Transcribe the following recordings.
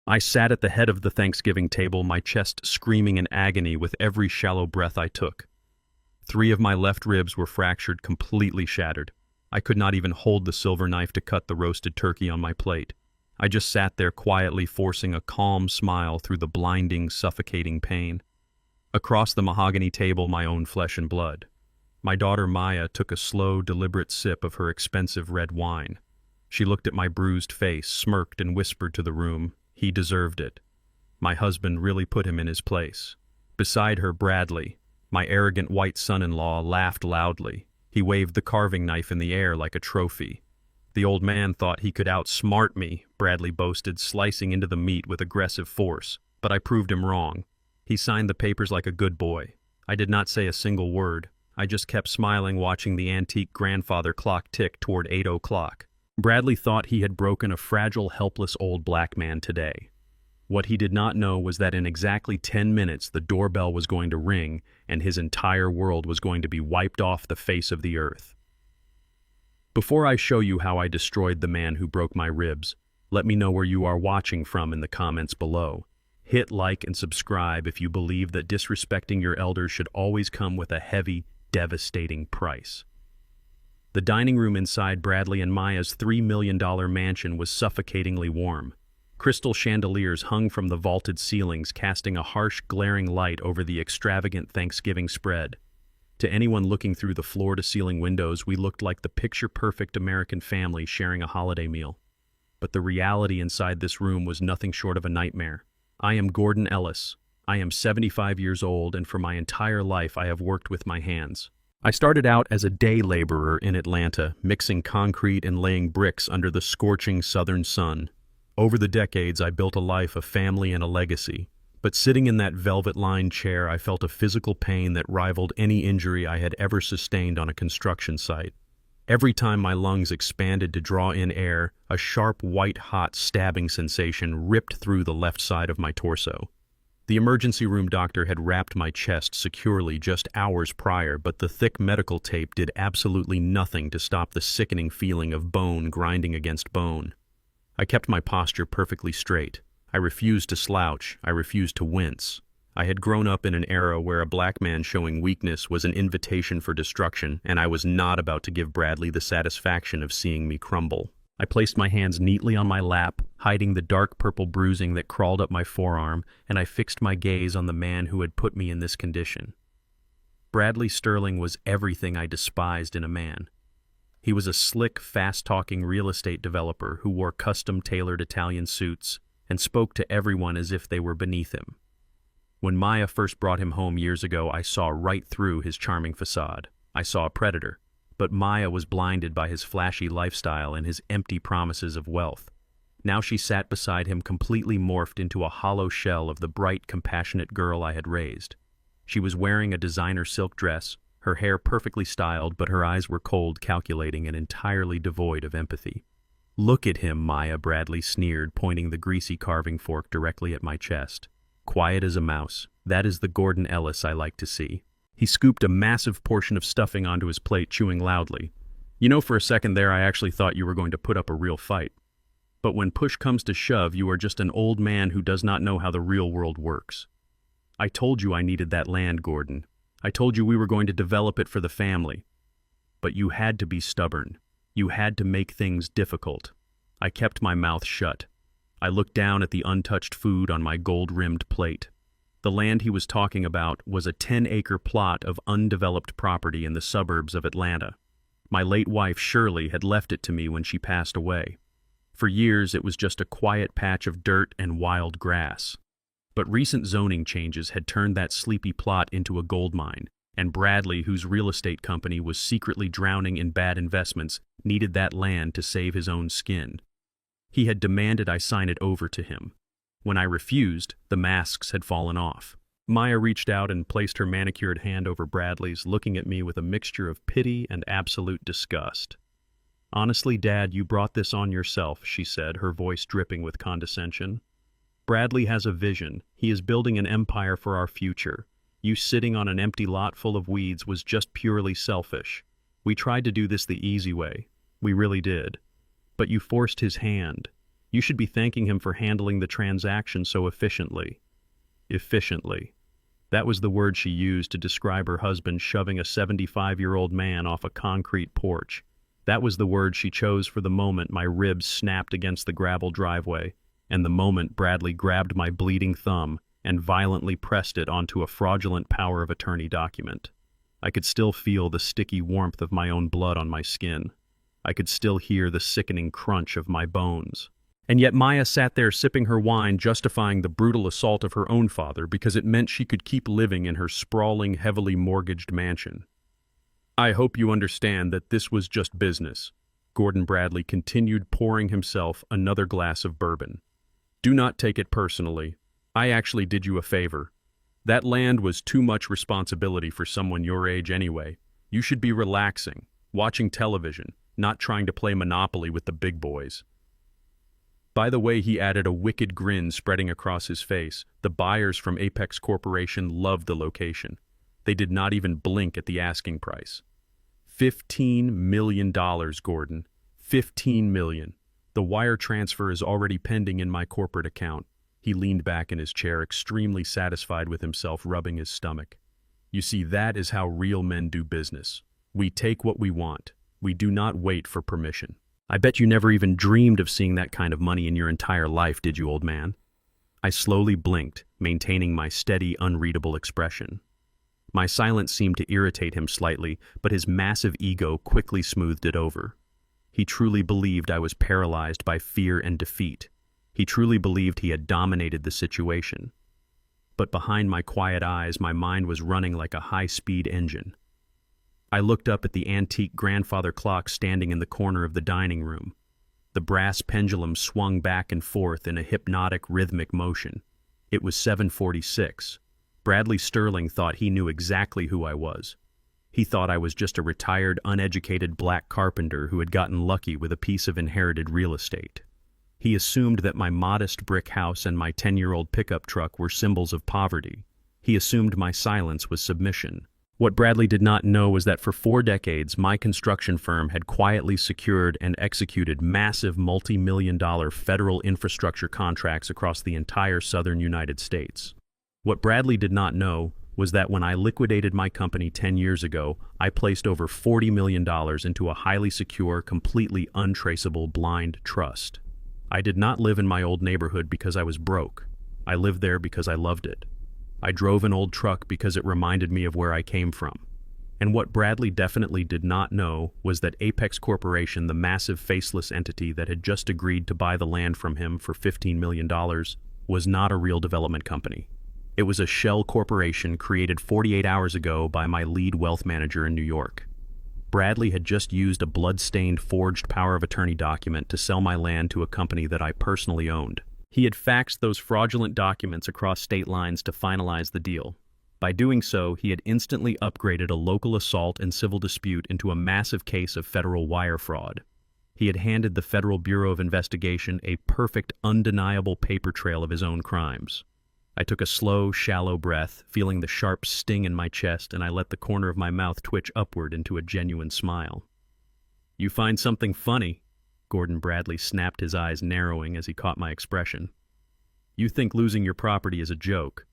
I sat at the head of the Thanksgiving table, my chest screaming in agony with every shallow breath I took. 3 of my left ribs were fractured, completely shattered. I could not even hold the silver knife to cut the roasted turkey on my plate. I just sat there quietly, forcing a calm smile through the blinding, suffocating pain. Across the mahogany table, my own flesh and blood. My daughter Maya took a slow, deliberate sip of her expensive red wine. She looked at my bruised face, smirked, and whispered to the room, "He deserved it." My husband really put him in his place. Beside her, Bradley, my arrogant white son-in-law, laughed loudly. He waved the carving knife in the air like a trophy. "The old man thought he could outsmart me," Bradley boasted, slicing into the meat with aggressive force. "But I proved him wrong. He signed the papers like a good boy. I did not say a single word. I just kept smiling, watching the antique grandfather clock tick toward 8 o'clock. Bradley thought he had broken a fragile, helpless old black man today. What he did not know was that in exactly 10 minutes the doorbell was going to ring and his entire world was going to be wiped off the face of the earth. Before I show you how I destroyed the man who broke my ribs, let me know where you are watching from in the comments below. Hit like and subscribe if you believe that disrespecting your elders should always come with a heavy, devastating price. The dining room inside Bradley and Maya's $3 million mansion was suffocatingly warm. Crystal chandeliers hung from the vaulted ceilings, casting a harsh, glaring light over the extravagant Thanksgiving spread. To anyone looking through the floor-to-ceiling windows, we looked like the picture-perfect American family sharing a holiday meal. But the reality inside this room was nothing short of a nightmare. I am Gordon Ellis. I am 75 years old, and for my entire life I have worked with my hands. I started out as a day laborer in Atlanta, mixing concrete and laying bricks under the scorching southern sun. Over the decades, I built a life, a family, and a legacy. But sitting in that velvet-lined chair, I felt a physical pain that rivaled any injury I had ever sustained on a construction site. Every time my lungs expanded to draw in air, a sharp, white-hot stabbing sensation ripped through the left side of my torso. The emergency room doctor had wrapped my chest securely just hours prior, but the thick medical tape did absolutely nothing to stop the sickening feeling of bone grinding against bone. I kept my posture perfectly straight. I refused to slouch. I refused to wince. I had grown up in an era where a black man showing weakness was an invitation for destruction, and I was not about to give Bradley the satisfaction of seeing me crumble. I placed my hands neatly on my lap, hiding the dark purple bruising that crawled up my forearm, and I fixed my gaze on the man who had put me in this condition. Bradley Sterling was everything I despised in a man. He was a slick, fast-talking real estate developer who wore custom-tailored Italian suits and spoke to everyone as if they were beneath him. When Maya first brought him home years ago, I saw right through his charming facade. I saw a predator. But Maya was blinded by his flashy lifestyle and his empty promises of wealth. Now she sat beside him, completely morphed into a hollow shell of the bright, compassionate girl I had raised. She was wearing a designer silk dress, her hair perfectly styled, but her eyes were cold, calculating, and entirely devoid of empathy. "Look at him," Maya, Bradley sneered, pointing the greasy carving fork directly at my chest. "Quiet as a mouse. That is the Gordon Ellis I like to see." He scooped a massive portion of stuffing onto his plate, chewing loudly. "You know, for a second there, I actually thought you were going to put up a real fight. But when push comes to shove, you are just an old man who does not know how the real world works. I told you I needed that land, Gordon. I told you we were going to develop it for the family. But you had to be stubborn. You had to make things difficult." I kept my mouth shut. I looked down at the untouched food on my gold-rimmed plate. The land he was talking about was a 10-acre plot of undeveloped property in the suburbs of Atlanta. My late wife, Shirley, had left it to me when she passed away. For years, it was just a quiet patch of dirt and wild grass. But recent zoning changes had turned that sleepy plot into a gold mine, and Bradley, whose real estate company was secretly drowning in bad investments, needed that land to save his own skin. He had demanded I sign it over to him. When I refused, the masks had fallen off. Maya reached out and placed her manicured hand over Bradley's, looking at me with a mixture of pity and absolute disgust. "Honestly, Dad, you brought this on yourself," she said, her voice dripping with condescension. "Bradley has a vision. He is building an empire for our future. You sitting on an empty lot full of weeds was just purely selfish. We tried to do this the easy way. We really did. But you forced his hand. You should be thanking him for handling the transaction so efficiently. Efficiently. That was the word she used to describe her husband shoving a 75-year-old man off a concrete porch. That was the word she chose for the moment my ribs snapped against the gravel driveway, and the moment Bradley grabbed my bleeding thumb and violently pressed it onto a fraudulent power of attorney document. I could still feel the sticky warmth of my own blood on my skin. I could still hear the sickening crunch of my bones. And yet Maya sat there sipping her wine, justifying the brutal assault of her own father because it meant she could keep living in her sprawling, heavily mortgaged mansion. I hope you understand that this was just business. Gordon Bradley continued, pouring himself another glass of bourbon. Do not take it personally. I actually did you a favor. That land was too much responsibility for someone your age anyway. You should be relaxing, watching television, not trying to play Monopoly with the big boys. By the way, he added, a wicked grin spreading across his face. The buyers from Apex Corporation loved the location. They did not even blink at the asking price. $15 million, Gordon. $15 million. The wire transfer is already pending in my corporate account. He leaned back in his chair, extremely satisfied with himself, rubbing his stomach. You see, that is how real men do business. We take what we want. We do not wait for permission. I bet you never even dreamed of seeing that kind of money in your entire life, did you, old man? I slowly blinked, maintaining my steady, unreadable expression. My silence seemed to irritate him slightly, but his massive ego quickly smoothed it over. He truly believed I was paralyzed by fear and defeat. He truly believed he had dominated the situation. But behind my quiet eyes, my mind was running like a high-speed engine. I looked up at the antique grandfather clock standing in the corner of the dining room. The brass pendulum swung back and forth in a hypnotic, rhythmic motion. It was 7:46. Bradley Sterling thought he knew exactly who I was. He thought I was just a retired, uneducated black carpenter who had gotten lucky with a piece of inherited real estate. He assumed that my modest brick house and my 10-year-old pickup truck were symbols of poverty. He assumed my silence was submission. What Bradley did not know was that for 4 decades, my construction firm had quietly secured and executed massive multi-million-dollar federal infrastructure contracts across the entire southern United States. What Bradley did not know was that when I liquidated my company 10 years ago, I placed over $40 million into a highly secure, completely untraceable blind trust. I did not live in my old neighborhood because I was broke. I lived there because I loved it. I drove an old truck because it reminded me of where I came from. And what Bradley definitely did not know was that Apex Corporation, the massive faceless entity that had just agreed to buy the land from him for $15 million, was not a real development company. It was a shell corporation created 48 hours ago by my lead wealth manager in New York. Bradley had just used a blood-stained forged power of attorney document to sell my land to a company that I personally owned. He had faxed those fraudulent documents across state lines to finalize the deal. By doing so, he had instantly upgraded a local assault and civil dispute into a massive case of federal wire fraud. He had handed the Federal Bureau of Investigation a perfect, undeniable paper trail of his own crimes. I took a slow, shallow breath, feeling the sharp sting in my chest, and I let the corner of my mouth twitch upward into a genuine smile. "You find something funny?" Gordon Bradley snapped, his eyes narrowing as he caught my expression. "You think losing your property is a joke?"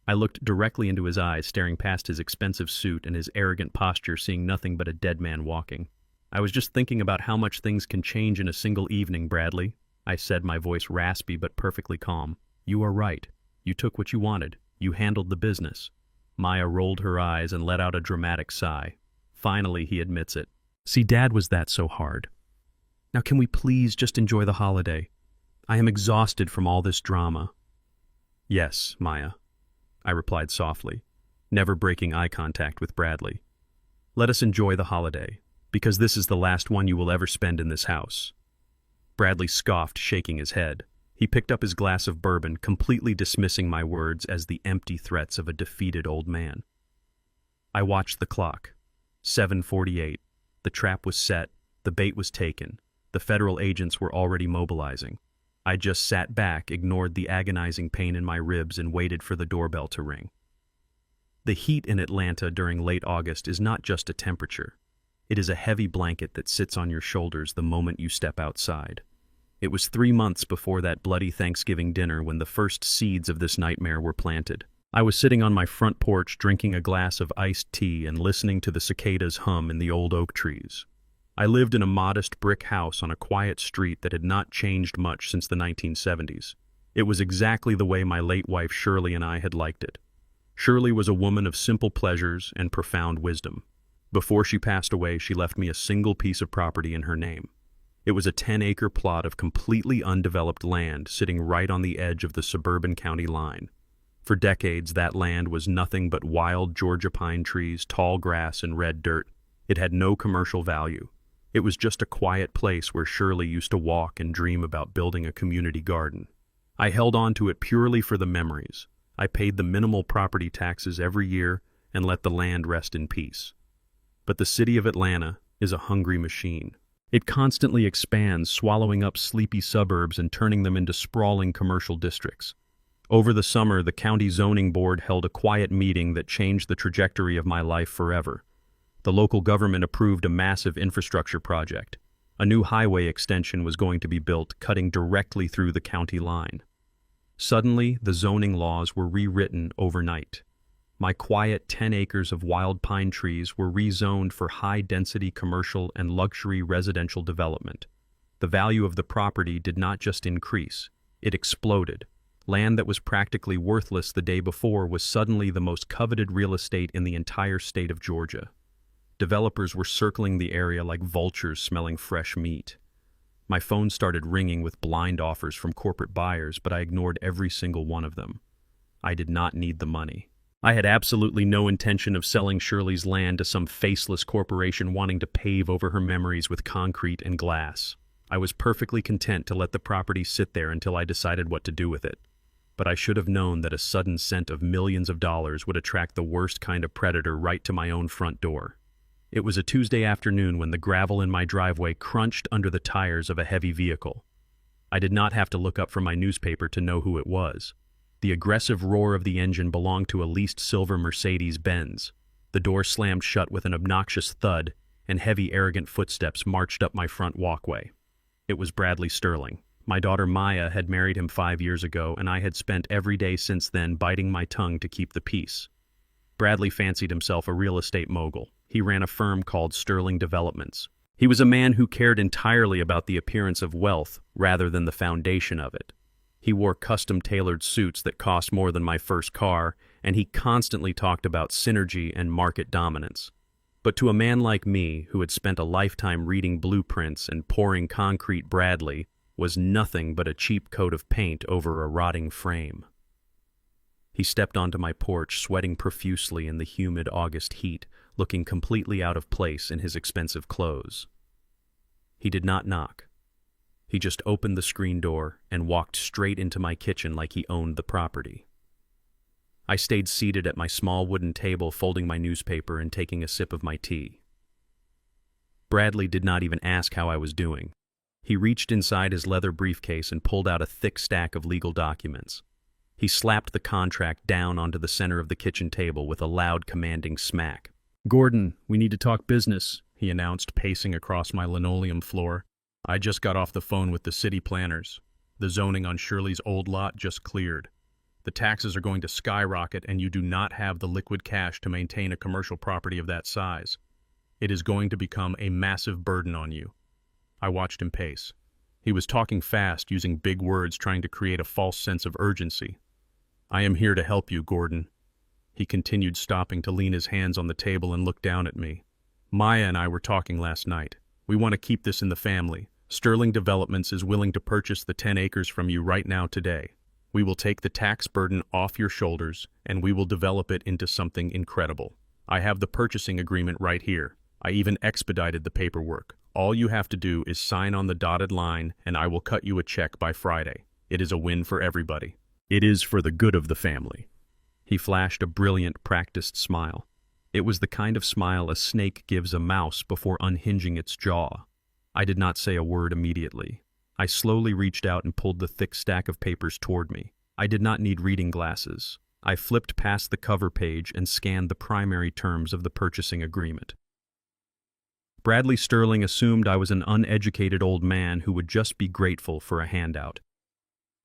I looked directly into his eyes, staring past his expensive suit and his arrogant posture, seeing nothing but a dead man walking. "I was just thinking about how much things can change in a single evening, Bradley," I said, my voice raspy but perfectly calm. "You are right. You took what you wanted. You handled the business." Maya rolled her eyes and let out a dramatic sigh. Finally, he admits it. "See, Dad, was that so hard? Now can we please just enjoy the holiday? I am exhausted from all this drama." "Yes, Maya," I replied softly, never breaking eye contact with Bradley. "Let us enjoy the holiday, because this is the last one you will ever spend in this house." Bradley scoffed, shaking his head. He picked up his glass of bourbon, completely dismissing my words as the empty threats of a defeated old man. I watched the clock. 7:48. The trap was set. The bait was taken. The federal agents were already mobilizing. I just sat back, ignored the agonizing pain in my ribs, and waited for the doorbell to ring. The heat in Atlanta during late August is not just a temperature. It is a heavy blanket that sits on your shoulders the moment you step outside. It was 3 months before that bloody Thanksgiving dinner when the first seeds of this nightmare were planted. I was sitting on my front porch drinking a glass of iced tea and listening to the cicadas hum in the old oak trees. I lived in a modest brick house on a quiet street that had not changed much since the 1970s. It was exactly the way my late wife Shirley and I had liked it. Shirley was a woman of simple pleasures and profound wisdom. Before she passed away, she left me a single piece of property in her name. It was a 10-acre plot of completely undeveloped land sitting right on the edge of the suburban county line. For decades, that land was nothing but wild Georgia pine trees, tall grass, and red dirt. It had no commercial value. It was just a quiet place where Shirley used to walk and dream about building a community garden. I held on to it purely for the memories. I paid the minimal property taxes every year and let the land rest in peace. But the city of Atlanta is a hungry machine. It constantly expands, swallowing up sleepy suburbs and turning them into sprawling commercial districts. Over the summer, the county zoning board held a quiet meeting that changed the trajectory of my life forever. The local government approved a massive infrastructure project. A new highway extension was going to be built, cutting directly through the county line. Suddenly, the zoning laws were rewritten overnight. My quiet 10 acres of wild pine trees were rezoned for high-density commercial and luxury residential development. The value of the property did not just increase, it exploded. Land that was practically worthless the day before was suddenly the most coveted real estate in the entire state of Georgia. Developers were circling the area like vultures smelling fresh meat. My phone started ringing with blind offers from corporate buyers, but I ignored every single one of them. I did not need the money. I had absolutely no intention of selling Shirley's land to some faceless corporation wanting to pave over her memories with concrete and glass. I was perfectly content to let the property sit there until I decided what to do with it. But I should have known that a sudden scent of millions of dollars would attract the worst kind of predator right to my own front door. It was a Tuesday afternoon when the gravel in my driveway crunched under the tires of a heavy vehicle. I did not have to look up from my newspaper to know who it was. The aggressive roar of the engine belonged to a leased silver Mercedes-Benz. The door slammed shut with an obnoxious thud, and heavy, arrogant footsteps marched up my front walkway. It was Bradley Sterling. My daughter Maya had married him 5 years ago, and I had spent every day since then biting my tongue to keep the peace. Bradley fancied himself a real estate mogul. He ran a firm called Sterling Developments. He was a man who cared entirely about the appearance of wealth rather than the foundation of it. He wore custom-tailored suits that cost more than my first car, and he constantly talked about synergy and market dominance. But to a man like me, who had spent a lifetime reading blueprints and pouring concrete, Bradley was nothing but a cheap coat of paint over a rotting frame. He stepped onto my porch, sweating profusely in the humid August heat, looking completely out of place in his expensive clothes. He did not knock. He just opened the screen door and walked straight into my kitchen like he owned the property. I stayed seated at my small wooden table, folding my newspaper and taking a sip of my tea. Bradley did not even ask how I was doing. He reached inside his leather briefcase and pulled out a thick stack of legal documents. He slapped the contract down onto the center of the kitchen table with a loud, commanding smack. "Gordon, we need to talk business," he announced, pacing across my linoleum floor. "I just got off the phone with the city planners. The zoning on Shirley's old lot just cleared. The taxes are going to skyrocket, and you do not have the liquid cash to maintain a commercial property of that size. It is going to become a massive burden on you." I watched him pace. He was talking fast, using big words, trying to create a false sense of urgency. "I am here to help you, Gordon." He continued, stopping to lean his hands on the table and look down at me. "Maya and I were talking last night. We want to keep this in the family. Sterling Developments is willing to purchase the 10 acres from you right now today. We will take the tax burden off your shoulders, and we will develop it into something incredible. I have the purchasing agreement right here. I even expedited the paperwork. All you have to do is sign on the dotted line, and I will cut you a check by Friday. It is a win for everybody. It is for the good of the family." He flashed a brilliant, practiced smile. It was the kind of smile a snake gives a mouse before unhinging its jaw. I did not say a word immediately. I slowly reached out and pulled the thick stack of papers toward me. I did not need reading glasses. I flipped past the cover page and scanned the primary terms of the purchasing agreement. Bradley Sterling assumed I was an uneducated old man who would just be grateful for a handout.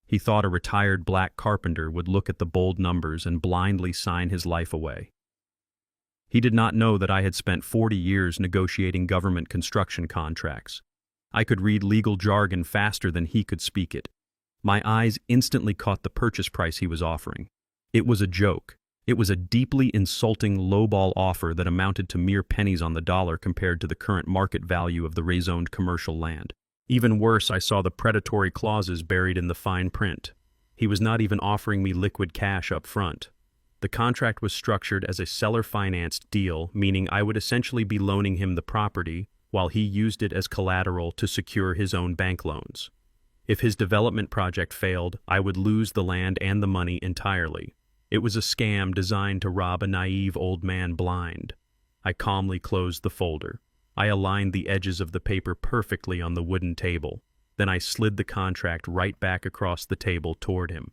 He thought a retired black carpenter would look at the bold numbers and blindly sign his life away. He did not know that I had spent 40 years negotiating government construction contracts. I could read legal jargon faster than he could speak it. My eyes instantly caught the purchase price he was offering. It was a joke. It was a deeply insulting lowball offer that amounted to mere pennies on the dollar compared to the current market value of the rezoned commercial land. Even worse, I saw the predatory clauses buried in the fine print. He was not even offering me liquid cash up front. The contract was structured as a seller-financed deal, meaning I would essentially be loaning him the property while he used it as collateral to secure his own bank loans. If his development project failed, I would lose the land and the money entirely. It was a scam designed to rob a naive old man blind. I calmly closed the folder. I aligned the edges of the paper perfectly on the wooden table. Then I slid the contract right back across the table toward him.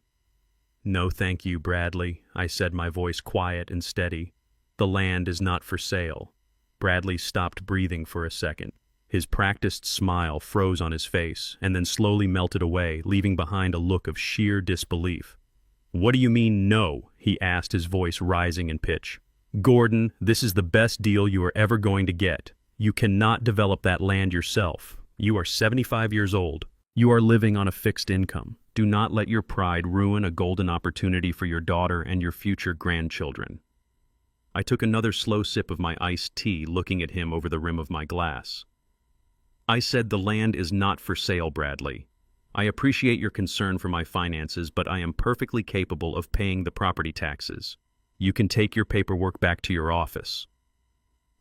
"No, thank you, Bradley," I said, my voice quiet and steady. "The land is not for sale." Bradley stopped breathing for a second. His practiced smile froze on his face and then slowly melted away, leaving behind a look of sheer disbelief. "What do you mean, no?" he asked, his voice rising in pitch. "Gordon, this is the best deal you are ever going to get. You cannot develop that land yourself. You are 75 years old. You are living on a fixed income. Do not let your pride ruin a golden opportunity for your daughter and your future grandchildren." I took another slow sip of my iced tea, looking at him over the rim of my glass. "I said the land is not for sale, Bradley. I appreciate your concern for my finances, but I am perfectly capable of paying the property taxes. You can take your paperwork back to your office."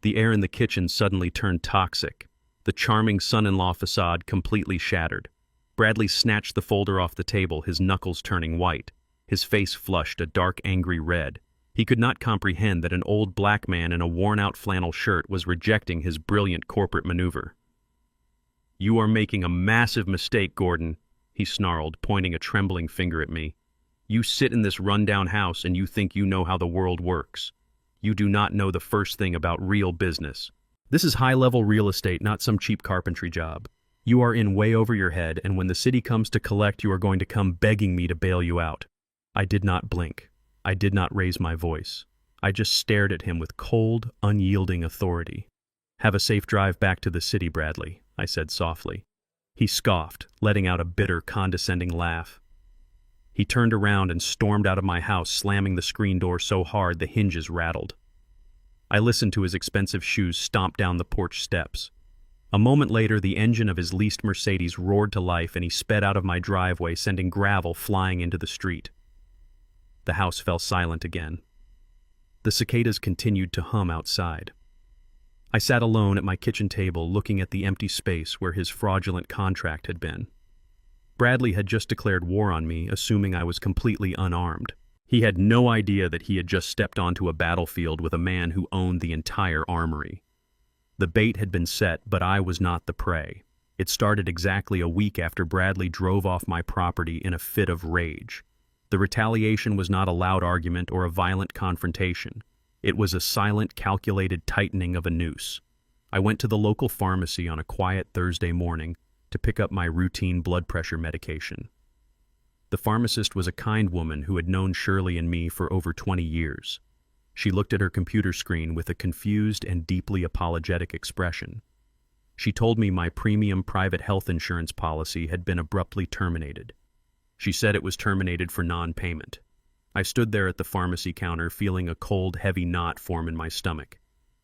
The air in the kitchen suddenly turned toxic. The charming son-in-law facade completely shattered. Bradley snatched the folder off the table, his knuckles turning white. His face flushed a dark, angry red. He could not comprehend that an old black man in a worn-out flannel shirt was rejecting his brilliant corporate maneuver. "You are making a massive mistake, Gordon," he snarled, pointing a trembling finger at me. "You sit in this run-down house and you think you know how the world works. You do not know the first thing about real business. This is high-level real estate, not some cheap carpentry job. You are in way over your head, and when the city comes to collect, you are going to come begging me to bail you out." I did not blink. I did not raise my voice. I just stared at him with cold, unyielding authority. "Have a safe drive back to the city, Bradley," I said softly. He scoffed, letting out a bitter, condescending laugh. He turned around and stormed out of my house, slamming the screen door so hard the hinges rattled. I listened to his expensive shoes stomp down the porch steps. A moment later, the engine of his leased Mercedes roared to life and he sped out of my driveway, sending gravel flying into the street. The house fell silent again. The cicadas continued to hum outside. I sat alone at my kitchen table, looking at the empty space where his fraudulent contract had been. Bradley had just declared war on me, assuming I was completely unarmed. He had no idea that he had just stepped onto a battlefield with a man who owned the entire armory. The bait had been set, but I was not the prey. It started exactly a week after Bradley drove off my property in a fit of rage. The retaliation was not a loud argument or a violent confrontation. It was a silent, calculated tightening of a noose. I went to the local pharmacy on a quiet Thursday morning to pick up my routine blood pressure medication. The pharmacist was a kind woman who had known Shirley and me for over 20 years. She looked at her computer screen with a confused and deeply apologetic expression. She told me my premium private health insurance policy had been abruptly terminated. She said it was terminated for non-payment. I stood there at the pharmacy counter feeling a cold, heavy knot form in my stomach.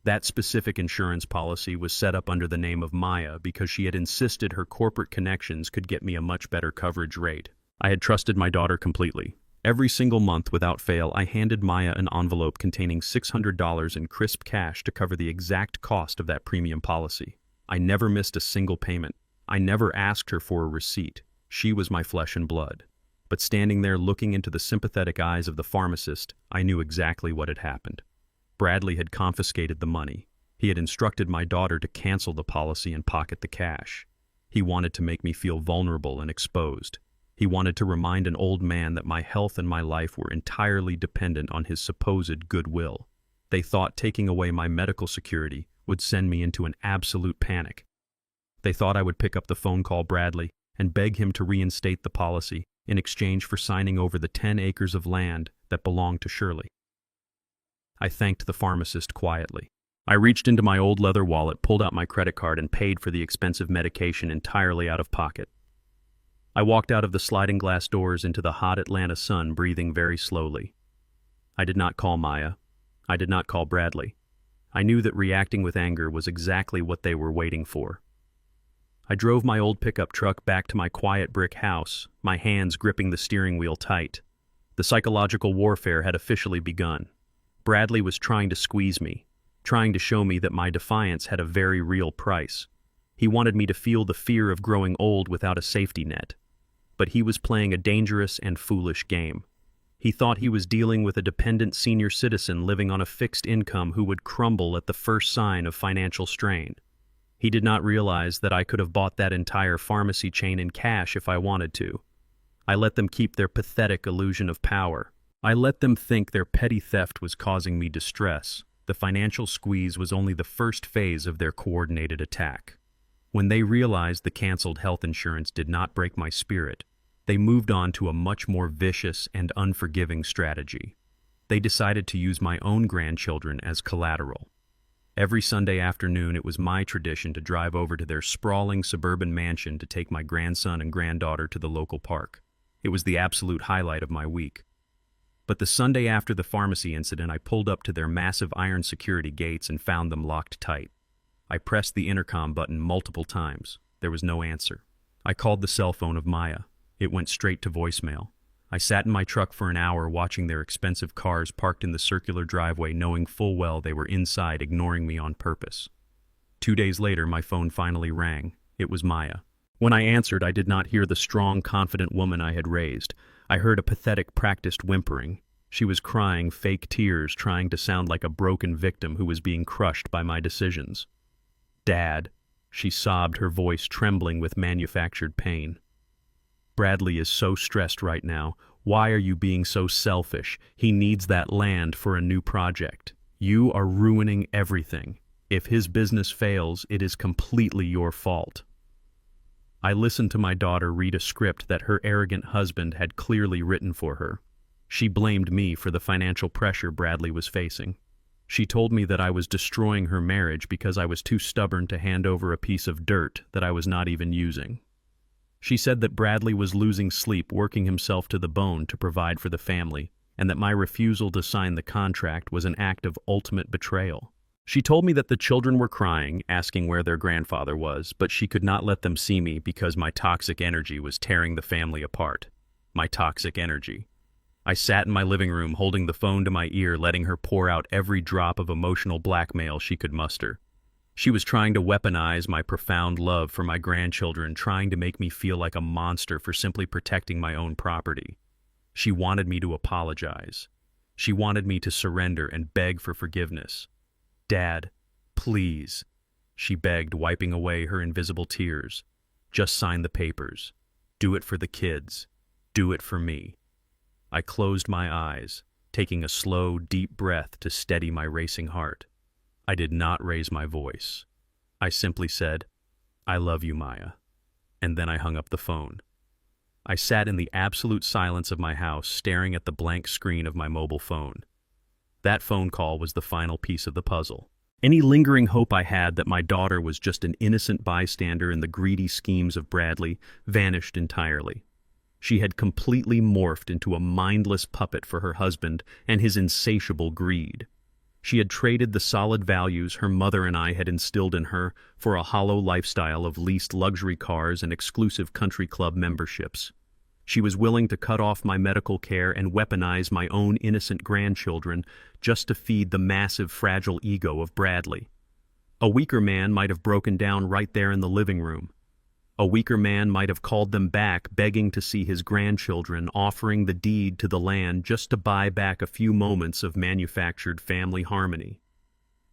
That specific insurance policy was set up under the name of Maya because she had insisted her corporate connections could get me a much better coverage rate. I had trusted my daughter completely. Every single month, without fail, I handed Maya an envelope containing $600 in crisp cash to cover the exact cost of that premium policy. I never missed a single payment. I never asked her for a receipt. She was my flesh and blood. But standing there looking into the sympathetic eyes of the pharmacist, I knew exactly what had happened. Bradley had confiscated the money. He had instructed my daughter to cancel the policy and pocket the cash. He wanted to make me feel vulnerable and exposed. He wanted to remind an old man that my health and my life were entirely dependent on his supposed goodwill. They thought taking away my medical security would send me into an absolute panic. They thought I would pick up the phone, call Bradley, and beg him to reinstate the policy in exchange for signing over the 10 acres of land that belonged to Shirley. I thanked the pharmacist quietly. I reached into my old leather wallet, pulled out my credit card, and paid for the expensive medication entirely out of pocket. I walked out of the sliding glass doors into the hot Atlanta sun, breathing very slowly. I did not call Maya. I did not call Bradley. I knew that reacting with anger was exactly what they were waiting for. I drove my old pickup truck back to my quiet brick house, my hands gripping the steering wheel tight. The psychological warfare had officially begun. Bradley was trying to squeeze me, trying to show me that my defiance had a very real price. He wanted me to feel the fear of growing old without a safety net. But he was playing a dangerous and foolish game. He thought he was dealing with a dependent senior citizen living on a fixed income who would crumble at the first sign of financial strain. He did not realize that I could have bought that entire pharmacy chain in cash if I wanted to. I let them keep their pathetic illusion of power. I let them think their petty theft was causing me distress. The financial squeeze was only the first phase of their coordinated attack. When they realized the canceled health insurance did not break my spirit, they moved on to a much more vicious and unforgiving strategy. They decided to use my own grandchildren as collateral. Every Sunday afternoon, it was my tradition to drive over to their sprawling suburban mansion to take my grandson and granddaughter to the local park. It was the absolute highlight of my week. But the Sunday after the pharmacy incident, I pulled up to their massive iron security gates and found them locked tight. I pressed the intercom button multiple times. There was no answer. I called the cell phone of Maya. It went straight to voicemail. I sat in my truck for an hour watching their expensive cars parked in the circular driveway, knowing full well they were inside ignoring me on purpose. 2 days later, my phone finally rang. It was Maya. When I answered, I did not hear the strong, confident woman I had raised. I heard a pathetic, practiced whimpering. She was crying fake tears, trying to sound like a broken victim who was being crushed by my decisions. "Dad," she sobbed, her voice trembling with manufactured pain. "Bradley is so stressed right now. Why are you being so selfish? He needs that land for a new project. You are ruining everything. If his business fails, it is completely your fault." I listened to my daughter read a script that her arrogant husband had clearly written for her. She blamed me for the financial pressure Bradley was facing. She told me that I was destroying her marriage because I was too stubborn to hand over a piece of dirt that I was not even using. She said that Bradley was losing sleep, working himself to the bone to provide for the family, and that my refusal to sign the contract was an act of ultimate betrayal. She told me that the children were crying, asking where their grandfather was, but she could not let them see me because my toxic energy was tearing the family apart. My toxic energy. I sat in my living room holding the phone to my ear, letting her pour out every drop of emotional blackmail she could muster. She was trying to weaponize my profound love for my grandchildren, trying to make me feel like a monster for simply protecting my own property. She wanted me to apologize. She wanted me to surrender and beg for forgiveness. "Dad, please," she begged, wiping away her invisible tears. "Just sign the papers. Do it for the kids. Do it for me." I closed my eyes, taking a slow, deep breath to steady my racing heart. I did not raise my voice. I simply said, "I love you, Maya." And then I hung up the phone. I sat in the absolute silence of my house, staring at the blank screen of my mobile phone. That phone call was the final piece of the puzzle. Any lingering hope I had that my daughter was just an innocent bystander in the greedy schemes of Bradley vanished entirely. She had completely morphed into a mindless puppet for her husband and his insatiable greed. She had traded the solid values her mother and I had instilled in her for a hollow lifestyle of leased luxury cars and exclusive country club memberships. She was willing to cut off my medical care and weaponize my own innocent grandchildren just to feed the massive, fragile ego of Bradley. A weaker man might have broken down right there in the living room. A weaker man might have called them back, begging to see his grandchildren, offering the deed to the land just to buy back a few moments of manufactured family harmony.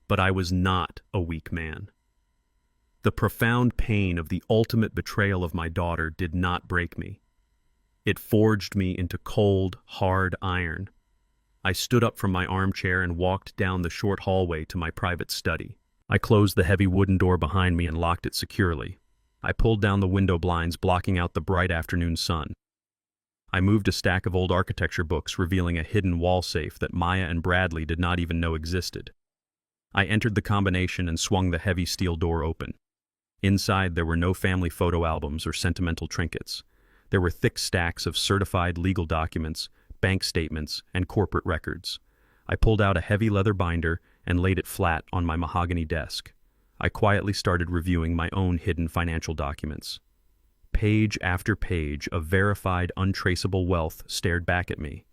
But I was not a weak man. The profound pain of the ultimate betrayal of my daughter did not break me. It forged me into cold, hard iron. I stood up from my armchair and walked down the short hallway to my private study. I closed the heavy wooden door behind me and locked it securely. I pulled down the window blinds, blocking out the bright afternoon sun. I moved a stack of old architecture books, revealing a hidden wall safe that Maya and Bradley did not even know existed. I entered the combination and swung the heavy steel door open. Inside, there were no family photo albums or sentimental trinkets. There were thick stacks of certified legal documents, bank statements, and corporate records. I pulled out a heavy leather binder and laid it flat on my mahogany desk. I quietly started reviewing my own hidden financial documents. Page after page of verified, untraceable wealth stared back at me.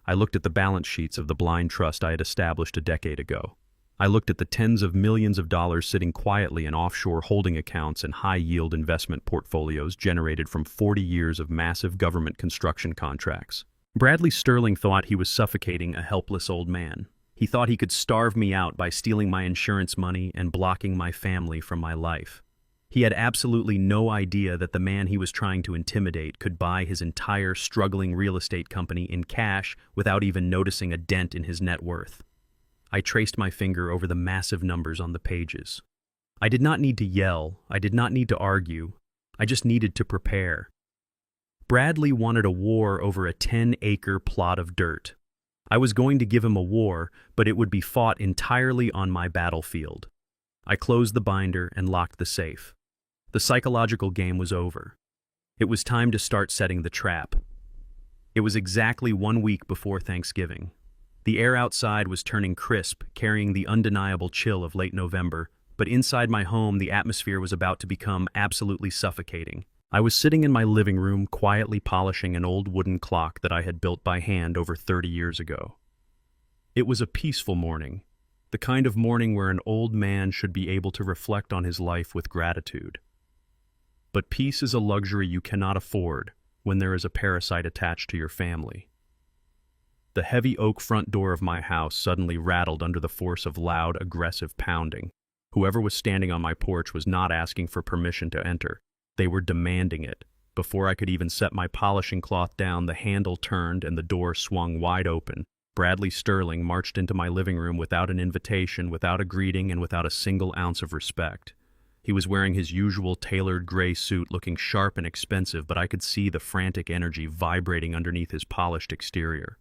I looked at the balance sheets of the blind trust I had established a decade ago. I looked at the tens of millions of dollars sitting quietly in offshore holding accounts and high-yield investment portfolios generated from 40 years of massive government construction contracts. Bradley Sterling thought he was suffocating a helpless old man. He thought he could starve me out by stealing my insurance money and blocking my family from my life. He had absolutely no idea that the man he was trying to intimidate could buy his entire struggling real estate company in cash without even noticing a dent in his net worth. I traced my finger over the massive numbers on the pages. I did not need to yell. I did not need to argue. I just needed to prepare. Bradley wanted a war over a 10-acre plot of dirt. I was going to give him a war, but it would be fought entirely on my battlefield. I closed the binder and locked the safe. The psychological game was over. It was time to start setting the trap. It was exactly 1 week before Thanksgiving. The air outside was turning crisp, carrying the undeniable chill of late November, but inside my home the atmosphere was about to become absolutely suffocating. I was sitting in my living room, quietly polishing an old wooden clock that I had built by hand over 30 years ago. It was a peaceful morning, the kind of morning where an old man should be able to reflect on his life with gratitude. But peace is a luxury you cannot afford when there is a parasite attached to your family. The heavy oak front door of my house suddenly rattled under the force of loud, aggressive pounding. Whoever was standing on my porch was not asking for permission to enter. They were demanding it. Before I could even set my polishing cloth down, the handle turned and the door swung wide open. Bradley Sterling marched into my living room without an invitation, without a greeting, and without a single ounce of respect. He was wearing his usual tailored gray suit, looking sharp and expensive, but I could see the frantic energy vibrating underneath his polished exterior.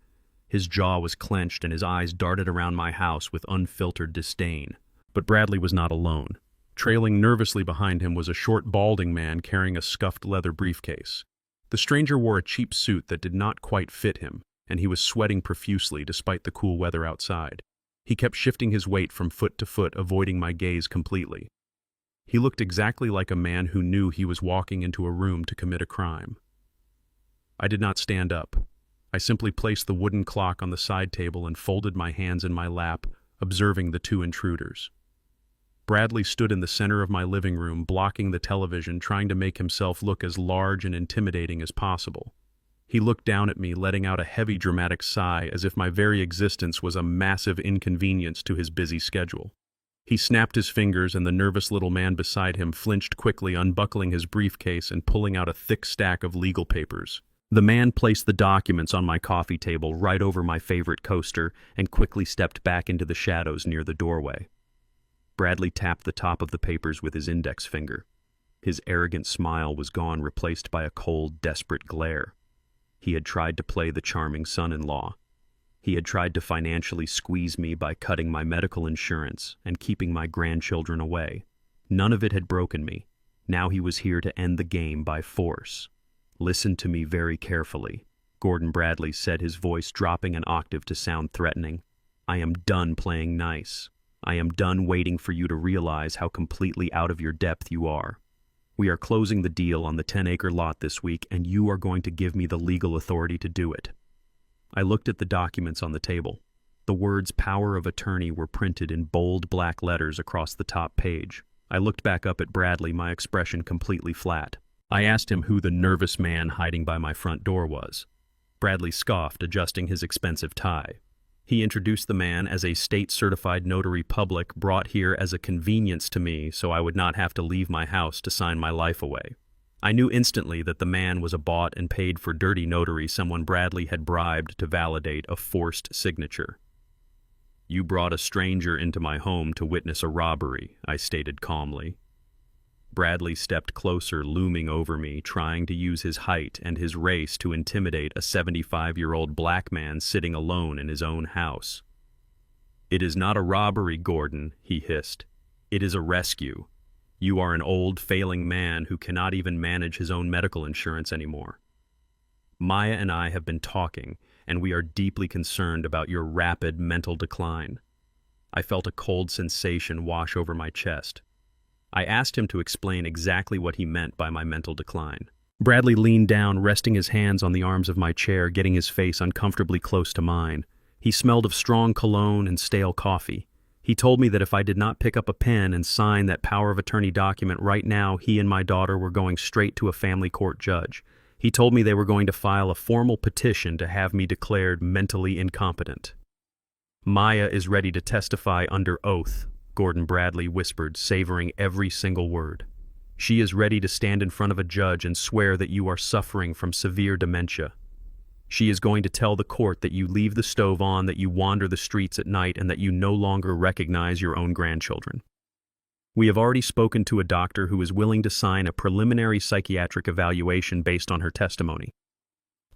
His jaw was clenched and his eyes darted around my house with unfiltered disdain. But Bradley was not alone. Trailing nervously behind him was a short, balding man carrying a scuffed leather briefcase. The stranger wore a cheap suit that did not quite fit him, and he was sweating profusely despite the cool weather outside. He kept shifting his weight from foot to foot, avoiding my gaze completely. He looked exactly like a man who knew he was walking into a room to commit a crime. I did not stand up. I simply placed the wooden clock on the side table and folded my hands in my lap, observing the two intruders. Bradley stood in the center of my living room, blocking the television, trying to make himself look as large and intimidating as possible. He looked down at me, letting out a heavy, dramatic sigh, as if my very existence was a massive inconvenience to his busy schedule. He snapped his fingers, and the nervous little man beside him flinched quickly, unbuckling his briefcase and pulling out a thick stack of legal papers. The man placed the documents on my coffee table right over my favorite coaster and quickly stepped back into the shadows near the doorway. Bradley tapped the top of the papers with his index finger. His arrogant smile was gone, replaced by a cold, desperate glare. He had tried to play the charming son-in-law. He had tried to financially squeeze me by cutting my medical insurance and keeping my grandchildren away. None of it had broken me. Now he was here to end the game by force. "Listen to me very carefully," Gordon Bradley said, his voice dropping an octave to sound threatening. "I am done playing nice. I am done waiting for you to realize how completely out of your depth you are. We are closing the deal on the 10-acre lot this week, and you are going to give me the legal authority to do it." I looked at the documents on the table. The words "power of attorney" were printed in bold black letters across the top page. I looked back up at Bradley, my expression completely flat. I asked him who the nervous man hiding by my front door was. Bradley scoffed, adjusting his expensive tie. He introduced the man as a state-certified notary public brought here as a convenience to me so I would not have to leave my house to sign my life away. I knew instantly that the man was a bought and paid for dirty notary, someone Bradley had bribed to validate a forced signature. "You brought a stranger into my home to witness a robbery," I stated calmly. Bradley stepped closer, looming over me, trying to use his height and his race to intimidate a 75-year-old black man sitting alone in his own house. "It is not a robbery, Gordon," he hissed. "It is a rescue. You are an old, failing man who cannot even manage his own medical insurance anymore. Maya and I have been talking, and we are deeply concerned about your rapid mental decline." I felt a cold sensation wash over my chest. I asked him to explain exactly what he meant by my mental decline. Bradley leaned down, resting his hands on the arms of my chair, getting his face uncomfortably close to mine. He smelled of strong cologne and stale coffee. He told me that if I did not pick up a pen and sign that power of attorney document right now, he and my daughter were going straight to a family court judge. He told me they were going to file a formal petition to have me declared mentally incompetent. "Maya is ready to testify under oath," Gordon Bradley whispered, savoring every single word. "She is ready to stand in front of a judge and swear that you are suffering from severe dementia. She is going to tell the court that you leave the stove on, that you wander the streets at night, and that you no longer recognize your own grandchildren. We have already spoken to a doctor who is willing to sign a preliminary psychiatric evaluation based on her testimony.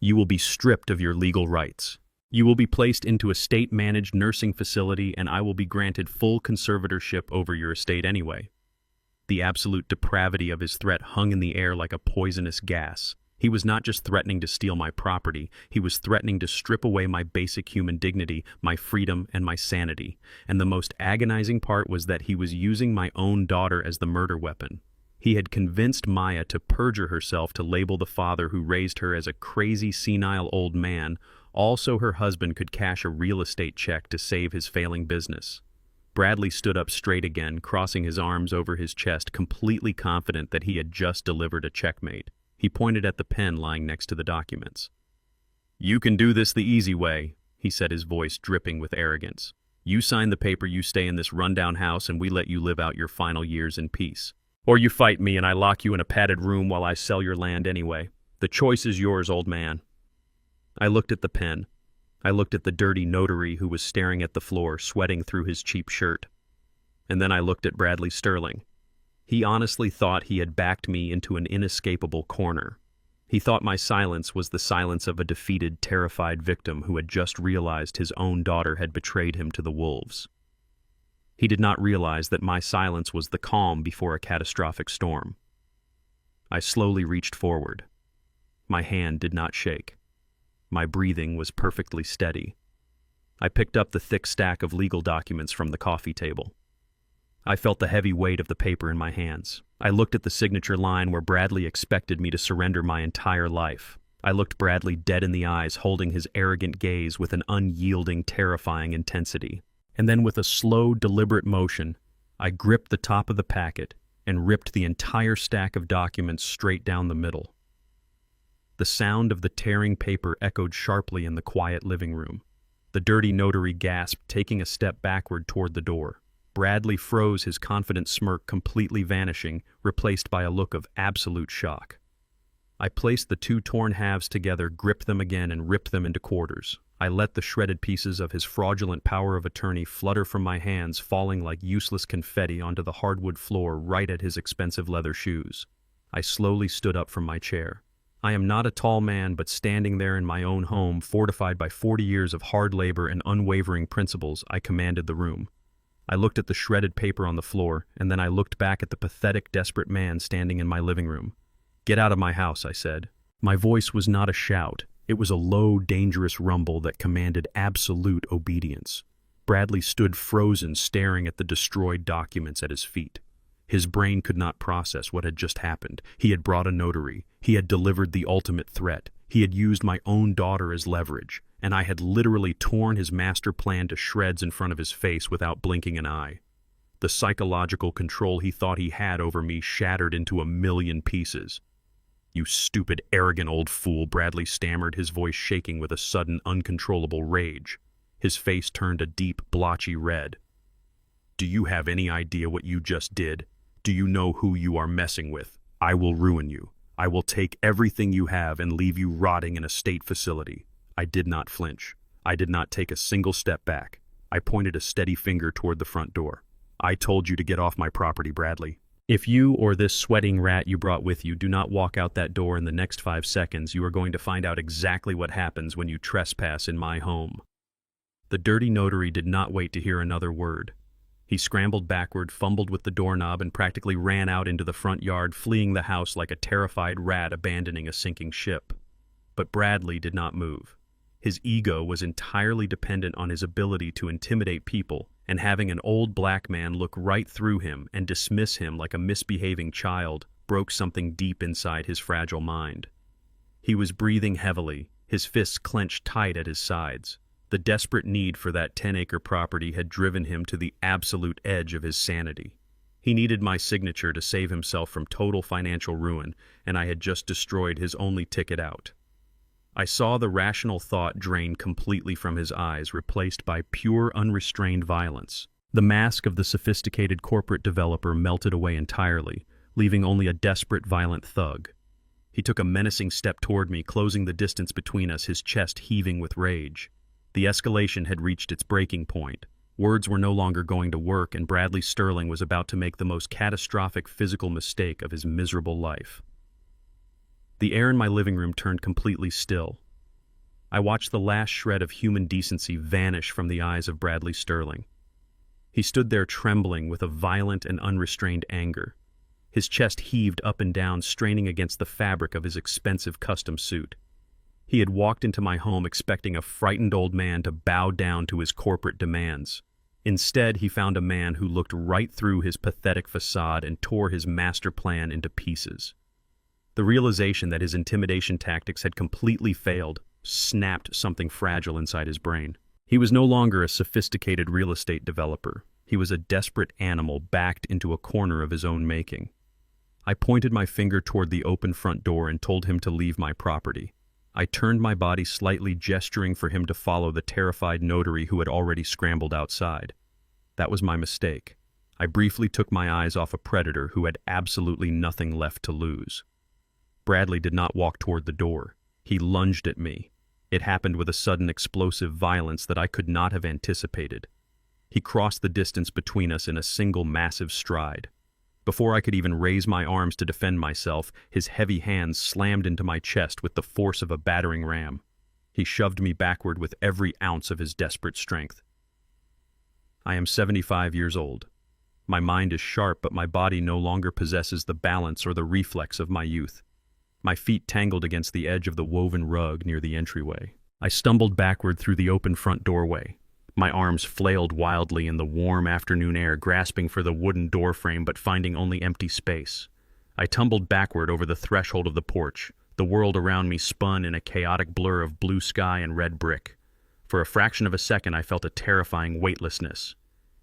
You will be stripped of your legal rights. You will be placed into a state-managed nursing facility, and I will be granted full conservatorship over your estate anyway." The absolute depravity of his threat hung in the air like a poisonous gas. He was not just threatening to steal my property, he was threatening to strip away my basic human dignity, my freedom, and my sanity. And the most agonizing part was that he was using my own daughter as the murder weapon. He had convinced Maya to perjure herself to label the father who raised her as a crazy, senile old man, also her husband could cash a real estate check to save his failing business. Bradley stood up straight again, crossing his arms over his chest, completely confident that he had just delivered a checkmate. He pointed at the pen lying next to the documents. "You can do this the easy way," he said, his voice dripping with arrogance. "You sign the paper, you stay in this rundown house, and we let you live out your final years in peace. Or you fight me and I lock you in a padded room while I sell your land anyway. The choice is yours, old man." I looked at the pen. I looked at the dirty notary who was staring at the floor, sweating through his cheap shirt. And then I looked at Bradley Sterling. He honestly thought he had backed me into an inescapable corner. He thought my silence was the silence of a defeated, terrified victim who had just realized his own daughter had betrayed him to the wolves. He did not realize that my silence was the calm before a catastrophic storm. I slowly reached forward. My hand did not shake. My breathing was perfectly steady. I picked up the thick stack of legal documents from the coffee table. I felt the heavy weight of the paper in my hands. I looked at the signature line where Bradley expected me to surrender my entire life. I looked Bradley dead in the eyes, holding his arrogant gaze with an unyielding, terrifying intensity. And then with a slow, deliberate motion, I gripped the top of the packet and ripped the entire stack of documents straight down the middle. The sound of the tearing paper echoed sharply in the quiet living room. The dirty notary gasped, taking a step backward toward the door. Bradley froze, his confident smirk completely vanishing, replaced by a look of absolute shock. I placed the two torn halves together, gripped them again, and ripped them into quarters. I let the shredded pieces of his fraudulent power of attorney flutter from my hands, falling like useless confetti onto the hardwood floor right at his expensive leather shoes. I slowly stood up from my chair. I am not a tall man, but standing there in my own home, fortified by 40 years of hard labor and unwavering principles, I commanded the room. I looked at the shredded paper on the floor, and then I looked back at the pathetic, desperate man standing in my living room. "Get out of my house," I said. My voice was not a shout. It was a low, dangerous rumble that commanded absolute obedience. Bradley stood frozen, staring at the destroyed documents at his feet. His brain could not process what had just happened. He had brought a notary. He had delivered the ultimate threat. He had used my own daughter as leverage, and I had literally torn his master plan to shreds in front of his face without blinking an eye. The psychological control he thought he had over me shattered into a million pieces. "You stupid, arrogant old fool," Bradley stammered, his voice shaking with a sudden, uncontrollable rage. His face turned a deep, blotchy red. "Do you have any idea what you just did? Do you know who you are messing with? I will ruin you. I will take everything you have and leave you rotting in a state facility." I did not flinch. I did not take a single step back. I pointed a steady finger toward the front door. "I told you to get off my property, Bradley. If you or this sweating rat you brought with you do not walk out that door in the next 5 seconds, you are going to find out exactly what happens when you trespass in my home." The dirty notary did not wait to hear another word. He scrambled backward, fumbled with the doorknob, and practically ran out into the front yard, fleeing the house like a terrified rat abandoning a sinking ship. But Bradley did not move. His ego was entirely dependent on his ability to intimidate people, and having an old black man look right through him and dismiss him like a misbehaving child broke something deep inside his fragile mind. He was breathing heavily, his fists clenched tight at his sides. The desperate need for that 10-acre property had driven him to the absolute edge of his sanity. He needed my signature to save himself from total financial ruin, and I had just destroyed his only ticket out. I saw the rational thought drain completely from his eyes, replaced by pure, unrestrained violence. The mask of the sophisticated corporate developer melted away entirely, leaving only a desperate, violent thug. He took a menacing step toward me, closing the distance between us, his chest heaving with rage. The escalation had reached its breaking point. Words were no longer going to work, and Bradley Sterling was about to make the most catastrophic physical mistake of his miserable life. The air in my living room turned completely still. I watched the last shred of human decency vanish from the eyes of Bradley Sterling. He stood there trembling with a violent and unrestrained anger. His chest heaved up and down, straining against the fabric of his expensive custom suit. He had walked into my home expecting a frightened old man to bow down to his corporate demands. Instead, he found a man who looked right through his pathetic facade and tore his master plan into pieces. The realization that his intimidation tactics had completely failed snapped something fragile inside his brain. He was no longer a sophisticated real estate developer. He was a desperate animal backed into a corner of his own making. I pointed my finger toward the open front door and told him to leave my property. I turned my body slightly, gesturing for him to follow the terrified notary who had already scrambled outside. That was my mistake. I briefly took my eyes off a predator who had absolutely nothing left to lose. Bradley did not walk toward the door. He lunged at me. It happened with a sudden explosive violence that I could not have anticipated. He crossed the distance between us in a single massive stride. Before I could even raise my arms to defend myself, his heavy hands slammed into my chest with the force of a battering ram. He shoved me backward with every ounce of his desperate strength. I am 75 years old. My mind is sharp, but my body no longer possesses the balance or the reflex of my youth. My feet tangled against the edge of the woven rug near the entryway. I stumbled backward through the open front doorway. My arms flailed wildly in the warm afternoon air, grasping for the wooden doorframe but finding only empty space. I tumbled backward over the threshold of the porch. The world around me spun in a chaotic blur of blue sky and red brick. For a fraction of a second I felt a terrifying weightlessness.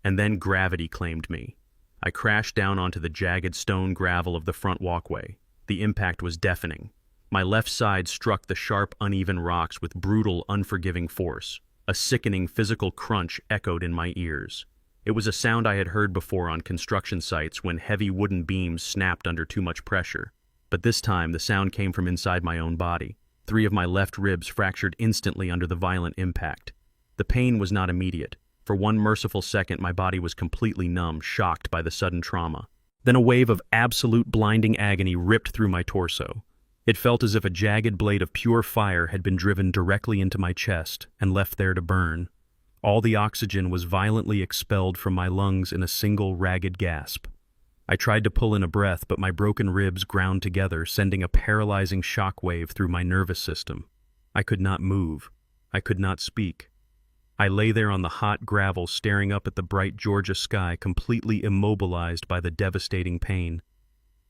And then gravity claimed me. I crashed down onto the jagged stone gravel of the front walkway. The impact was deafening. My left side struck the sharp, uneven rocks with brutal, unforgiving force. A sickening physical crunch echoed in my ears. It was a sound I had heard before on construction sites when heavy wooden beams snapped under too much pressure. But this time the sound came from inside my own body. 3 of my left ribs fractured instantly under the violent impact. The pain was not immediate. For one merciful second my body was completely numb, shocked by the sudden trauma. Then a wave of absolute blinding agony ripped through my torso. It felt as if a jagged blade of pure fire had been driven directly into my chest and left there to burn. All the oxygen was violently expelled from my lungs in a single ragged gasp. I tried to pull in a breath, but my broken ribs ground together, sending a paralyzing shockwave through my nervous system. I could not move. I could not speak. I lay there on the hot gravel, staring up at the bright Georgia sky, completely immobilized by the devastating pain.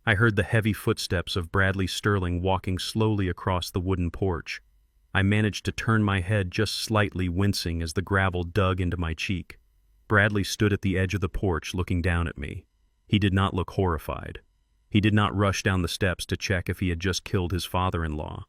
I heard the heavy footsteps of Bradley Sterling walking slowly across the wooden porch. I managed to turn my head just slightly, wincing as the gravel dug into my cheek. Bradley stood at the edge of the porch looking down at me. He did not look horrified. He did not rush down the steps to check if he had just killed his father-in-law.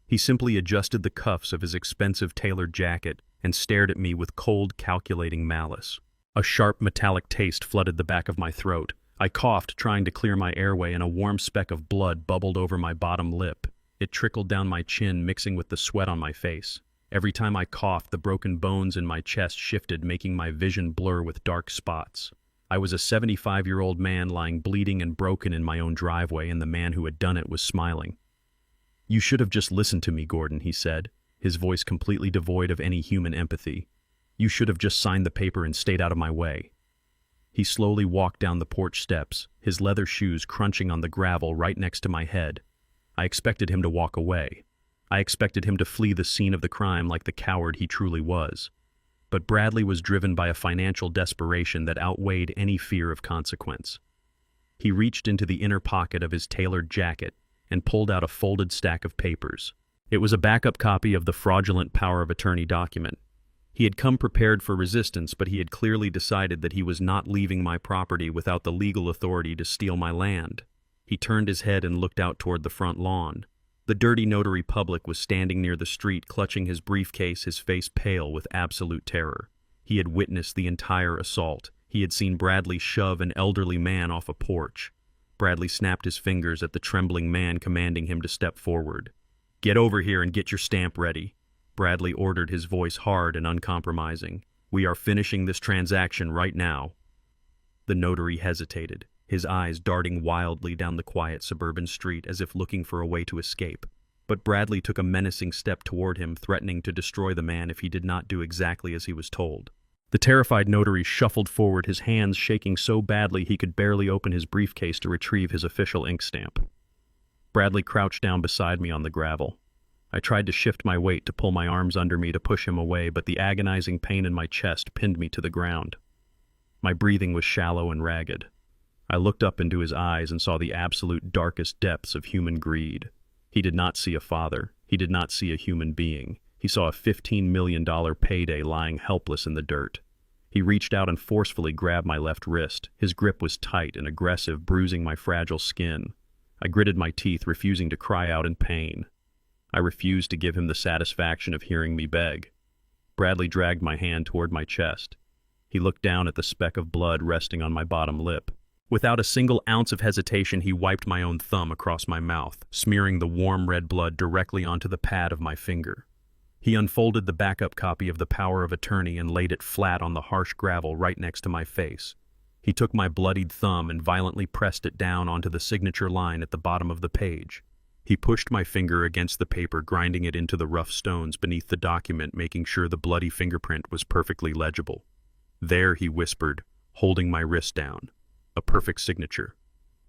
He simply adjusted the cuffs of his expensive tailored jacket and stared at me with cold, calculating malice. A sharp, metallic taste flooded the back of my throat. I coughed, trying to clear my airway, and a warm speck of blood bubbled over my bottom lip. It trickled down my chin, mixing with the sweat on my face. Every time I coughed, the broken bones in my chest shifted, making my vision blur with dark spots. I was a 75-year-old man lying bleeding and broken in my own driveway, and the man who had done it was smiling. "You should have just listened to me, Gordon," he said, his voice completely devoid of any human empathy. "You should have just signed the paper and stayed out of my way." He slowly walked down the porch steps, his leather shoes crunching on the gravel right next to my head. I expected him to walk away. I expected him to flee the scene of the crime like the coward he truly was. But Bradley was driven by a financial desperation that outweighed any fear of consequence. He reached into the inner pocket of his tailored jacket and pulled out a folded stack of papers. It was a backup copy of the fraudulent power of attorney document. He had come prepared for resistance, but he had clearly decided that he was not leaving my property without the legal authority to steal my land. He turned his head and looked out toward the front lawn. The dirty notary public was standing near the street, clutching his briefcase, his face pale with absolute terror. He had witnessed the entire assault. He had seen Bradley shove an elderly man off a porch. Bradley snapped his fingers at the trembling man, commanding him to step forward. "Get over here and get your stamp ready," Bradley ordered, his voice hard and uncompromising. "We are finishing this transaction right now." The notary hesitated, his eyes darting wildly down the quiet suburban street as if looking for a way to escape. But Bradley took a menacing step toward him, threatening to destroy the man if he did not do exactly as he was told. The terrified notary shuffled forward, his hands shaking so badly he could barely open his briefcase to retrieve his official ink stamp. Bradley crouched down beside me on the gravel. I tried to shift my weight to pull my arms under me to push him away, but the agonizing pain in my chest pinned me to the ground. My breathing was shallow and ragged. I looked up into his eyes and saw the absolute darkest depths of human greed. He did not see a father. He did not see a human being. He saw a $15 million payday lying helpless in the dirt. He reached out and forcefully grabbed my left wrist. His grip was tight and aggressive, bruising my fragile skin. I gritted my teeth, refusing to cry out in pain. I refused to give him the satisfaction of hearing me beg. Bradley dragged my hand toward my chest. He looked down at the speck of blood resting on my bottom lip. Without a single ounce of hesitation, he wiped my own thumb across my mouth, smearing the warm red blood directly onto the pad of my finger. He unfolded the backup copy of the power of attorney and laid it flat on the harsh gravel right next to my face. He took my bloodied thumb and violently pressed it down onto the signature line at the bottom of the page. He pushed my finger against the paper, grinding it into the rough stones beneath the document, making sure the bloody fingerprint was perfectly legible. "There," he whispered, holding my wrist down. "A perfect signature,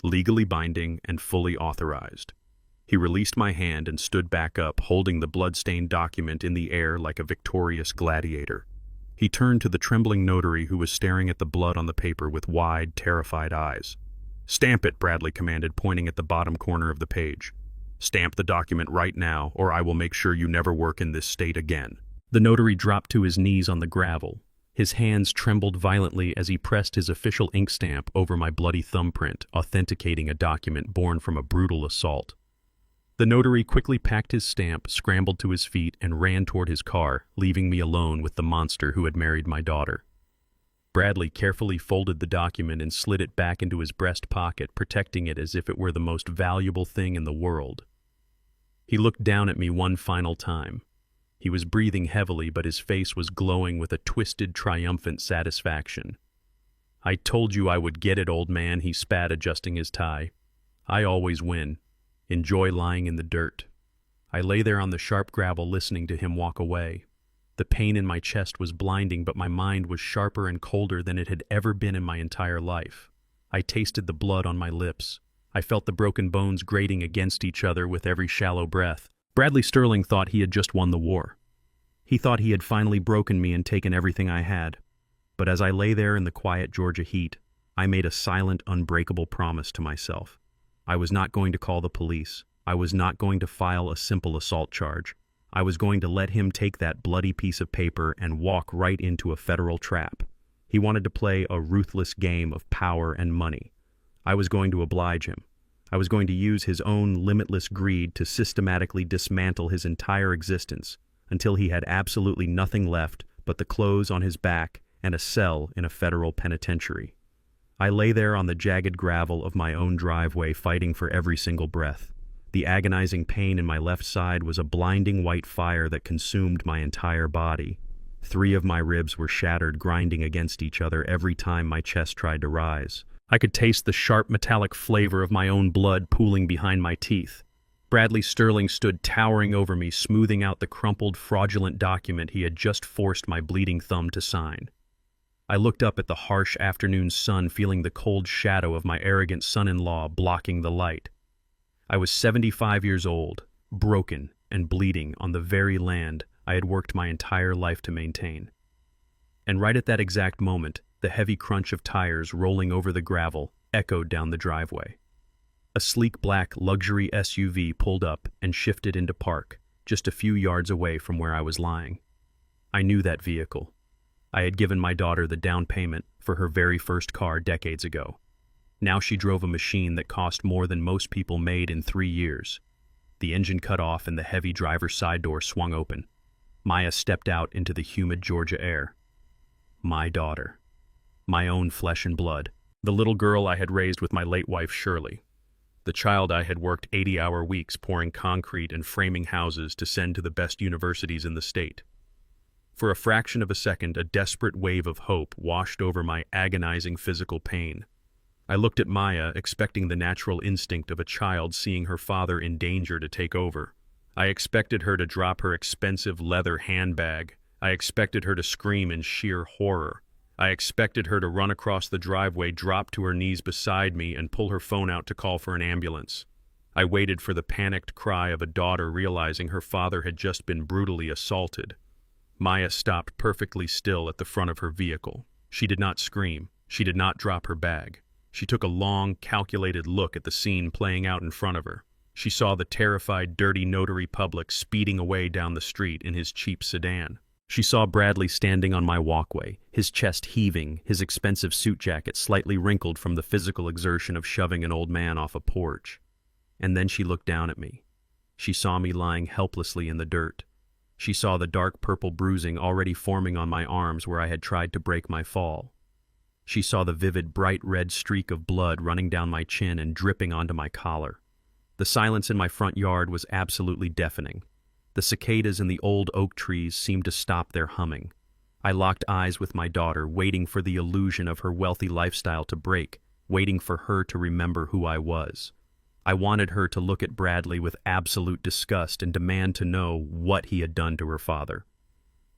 legally binding and fully authorized." He released my hand and stood back up, holding the blood-stained document in the air like a victorious gladiator. He turned to the trembling notary, who was staring at the blood on the paper with wide, terrified eyes. "Stamp it," Bradley commanded, pointing at the bottom corner of the page. "Stamp the document right now, or I will make sure you never work in this state again." The notary dropped to his knees on the gravel. His hands trembled violently as he pressed his official ink stamp over my bloody thumbprint, authenticating a document born from a brutal assault. The notary quickly packed his stamp, scrambled to his feet, and ran toward his car, leaving me alone with the monster who had married my daughter. Bradley carefully folded the document and slid it back into his breast pocket, protecting it as if it were the most valuable thing in the world. He looked down at me one final time. He was breathing heavily, but his face was glowing with a twisted, triumphant satisfaction. "I told you I would get it, old man," he spat, adjusting his tie. "I always win. Enjoy lying in the dirt." I lay there on the sharp gravel, listening to him walk away. The pain in my chest was blinding, but my mind was sharper and colder than it had ever been in my entire life. I tasted the blood on my lips. I felt the broken bones grating against each other with every shallow breath. Bradley Sterling thought he had just won the war. He thought he had finally broken me and taken everything I had. But as I lay there in the quiet Georgia heat, I made a silent, unbreakable promise to myself. I was not going to call the police. I was not going to file a simple assault charge. I was going to let him take that bloody piece of paper and walk right into a federal trap. He wanted to play a ruthless game of power and money. I was going to oblige him. I was going to use his own limitless greed to systematically dismantle his entire existence until he had absolutely nothing left but the clothes on his back and a cell in a federal penitentiary. I lay there on the jagged gravel of my own driveway, fighting for every single breath. The agonizing pain in my left side was a blinding white fire that consumed my entire body. 3 of my ribs were shattered, grinding against each other every time my chest tried to rise. I could taste the sharp metallic flavor of my own blood pooling behind my teeth. Bradley Sterling stood towering over me, smoothing out the crumpled, fraudulent document he had just forced my bleeding thumb to sign. I looked up at the harsh afternoon sun, feeling the cold shadow of my arrogant son-in-law blocking the light. I was 75 years old, broken and bleeding on the very land I had worked my entire life to maintain. And right at that exact moment, the heavy crunch of tires rolling over the gravel echoed down the driveway. A sleek black luxury SUV pulled up and shifted into park, just a few yards away from where I was lying. I knew that vehicle. I had given my daughter the down payment for her very first car decades ago. Now she drove a machine that cost more than most people made in 3 years. The engine cut off and the heavy driver's side door swung open. Maya stepped out into the humid Georgia air. My daughter. My own flesh and blood. The little girl I had raised with my late wife Shirley. The child I had worked 80-hour weeks pouring concrete and framing houses to send to the best universities in the state. For a fraction of a second, a desperate wave of hope washed over my agonizing physical pain. I looked at Maya, expecting the natural instinct of a child seeing her father in danger to take over. I expected her to drop her expensive leather handbag. I expected her to scream in sheer horror. I expected her to run across the driveway, drop to her knees beside me, and pull her phone out to call for an ambulance. I waited for the panicked cry of a daughter realizing her father had just been brutally assaulted. Maya stopped perfectly still at the front of her vehicle. She did not scream. She did not drop her bag. She took a long, calculated look at the scene playing out in front of her. She saw the terrified, dirty notary public speeding away down the street in his cheap sedan. She saw Bradley standing on my walkway, his chest heaving, his expensive suit jacket slightly wrinkled from the physical exertion of shoving an old man off a porch. And then she looked down at me. She saw me lying helplessly in the dirt. She saw the dark purple bruising already forming on my arms where I had tried to break my fall. She saw the vivid, bright red streak of blood running down my chin and dripping onto my collar. The silence in my front yard was absolutely deafening. The cicadas in the old oak trees seemed to stop their humming. I locked eyes with my daughter, waiting for the illusion of her wealthy lifestyle to break, waiting for her to remember who I was. I wanted her to look at Bradley with absolute disgust and demand to know what he had done to her father.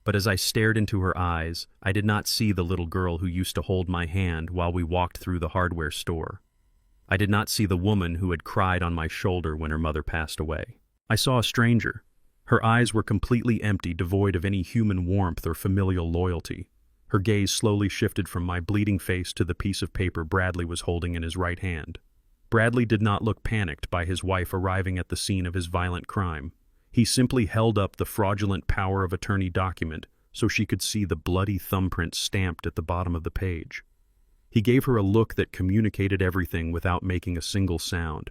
But as I stared into her eyes, I did not see the little girl who used to hold my hand while we walked through the hardware store. I did not see the woman who had cried on my shoulder when her mother passed away. I saw a stranger. Her eyes were completely empty, devoid of any human warmth or familial loyalty. Her gaze slowly shifted from my bleeding face to the piece of paper Bradley was holding in his right hand. Bradley did not look panicked by his wife arriving at the scene of his violent crime. He simply held up the fraudulent power of attorney document so she could see the bloody thumbprint stamped at the bottom of the page. He gave her a look that communicated everything without making a single sound.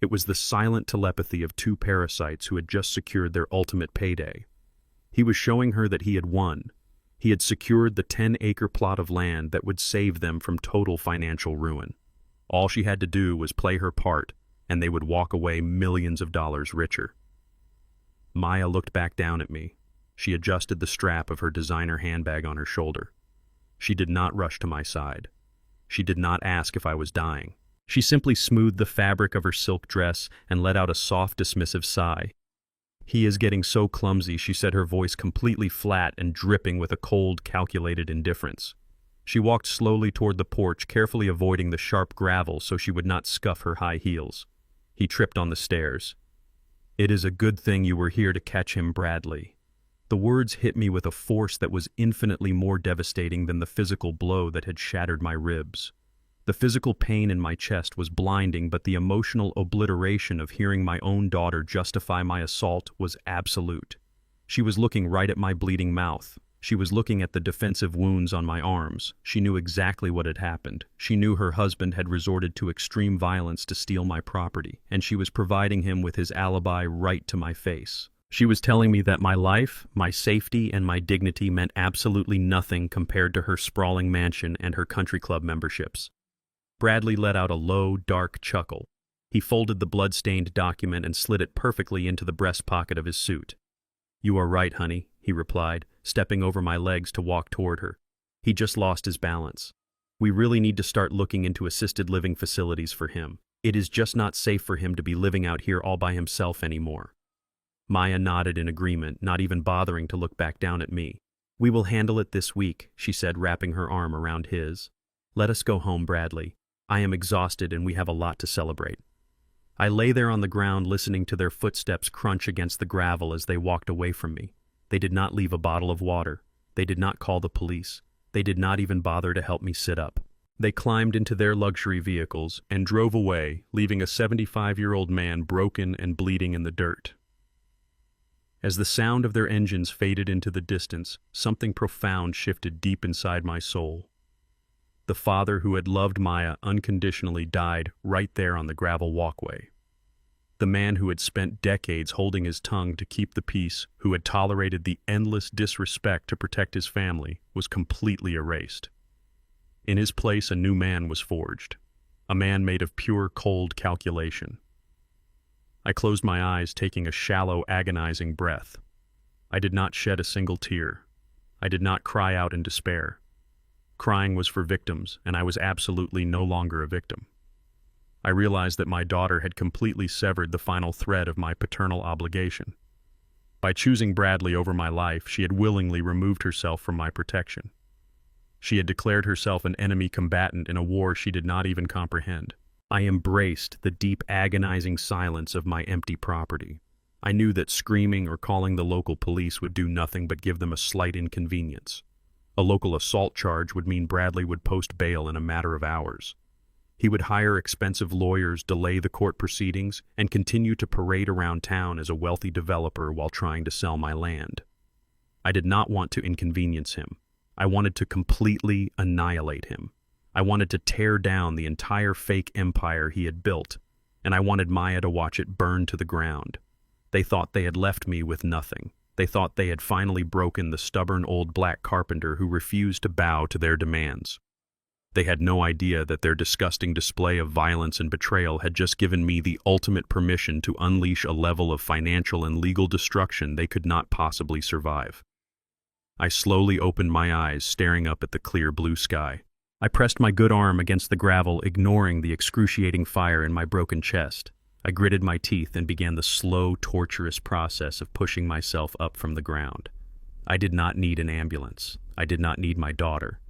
It was the silent telepathy of 2 parasites who had just secured their ultimate payday. He was showing her that he had won. He had secured the 10-acre plot of land that would save them from total financial ruin. All she had to do was play her part, and they would walk away millions of dollars richer. Maya looked back down at me. She adjusted the strap of her designer handbag on her shoulder. She did not rush to my side. She did not ask if I was dying. She simply smoothed the fabric of her silk dress and let out a soft, dismissive sigh. "He is getting so clumsy," she said, her voice completely flat and dripping with a cold, calculated indifference. She walked slowly toward the porch, carefully avoiding the sharp gravel so she would not scuff her high heels. He tripped on the stairs. "It is a good thing you were here to catch him, Bradley." The words hit me with a force that was infinitely more devastating than the physical blow that had shattered my ribs. The physical pain in my chest was blinding, but the emotional obliteration of hearing my own daughter justify my assault was absolute. She was looking right at my bleeding mouth. She was looking at the defensive wounds on my arms. She knew exactly what had happened. She knew her husband had resorted to extreme violence to steal my property, and she was providing him with his alibi right to my face. She was telling me that my life, my safety, and my dignity meant absolutely nothing compared to her sprawling mansion and her country club memberships. Bradley let out a low, dark chuckle. He folded the blood-stained document and slid it perfectly into the breast pocket of his suit. "You are right, honey," he replied, stepping over my legs to walk toward her. He just lost his balance. "We really need to start looking into assisted living facilities for him. It is just not safe for him to be living out here all by himself anymore." Maya nodded in agreement, not even bothering to look back down at me. "We will handle it this week," she said, wrapping her arm around his. "Let us go home, Bradley. I am exhausted and we have a lot to celebrate." I lay there on the ground listening to their footsteps crunch against the gravel as they walked away from me. They did not leave a bottle of water. They did not call the police. They did not even bother to help me sit up. They climbed into their luxury vehicles and drove away, leaving a 75-year-old man broken and bleeding in the dirt. As the sound of their engines faded into the distance, something profound shifted deep inside my soul. The father who had loved Maya unconditionally died right there on the gravel walkway. The man who had spent decades holding his tongue to keep the peace, who had tolerated the endless disrespect to protect his family, was completely erased. In his place, a new man was forged, a man made of pure, cold calculation. I closed my eyes, taking a shallow, agonizing breath. I did not shed a single tear. I did not cry out in despair. Crying was for victims, and I was absolutely no longer a victim. I realized that my daughter had completely severed the final thread of my paternal obligation. By choosing Bradley over my life, she had willingly removed herself from my protection. She had declared herself an enemy combatant in a war she did not even comprehend. I embraced the deep, agonizing silence of my empty property. I knew that screaming or calling the local police would do nothing but give them a slight inconvenience. A local assault charge would mean Bradley would post bail in a matter of hours. He would hire expensive lawyers, delay the court proceedings, and continue to parade around town as a wealthy developer while trying to sell my land. I did not want to inconvenience him. I wanted to completely annihilate him. I wanted to tear down the entire fake empire he had built, and I wanted Maya to watch it burn to the ground. They thought they had left me with nothing. They thought they had finally broken the stubborn old black carpenter who refused to bow to their demands. They had no idea that their disgusting display of violence and betrayal had just given me the ultimate permission to unleash a level of financial and legal destruction they could not possibly survive. I slowly opened my eyes, staring up at the clear blue sky. I pressed my good arm against the gravel, ignoring the excruciating fire in my broken chest. I gritted my teeth and began the slow, torturous process of pushing myself up from the ground. I did not need an ambulance. I did not need my daughter.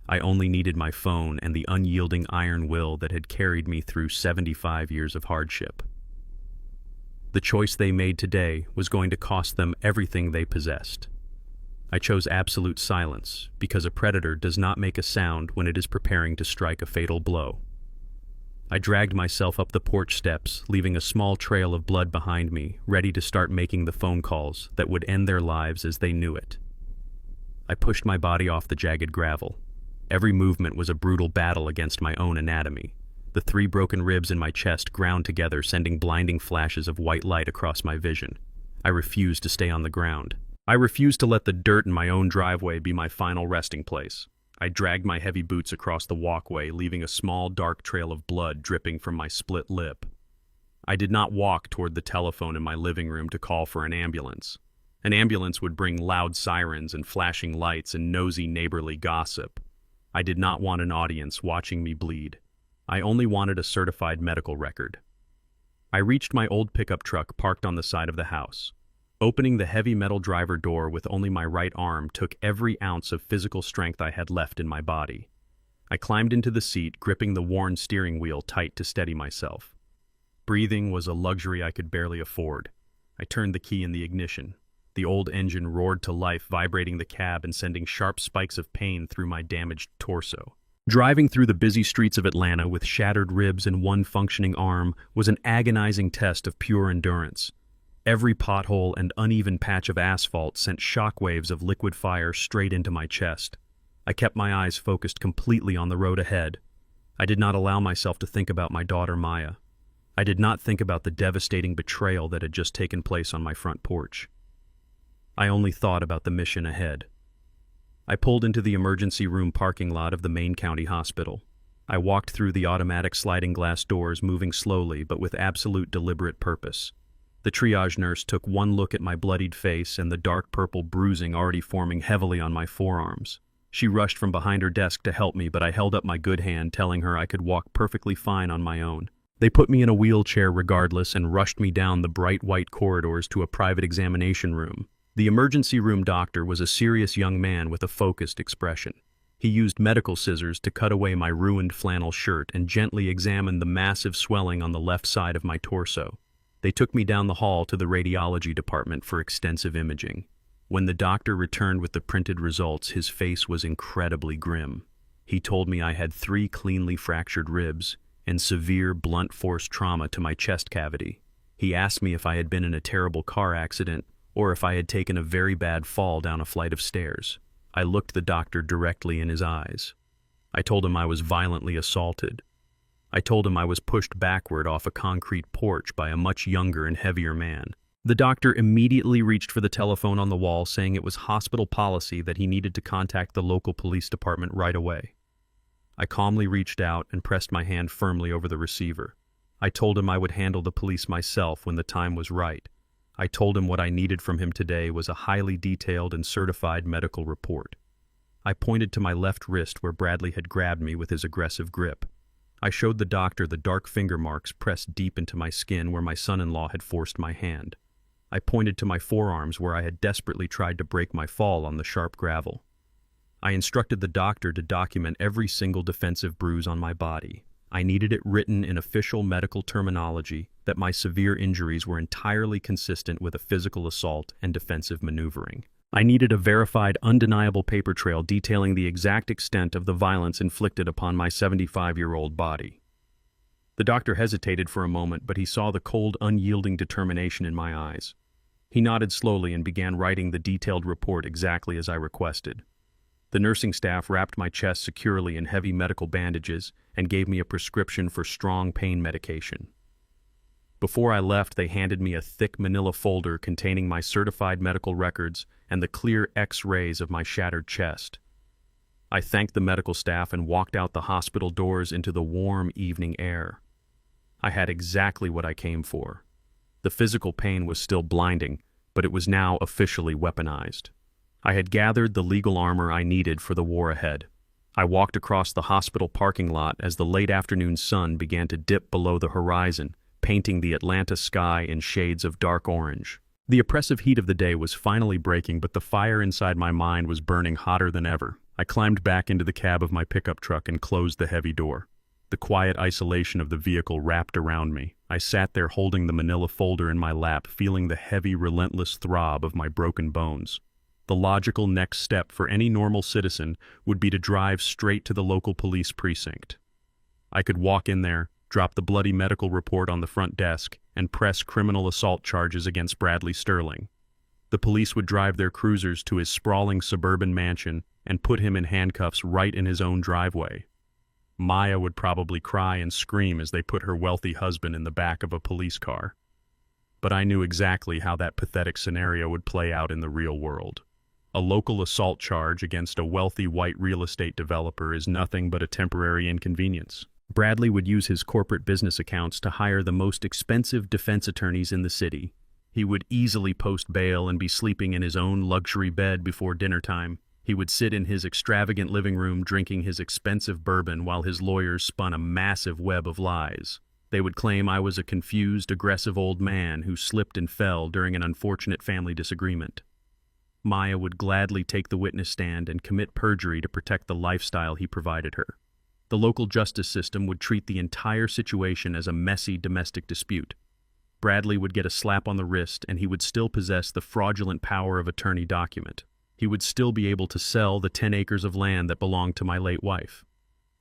I only needed my phone and the unyielding iron will that had carried me through 75 years of hardship. The choice they made today was going to cost them everything they possessed. I chose absolute silence because a predator does not make a sound when it is preparing to strike a fatal blow. I dragged myself up the porch steps, leaving a small trail of blood behind me, ready to start making the phone calls that would end their lives as they knew it. I pushed my body off the jagged gravel. Every movement was a brutal battle against my own anatomy. The 3 broken ribs in my chest ground together, sending blinding flashes of white light across my vision. I refused to stay on the ground. I refused to let the dirt in my own driveway be my final resting place. I dragged my heavy boots across the walkway, leaving a small, dark trail of blood dripping from my split lip. I did not walk toward the telephone in my living room to call for an ambulance. An ambulance would bring loud sirens and flashing lights and nosy neighborly gossip. I did not want an audience watching me bleed. I only wanted a certified medical record. I reached my old pickup truck parked on the side of the house. Opening the heavy metal driver door with only my right arm took every ounce of physical strength I had left in my body. I climbed into the seat, gripping the worn steering wheel tight to steady myself. Breathing was a luxury I could barely afford. I turned the key in the ignition. The old engine roared to life, vibrating the cab and sending sharp spikes of pain through my damaged torso. Driving through the busy streets of Atlanta with shattered ribs and one functioning arm was an agonizing test of pure endurance. Every pothole and uneven patch of asphalt sent shockwaves of liquid fire straight into my chest. I kept my eyes focused completely on the road ahead. I did not allow myself to think about my daughter Maya. I did not think about the devastating betrayal that had just taken place on my front porch. I only thought about the mission ahead. I pulled into the emergency room parking lot of the Main County Hospital. I walked through the automatic sliding glass doors, moving slowly but with absolute deliberate purpose. The triage nurse took one look at my bloodied face and the dark purple bruising already forming heavily on my forearms. She rushed from behind her desk to help me, but I held up my good hand, telling her I could walk perfectly fine on my own. They put me in a wheelchair regardless and rushed me down the bright white corridors to a private examination room. The emergency room doctor was a serious young man with a focused expression. He used medical scissors to cut away my ruined flannel shirt and gently examined the massive swelling on the left side of my torso. They took me down the hall to the radiology department for extensive imaging. When the doctor returned with the printed results, his face was incredibly grim. He told me I had 3 cleanly fractured ribs and severe blunt force trauma to my chest cavity. He asked me if I had been in a terrible car accident or if I had taken a very bad fall down a flight of stairs. I looked the doctor directly in his eyes. I told him I was violently assaulted. I told him I was pushed backward off a concrete porch by a much younger and heavier man. The doctor immediately reached for the telephone on the wall, saying it was hospital policy that he needed to contact the local police department right away. I calmly reached out and pressed my hand firmly over the receiver. I told him I would handle the police myself when the time was right. I told him what I needed from him today was a highly detailed and certified medical report. I pointed to my left wrist where Bradley had grabbed me with his aggressive grip. I showed the doctor the dark finger marks pressed deep into my skin where my son-in-law had forced my hand. I pointed to my forearms where I had desperately tried to break my fall on the sharp gravel. I instructed the doctor to document every single defensive bruise on my body. I needed it written in official medical terminology that my severe injuries were entirely consistent with a physical assault and defensive maneuvering. I needed a verified, undeniable paper trail detailing the exact extent of the violence inflicted upon my 75-year-old body. The doctor hesitated for a moment, but he saw the cold, unyielding determination in my eyes. He nodded slowly and began writing the detailed report exactly as I requested. The nursing staff wrapped my chest securely in heavy medical bandages and gave me a prescription for strong pain medication. Before I left, they handed me a thick manila folder containing my certified medical records and the clear X-rays of my shattered chest. I thanked the medical staff and walked out the hospital doors into the warm evening air. I had exactly what I came for. The physical pain was still blinding, but it was now officially weaponized. I had gathered the legal armor I needed for the war ahead. I walked across the hospital parking lot as the late afternoon sun began to dip below the horizon, painting the Atlanta sky in shades of dark orange. The oppressive heat of the day was finally breaking, but the fire inside my mind was burning hotter than ever. I climbed back into the cab of my pickup truck and closed the heavy door. The quiet isolation of the vehicle wrapped around me. I sat there holding the manila folder in my lap, feeling the heavy, relentless throb of my broken bones. The logical next step for any normal citizen would be to drive straight to the local police precinct. I could walk in there, drop the bloody medical report on the front desk, and press criminal assault charges against Bradley Sterling. The police would drive their cruisers to his sprawling suburban mansion and put him in handcuffs right in his own driveway. Maya would probably cry and scream as they put her wealthy husband in the back of a police car. But I knew exactly how that pathetic scenario would play out in the real world. A local assault charge against a wealthy white real estate developer is nothing but a temporary inconvenience. Bradley would use his corporate business accounts to hire the most expensive defense attorneys in the city. He would easily post bail and be sleeping in his own luxury bed before dinner time. He would sit in his extravagant living room drinking his expensive bourbon while his lawyers spun a massive web of lies. They would claim I was a confused, aggressive old man who slipped and fell during an unfortunate family disagreement. Maya would gladly take the witness stand and commit perjury to protect the lifestyle he provided her. The local justice system would treat the entire situation as a messy domestic dispute. Bradley would get a slap on the wrist, and he would still possess the fraudulent power of attorney document. He would still be able to sell the 10 acres of land that belonged to my late wife.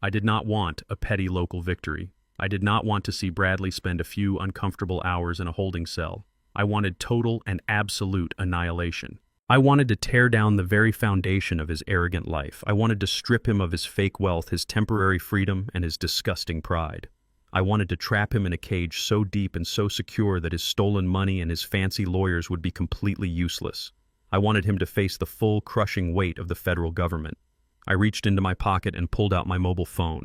I did not want a petty local victory. I did not want to see Bradley spend a few uncomfortable hours in a holding cell. I wanted total and absolute annihilation. I wanted to tear down the very foundation of his arrogant life. I wanted to strip him of his fake wealth, his temporary freedom, and his disgusting pride. I wanted to trap him in a cage so deep and so secure that his stolen money and his fancy lawyers would be completely useless. I wanted him to face the full, crushing weight of the federal government. I reached into my pocket and pulled out my mobile phone.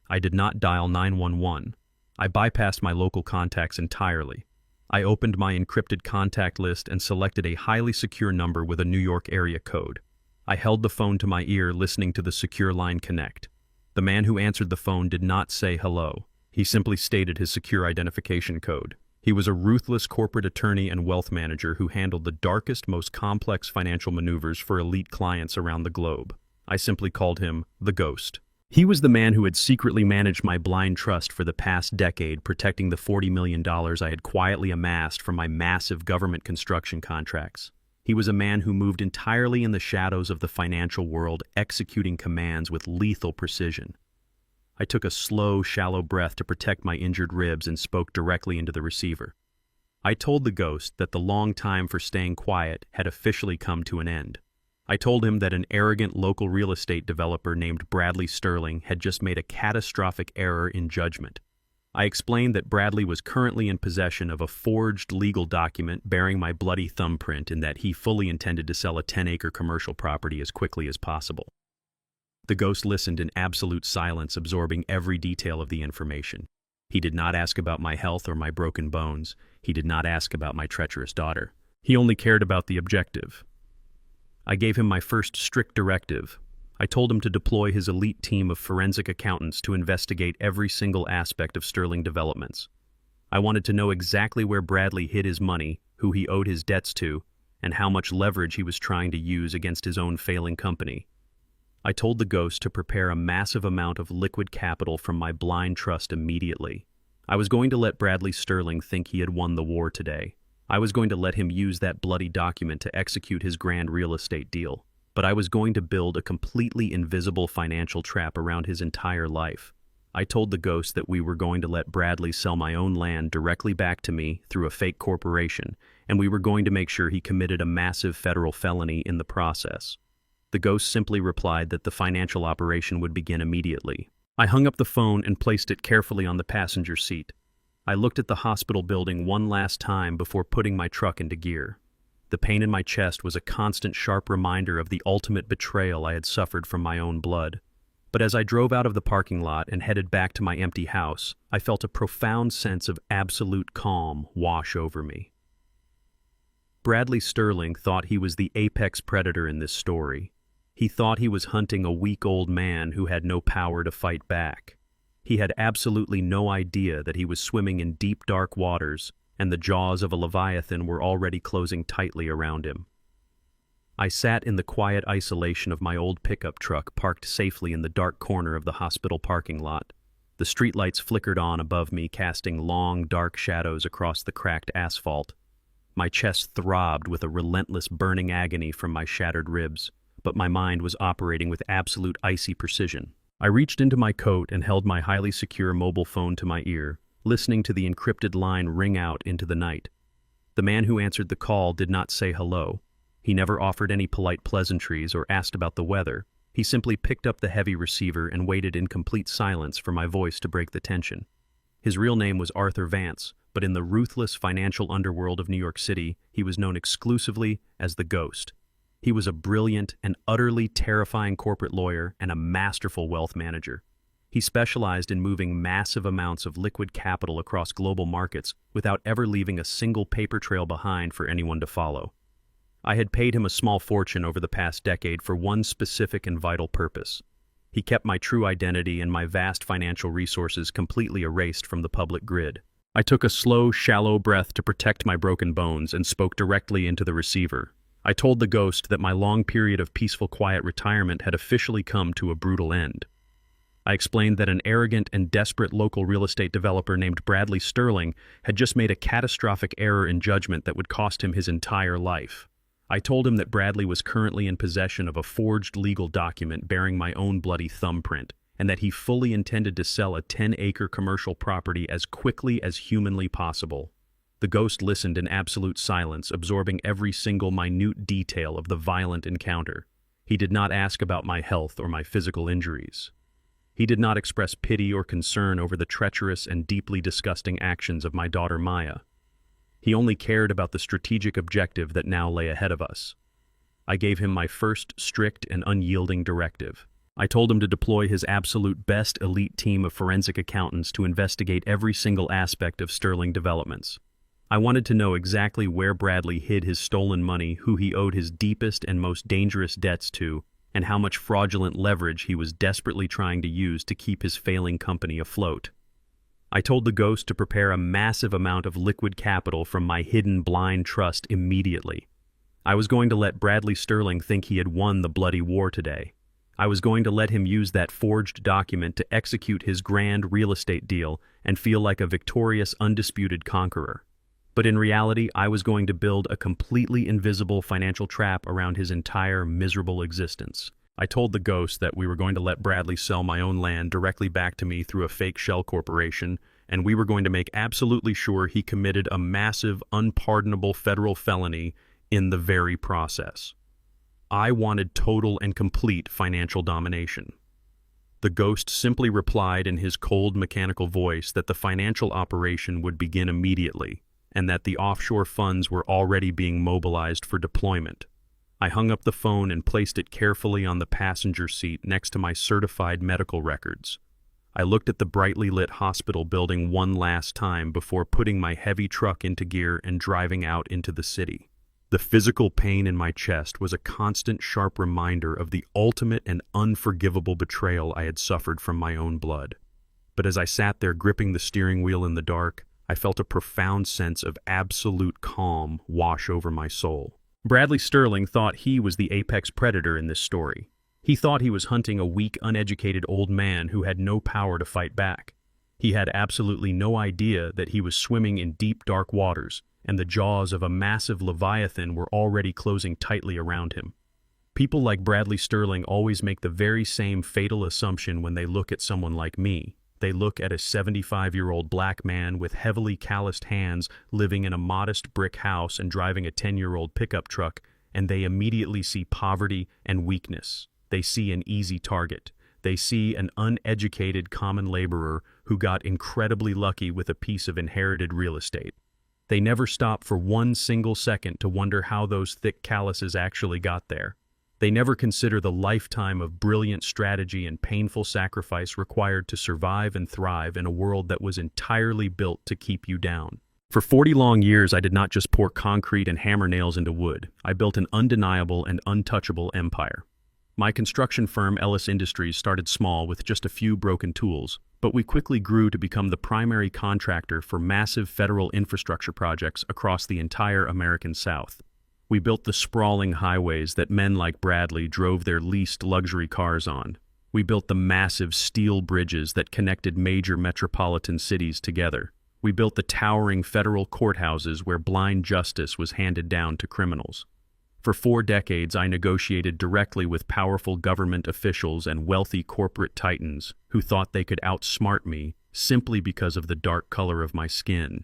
I did not dial 911. I bypassed my local contacts entirely. I opened my encrypted contact list and selected a highly secure number with a New York area code. I held the phone to my ear, listening to the secure line connect. The man who answered the phone did not say hello. He simply stated his secure identification code. He was a ruthless corporate attorney and wealth manager who handled the darkest, most complex financial maneuvers for elite clients around the globe. I simply called him the Ghost. He was the man who had secretly managed my blind trust for the past decade, protecting the $40 million I had quietly amassed from my massive government construction contracts. He was a man who moved entirely in the shadows of the financial world, executing commands with lethal precision. I took a slow, shallow breath to protect my injured ribs and spoke directly into the receiver. I told the Ghost that the long time for staying quiet had officially come to an end. I told him that an arrogant local real estate developer named Bradley Sterling had just made a catastrophic error in judgment. I explained that Bradley was currently in possession of a forged legal document bearing my bloody thumbprint and that he fully intended to sell a 10-acre commercial property as quickly as possible. The Ghost listened in absolute silence, absorbing every detail of the information. He did not ask about my health or my broken bones. He did not ask about my treacherous daughter. He only cared about the objective. I gave him my first strict directive. I told him to deploy his elite team of forensic accountants to investigate every single aspect of Sterling developments. I wanted to know exactly where Bradley hid his money, who he owed his debts to, and how much leverage he was trying to use against his own failing company. I told the Ghost to prepare a massive amount of liquid capital from my blind trust immediately. I was going to let Bradley Sterling think he had won the war today. I was going to let him use that bloody document to execute his grand real estate deal. But I was going to build a completely invisible financial trap around his entire life. I told the Ghost that we were going to let Bradley sell my own land directly back to me through a fake corporation, and we were going to make sure he committed a massive federal felony in the process. The Ghost simply replied that the financial operation would begin immediately. I hung up the phone and placed it carefully on the passenger seat. I looked at the hospital building one last time before putting my truck into gear. The pain in my chest was a constant, sharp reminder of the ultimate betrayal I had suffered from my own blood. But as I drove out of the parking lot and headed back to my empty house, I felt a profound sense of absolute calm wash over me. Bradley Sterling thought he was the apex predator in this story. He thought he was hunting a weak old man who had no power to fight back. He had absolutely no idea that he was swimming in deep, dark waters, and the jaws of a leviathan were already closing tightly around him. I sat in the quiet isolation of my old pickup truck parked safely in the dark corner of the hospital parking lot. The streetlights flickered on above me, casting long, dark shadows across the cracked asphalt. My chest throbbed with a relentless burning agony from my shattered ribs, but my mind was operating with absolute icy precision. I reached into my coat and held my highly secure mobile phone to my ear, listening to the encrypted line ring out into the night. The man who answered the call did not say hello. He never offered any polite pleasantries or asked about the weather. He simply picked up the heavy receiver and waited in complete silence for my voice to break the tension. His real name was Arthur Vance, but in the ruthless financial underworld of New York City, he was known exclusively as the Ghost. He was a brilliant and utterly terrifying corporate lawyer and a masterful wealth manager. He specialized in moving massive amounts of liquid capital across global markets without ever leaving a single paper trail behind for anyone to follow. I had paid him a small fortune over the past decade for one specific and vital purpose. He kept my true identity and my vast financial resources completely erased from the public grid. I took a slow, shallow breath to protect my broken bones and spoke directly into the receiver. I told the Ghost that my long period of peaceful, quiet retirement had officially come to a brutal end. I explained that an arrogant and desperate local real estate developer named Bradley Sterling had just made a catastrophic error in judgment that would cost him his entire life. I told him that Bradley was currently in possession of a forged legal document bearing my own bloody thumbprint, and that he fully intended to sell a 10-acre commercial property as quickly as humanly possible. The Ghost listened in absolute silence, absorbing every single minute detail of the violent encounter. He did not ask about my health or my physical injuries. He did not express pity or concern over the treacherous and deeply disgusting actions of my daughter Maya. He only cared about the strategic objective that now lay ahead of us. I gave him my first strict and unyielding directive. I told him to deploy his absolute best elite team of forensic accountants to investigate every single aspect of Sterling developments. I wanted to know exactly where Bradley hid his stolen money, who he owed his deepest and most dangerous debts to, and how much fraudulent leverage he was desperately trying to use to keep his failing company afloat. I told the ghost to prepare a massive amount of liquid capital from my hidden blind trust immediately. I was going to let Bradley Sterling think he had won the bloody war today. I was going to let him use that forged document to execute his grand real estate deal and feel like a victorious, undisputed conqueror. But in reality, I was going to build a completely invisible financial trap around his entire miserable existence. I told the ghost that we were going to let Bradley sell my own land directly back to me through a fake shell corporation, and we were going to make absolutely sure he committed a massive, unpardonable federal felony in the very process. I wanted total and complete financial domination. The ghost simply replied in his cold, mechanical voice that the financial operation would begin immediately, and that the offshore funds were already being mobilized for deployment. I hung up the phone and placed it carefully on the passenger seat next to my certified medical records. I looked at the brightly lit hospital building one last time before putting my heavy truck into gear and driving out into the city. The physical pain in my chest was a constant, sharp reminder of the ultimate and unforgivable betrayal I had suffered from my own blood. But as I sat there gripping the steering wheel in the dark, I felt a profound sense of absolute calm wash over my soul. Bradley Sterling thought he was the apex predator in this story. He thought he was hunting a weak, uneducated old man who had no power to fight back. He had absolutely no idea that he was swimming in deep, dark waters, and the jaws of a massive leviathan were already closing tightly around him. People like Bradley Sterling always make the very same fatal assumption when they look at someone like me. They look at a 75-year-old black man with heavily calloused hands living in a modest brick house and driving a 10-year-old pickup truck, and they immediately see poverty and weakness. They see an easy target. They see an uneducated common laborer who got incredibly lucky with a piece of inherited real estate. They never stop for one single second to wonder how those thick calluses actually got there. They never consider the lifetime of brilliant strategy and painful sacrifice required to survive and thrive in a world that was entirely built to keep you down. For 40 long years, I did not just pour concrete and hammer nails into wood. I built an undeniable and untouchable empire. My construction firm, Ellis Industries, started small with just a few broken tools, but we quickly grew to become the primary contractor for massive federal infrastructure projects across the entire American South. We built the sprawling highways that men like Bradley drove their leased luxury cars on. We built the massive steel bridges that connected major metropolitan cities together. We built the towering federal courthouses where blind justice was handed down to criminals. For 4 decades, I negotiated directly with powerful government officials and wealthy corporate titans who thought they could outsmart me simply because of the dark color of my skin.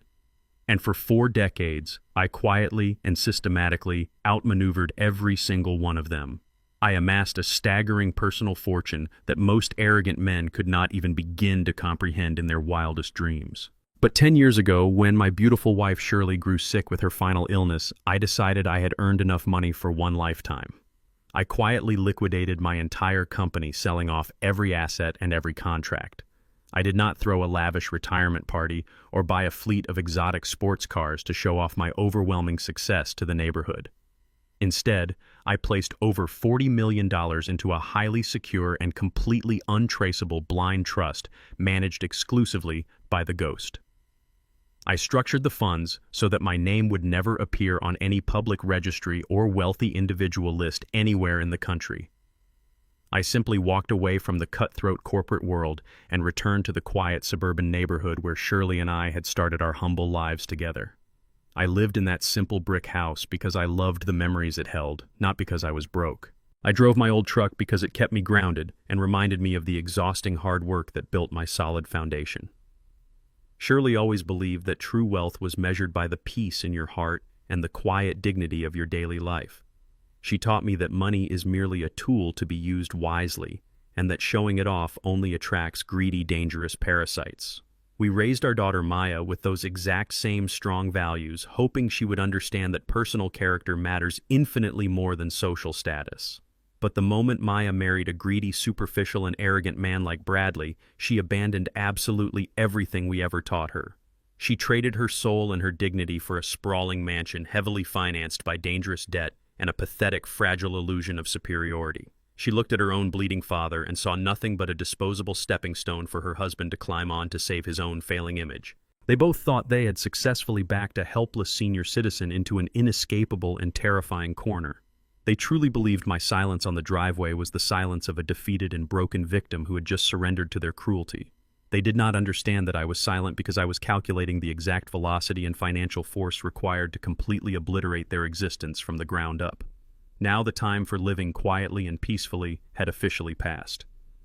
And for 4 decades, I quietly and systematically outmaneuvered every single one of them. I amassed a staggering personal fortune that most arrogant men could not even begin to comprehend in their wildest dreams. But 10 years ago, when my beautiful wife Shirley grew sick with her final illness, I decided I had earned enough money for one lifetime. I quietly liquidated my entire company, selling off every asset and every contract. I did not throw a lavish retirement party or buy a fleet of exotic sports cars to show off my overwhelming success to the neighborhood. Instead, I placed over $40 million into a highly secure and completely untraceable blind trust managed exclusively by the ghost. I structured the funds so that my name would never appear on any public registry or wealthy individual list anywhere in the country. I simply walked away from the cutthroat corporate world and returned to the quiet suburban neighborhood where Shirley and I had started our humble lives together. I lived in that simple brick house because I loved the memories it held, not because I was broke. I drove my old truck because it kept me grounded and reminded me of the exhausting hard work that built my solid foundation. Shirley always believed that true wealth was measured by the peace in your heart and the quiet dignity of your daily life. She taught me that money is merely a tool to be used wisely, and that showing it off only attracts greedy, dangerous parasites. We raised our daughter Maya with those exact same strong values, hoping she would understand that personal character matters infinitely more than social status. But the moment Maya married a greedy, superficial, and arrogant man like Bradley, she abandoned absolutely everything we ever taught her. She traded her soul and her dignity for a sprawling mansion heavily financed by dangerous debt and a pathetic, fragile illusion of superiority. She looked at her own bleeding father and saw nothing but a disposable stepping stone for her husband to climb on to save his own failing image. They both thought they had successfully backed a helpless senior citizen into an inescapable and terrifying corner. They truly believed my silence on the driveway was the silence of a defeated and broken victim who had just surrendered to their cruelty. They did not understand that I was silent because I was calculating the exact velocity and financial force required to completely obliterate their existence from the ground up. Now the time for living quietly and peacefully had officially passed.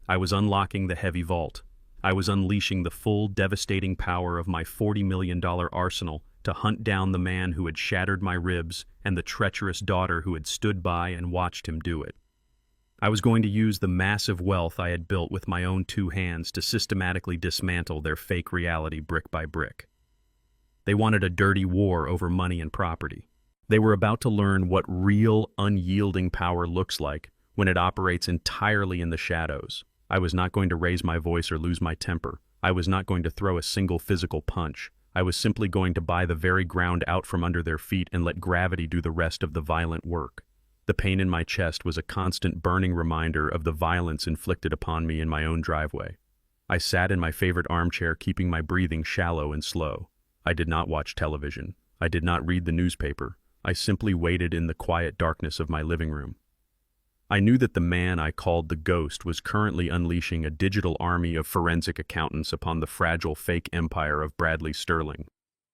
I was unlocking the heavy vault. I was unleashing the full, devastating power of my $40 million arsenal to hunt down the man who had shattered my ribs and the treacherous daughter who had stood by and watched him do it. I was going to use the massive wealth I had built with my own two hands to systematically dismantle their fake reality brick by brick. They wanted a dirty war over money and property. They were about to learn what real, unyielding power looks like when it operates entirely in the shadows. I was not going to raise my voice or lose my temper. I was not going to throw a single physical punch. I was simply going to buy the very ground out from under their feet and let gravity do the rest of the violent work. The pain in my chest was a constant burning reminder of the violence inflicted upon me in my own driveway. I sat in my favorite armchair, keeping my breathing shallow and slow. I did not watch television. I did not read the newspaper. I simply waited in the quiet darkness of my living room. I knew that the man I called the Ghost was currently unleashing a digital army of forensic accountants upon the fragile fake empire of Bradley Sterling.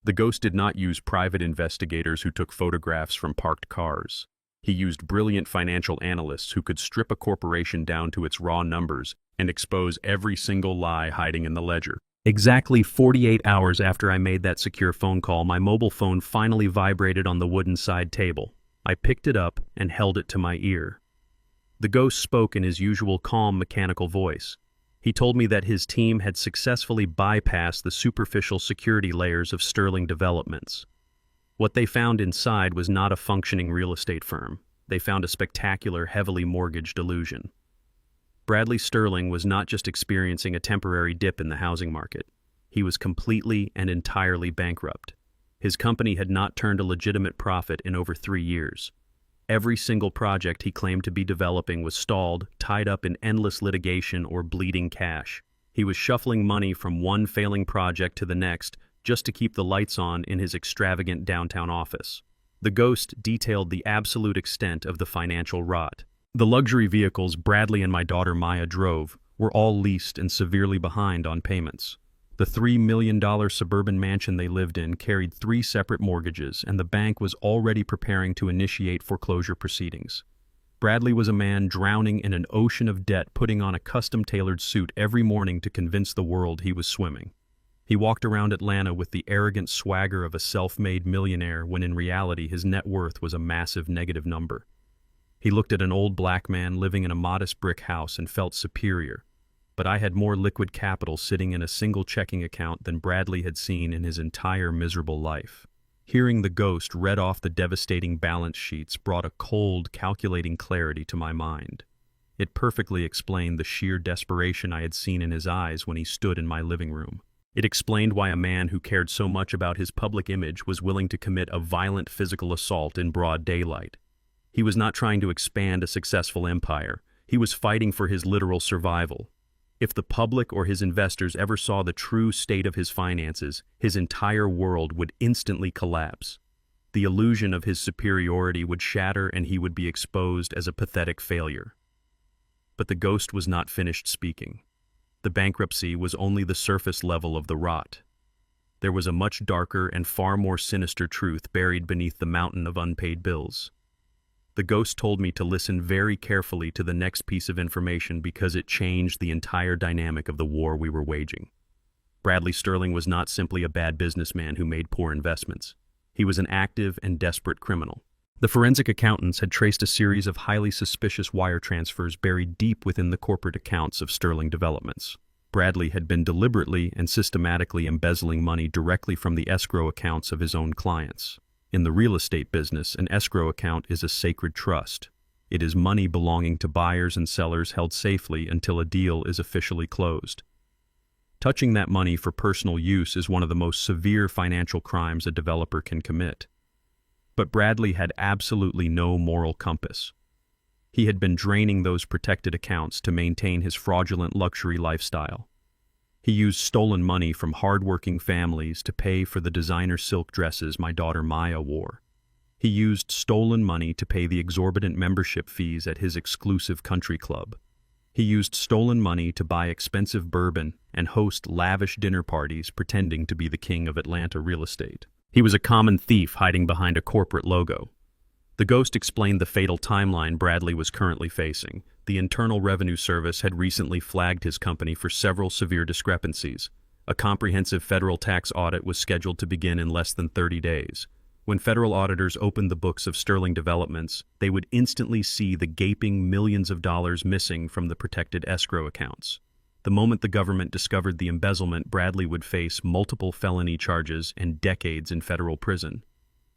The Ghost did not use private investigators who took photographs from parked cars. He used brilliant financial analysts who could strip a corporation down to its raw numbers and expose every single lie hiding in the ledger. Exactly 48 hours after I made that secure phone call, my mobile phone finally vibrated on the wooden side table. I picked it up and held it to my ear. The Ghost spoke in his usual calm, mechanical voice. He told me that his team had successfully bypassed the superficial security layers of Sterling Developments. What they found inside was not a functioning real estate firm. They found a spectacular, heavily mortgaged illusion. Bradley Sterling was not just experiencing a temporary dip in the housing market. He was completely and entirely bankrupt. His company had not turned a legitimate profit in over 3 years. Every single project he claimed to be developing was stalled, tied up in endless litigation or bleeding cash. He was shuffling money from one failing project to the next just to keep the lights on in his extravagant downtown office. The Ghost detailed the absolute extent of the financial rot. The luxury vehicles Bradley and my daughter Maya drove were all leased and severely behind on payments. The $3 million suburban mansion they lived in carried 3 separate mortgages, and the bank was already preparing to initiate foreclosure proceedings. Bradley was a man drowning in an ocean of debt, putting on a custom-tailored suit every morning to convince the world he was swimming. He walked around Atlanta with the arrogant swagger of a self-made millionaire when in reality his net worth was a massive negative number. He looked at an old black man living in a modest brick house and felt superior. But I had more liquid capital sitting in a single checking account than Bradley had seen in his entire miserable life. Hearing the Ghost read off the devastating balance sheets brought a cold, calculating clarity to my mind. It perfectly explained the sheer desperation I had seen in his eyes when he stood in my living room. It explained why a man who cared so much about his public image was willing to commit a violent physical assault in broad daylight. He was not trying to expand a successful empire. He was fighting for his literal survival. If the public or his investors ever saw the true state of his finances, his entire world would instantly collapse. The illusion of his superiority would shatter and he would be exposed as a pathetic failure. But the Ghost was not finished speaking. The bankruptcy was only the surface level of the rot. There was a much darker and far more sinister truth buried beneath the mountain of unpaid bills. The Ghost told me to listen very carefully to the next piece of information because it changed the entire dynamic of the war we were waging. Bradley Sterling was not simply a bad businessman who made poor investments. He was an active and desperate criminal. The forensic accountants had traced a series of highly suspicious wire transfers buried deep within the corporate accounts of Sterling Developments. Bradley had been deliberately and systematically embezzling money directly from the escrow accounts of his own clients. In the real estate business, an escrow account is a sacred trust. It is money belonging to buyers and sellers held safely until a deal is officially closed. Touching that money for personal use is one of the most severe financial crimes a developer can commit. But Bradley had absolutely no moral compass. He had been draining those protected accounts to maintain his fraudulent luxury lifestyle. He used stolen money from hard-working families to pay for the designer silk dresses my daughter Maya wore. He used stolen money to pay the exorbitant membership fees at his exclusive country club. He used stolen money to buy expensive bourbon and host lavish dinner parties pretending to be the king of Atlanta real estate. He was a common thief hiding behind a corporate logo. The ghost explained the fatal timeline Bradley was currently facing. The Internal Revenue Service had recently flagged his company for several severe discrepancies. A comprehensive federal tax audit was scheduled to begin in less than 30 days. When federal auditors opened the books of Sterling Developments, they would instantly see the gaping millions of dollars missing from the protected escrow accounts. The moment the government discovered the embezzlement, Bradley would face multiple felony charges and decades in federal prison.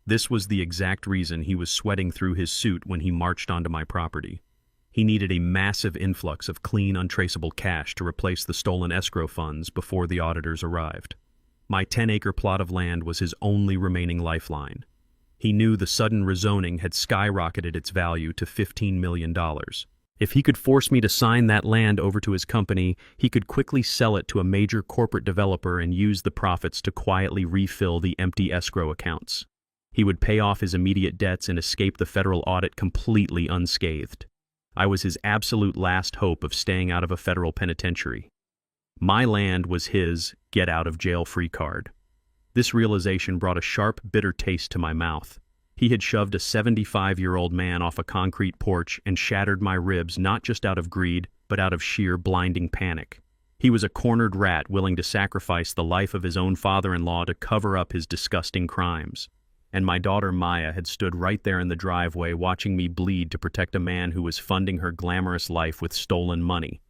This was the exact reason he was sweating through his suit when he marched onto my property. He needed a massive influx of clean, untraceable cash to replace the stolen escrow funds before the auditors arrived. My 10-acre plot of land was his only remaining lifeline. He knew the sudden rezoning had skyrocketed its value to $15 million. If he could force me to sign that land over to his company, he could quickly sell it to a major corporate developer and use the profits to quietly refill the empty escrow accounts. He would pay off his immediate debts and escape the federal audit completely unscathed. I was his absolute last hope of staying out of a federal penitentiary. My land was his get-out-of-jail-free card. This realization brought a sharp, bitter taste to my mouth. He had shoved a 75-year-old man off a concrete porch and shattered my ribs not just out of greed, but out of sheer blinding panic. He was a cornered rat willing to sacrifice the life of his own father-in-law to cover up his disgusting crimes. And my daughter Maya had stood right there in the driveway watching me bleed to protect a man who was funding her glamorous life with stolen money.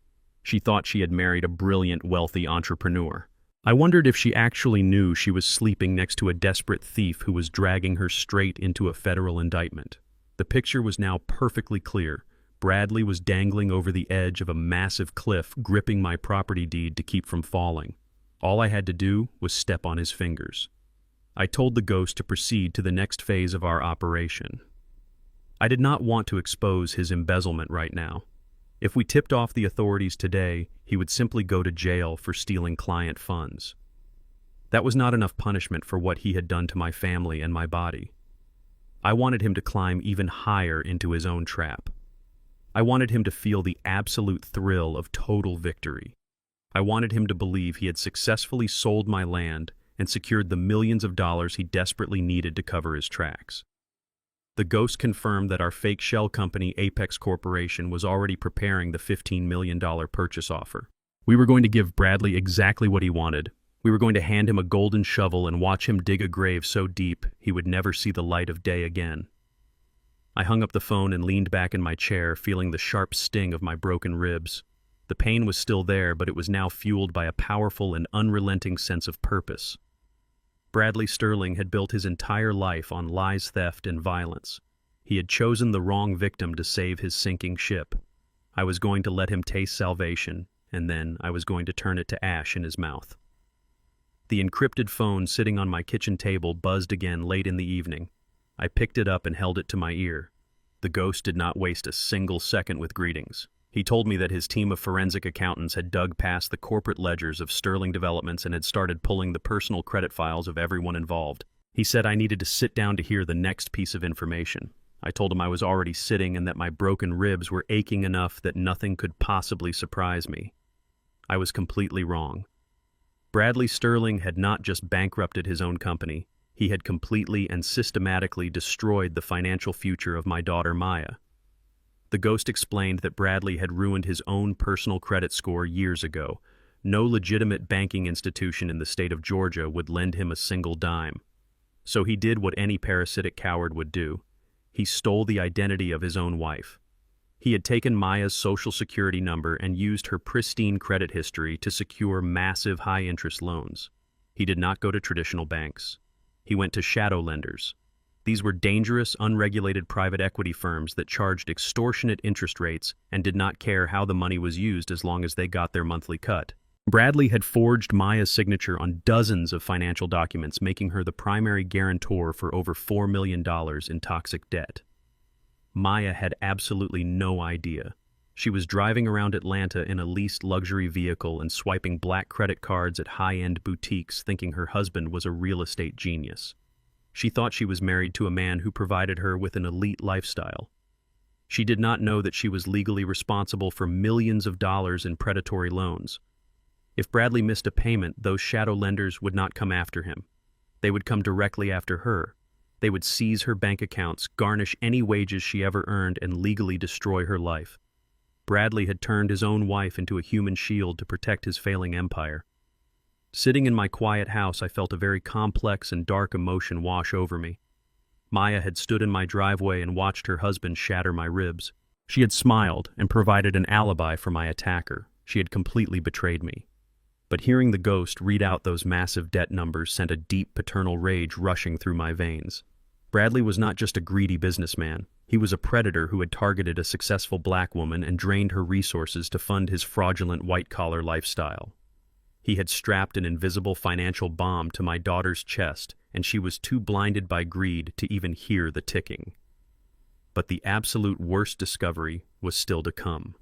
She thought she had married a brilliant, wealthy entrepreneur. I wondered if she actually knew she was sleeping next to a desperate thief who was dragging her straight into a federal indictment. The picture was now perfectly clear. Bradley was dangling over the edge of a massive cliff, gripping my property deed to keep from falling. All I had to do was step on his fingers. I told the ghost to proceed to the next phase of our operation. I did not want to expose his embezzlement right now. If we tipped off the authorities today, he would simply go to jail for stealing client funds. That was not enough punishment for what he had done to my family and my body. I wanted him to climb even higher into his own trap. I wanted him to feel the absolute thrill of total victory. I wanted him to believe he had successfully sold my land and secured the millions of dollars he desperately needed to cover his tracks. The ghost confirmed that our fake shell company, Apex Corporation, was already preparing the $15 million purchase offer. We were going to give Bradley exactly what he wanted. We were going to hand him a golden shovel and watch him dig a grave so deep he would never see the light of day again. I hung up the phone and leaned back in my chair, feeling the sharp sting of my broken ribs. The pain was still there, but it was now fueled by a powerful and unrelenting sense of purpose. Bradley Sterling had built his entire life on lies, theft, and violence. He had chosen the wrong victim to save his sinking ship. I was going to let him taste salvation, and then I was going to turn it to ash in his mouth. The encrypted phone sitting on my kitchen table buzzed again late in the evening. I picked it up and held it to my ear. The ghost did not waste a single second with greetings. He told me that his team of forensic accountants had dug past the corporate ledgers of Sterling Developments and had started pulling the personal credit files of everyone involved. He said I needed to sit down to hear the next piece of information. I told him I was already sitting and that my broken ribs were aching enough that nothing could possibly surprise me. I was completely wrong. Bradley Sterling had not just bankrupted his own company, he had completely and systematically destroyed the financial future of my daughter Maya. The ghost explained that Bradley had ruined his own personal credit score years ago. No legitimate banking institution in the state of Georgia would lend him a single dime. So he did what any parasitic coward would do. He stole the identity of his own wife. He had taken Maya's social security number and used her pristine credit history to secure massive high-interest loans. He did not go to traditional banks. He went to shadow lenders. These were dangerous, unregulated private equity firms that charged extortionate interest rates and did not care how the money was used as long as they got their monthly cut. Bradley had forged Maya's signature on dozens of financial documents, making her the primary guarantor for over $4 million in toxic debt. Maya had absolutely no idea. She was driving around Atlanta in a leased luxury vehicle and swiping black credit cards at high-end boutiques, thinking her husband was a real estate genius. She thought she was married to a man who provided her with an elite lifestyle. She did not know that she was legally responsible for millions of dollars in predatory loans. If Bradley missed a payment, those shadow lenders would not come after him. They would come directly after her. They would seize her bank accounts, garnish any wages she ever earned, and legally destroy her life. Bradley had turned his own wife into a human shield to protect his failing empire. Sitting in my quiet house, I felt a very complex and dark emotion wash over me. Maya had stood in my driveway and watched her husband shatter my ribs. She had smiled and provided an alibi for my attacker. She had completely betrayed me. But hearing the ghost read out those massive debt numbers sent a deep paternal rage rushing through my veins. Bradley was not just a greedy businessman. He was a predator who had targeted a successful black woman and drained her resources to fund his fraudulent white-collar lifestyle. He had strapped an invisible financial bomb to my daughter's chest, and she was too blinded by greed to even hear the ticking. But the absolute worst discovery was still to come.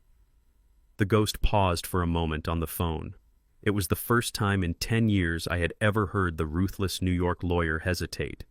The ghost paused for a moment on the phone. It was the first time in 10 years I had ever heard the ruthless New York lawyer hesitate.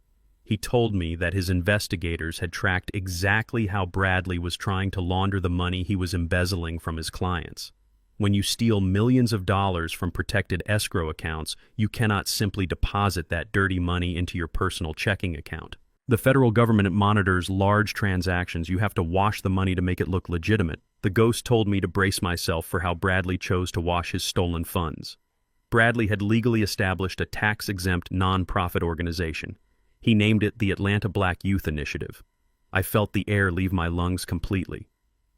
He told me that his investigators had tracked exactly how Bradley was trying to launder the money he was embezzling from his clients. When you steal millions of dollars from protected escrow accounts, you cannot simply deposit that dirty money into your personal checking account. The federal government monitors large transactions. You have to wash the money to make it look legitimate. The ghost told me to brace myself for how Bradley chose to wash his stolen funds. Bradley had legally established a tax-exempt non-profit organization. He named it the Atlanta Black Youth Initiative. I felt the air leave my lungs completely.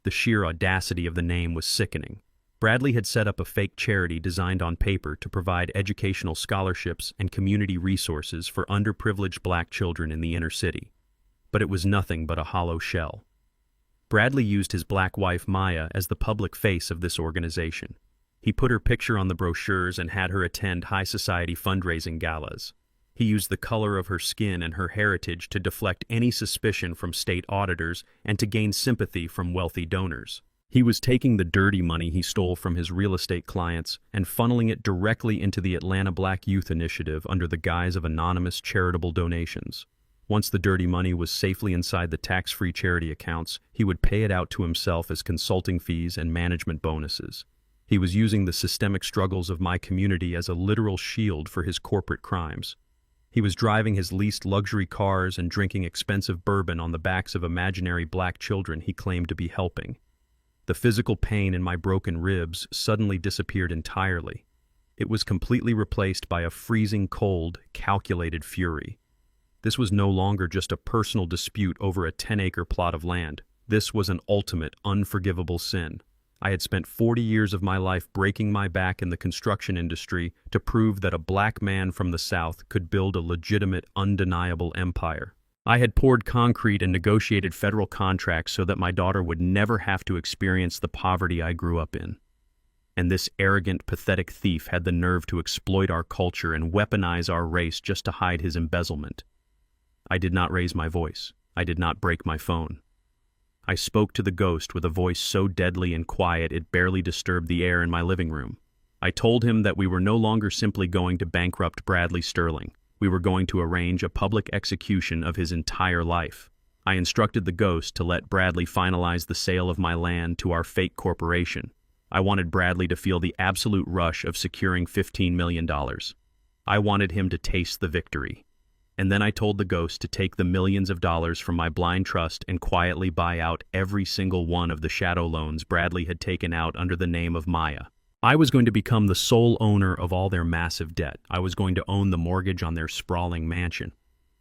The sheer audacity of the name was sickening. Bradley had set up a fake charity designed on paper to provide educational scholarships and community resources for underprivileged black children in the inner city. But it was nothing but a hollow shell. Bradley used his black wife Maya as the public face of this organization. He put her picture on the brochures and had her attend high society fundraising galas. He used the color of her skin and her heritage to deflect any suspicion from state auditors and to gain sympathy from wealthy donors. He was taking the dirty money he stole from his real estate clients and funneling it directly into the Atlanta Black Youth Initiative under the guise of anonymous charitable donations. Once the dirty money was safely inside the tax-free charity accounts, he would pay it out to himself as consulting fees and management bonuses. He was using the systemic struggles of my community as a literal shield for his corporate crimes. He was driving his leased luxury cars and drinking expensive bourbon on the backs of imaginary black children he claimed to be helping. The physical pain in my broken ribs suddenly disappeared entirely. It was completely replaced by a freezing cold, calculated fury. This was no longer just a personal dispute over a 10-acre plot of land. This was an ultimate, unforgivable sin. I had spent 40 years of my life breaking my back in the construction industry to prove that a black man from the South could build a legitimate, undeniable empire. I had poured concrete and negotiated federal contracts so that my daughter would never have to experience the poverty I grew up in. And this arrogant, pathetic thief had the nerve to exploit our culture and weaponize our race just to hide his embezzlement. I did not raise my voice. I did not break my phone. I spoke to the ghost with a voice so deadly and quiet it barely disturbed the air in my living room. I told him that we were no longer simply going to bankrupt Bradley Sterling. We were going to arrange a public execution of his entire life. I instructed the ghost to let Bradley finalize the sale of my land to our fake corporation. I wanted Bradley to feel the absolute rush of securing $15 million. I wanted him to taste the victory. And then I told the ghost to take the millions of dollars from my blind trust and quietly buy out every single one of the shadow loans Bradley had taken out under the name of Maya. I was going to become the sole owner of all their massive debt. I was going to own the mortgage on their sprawling mansion.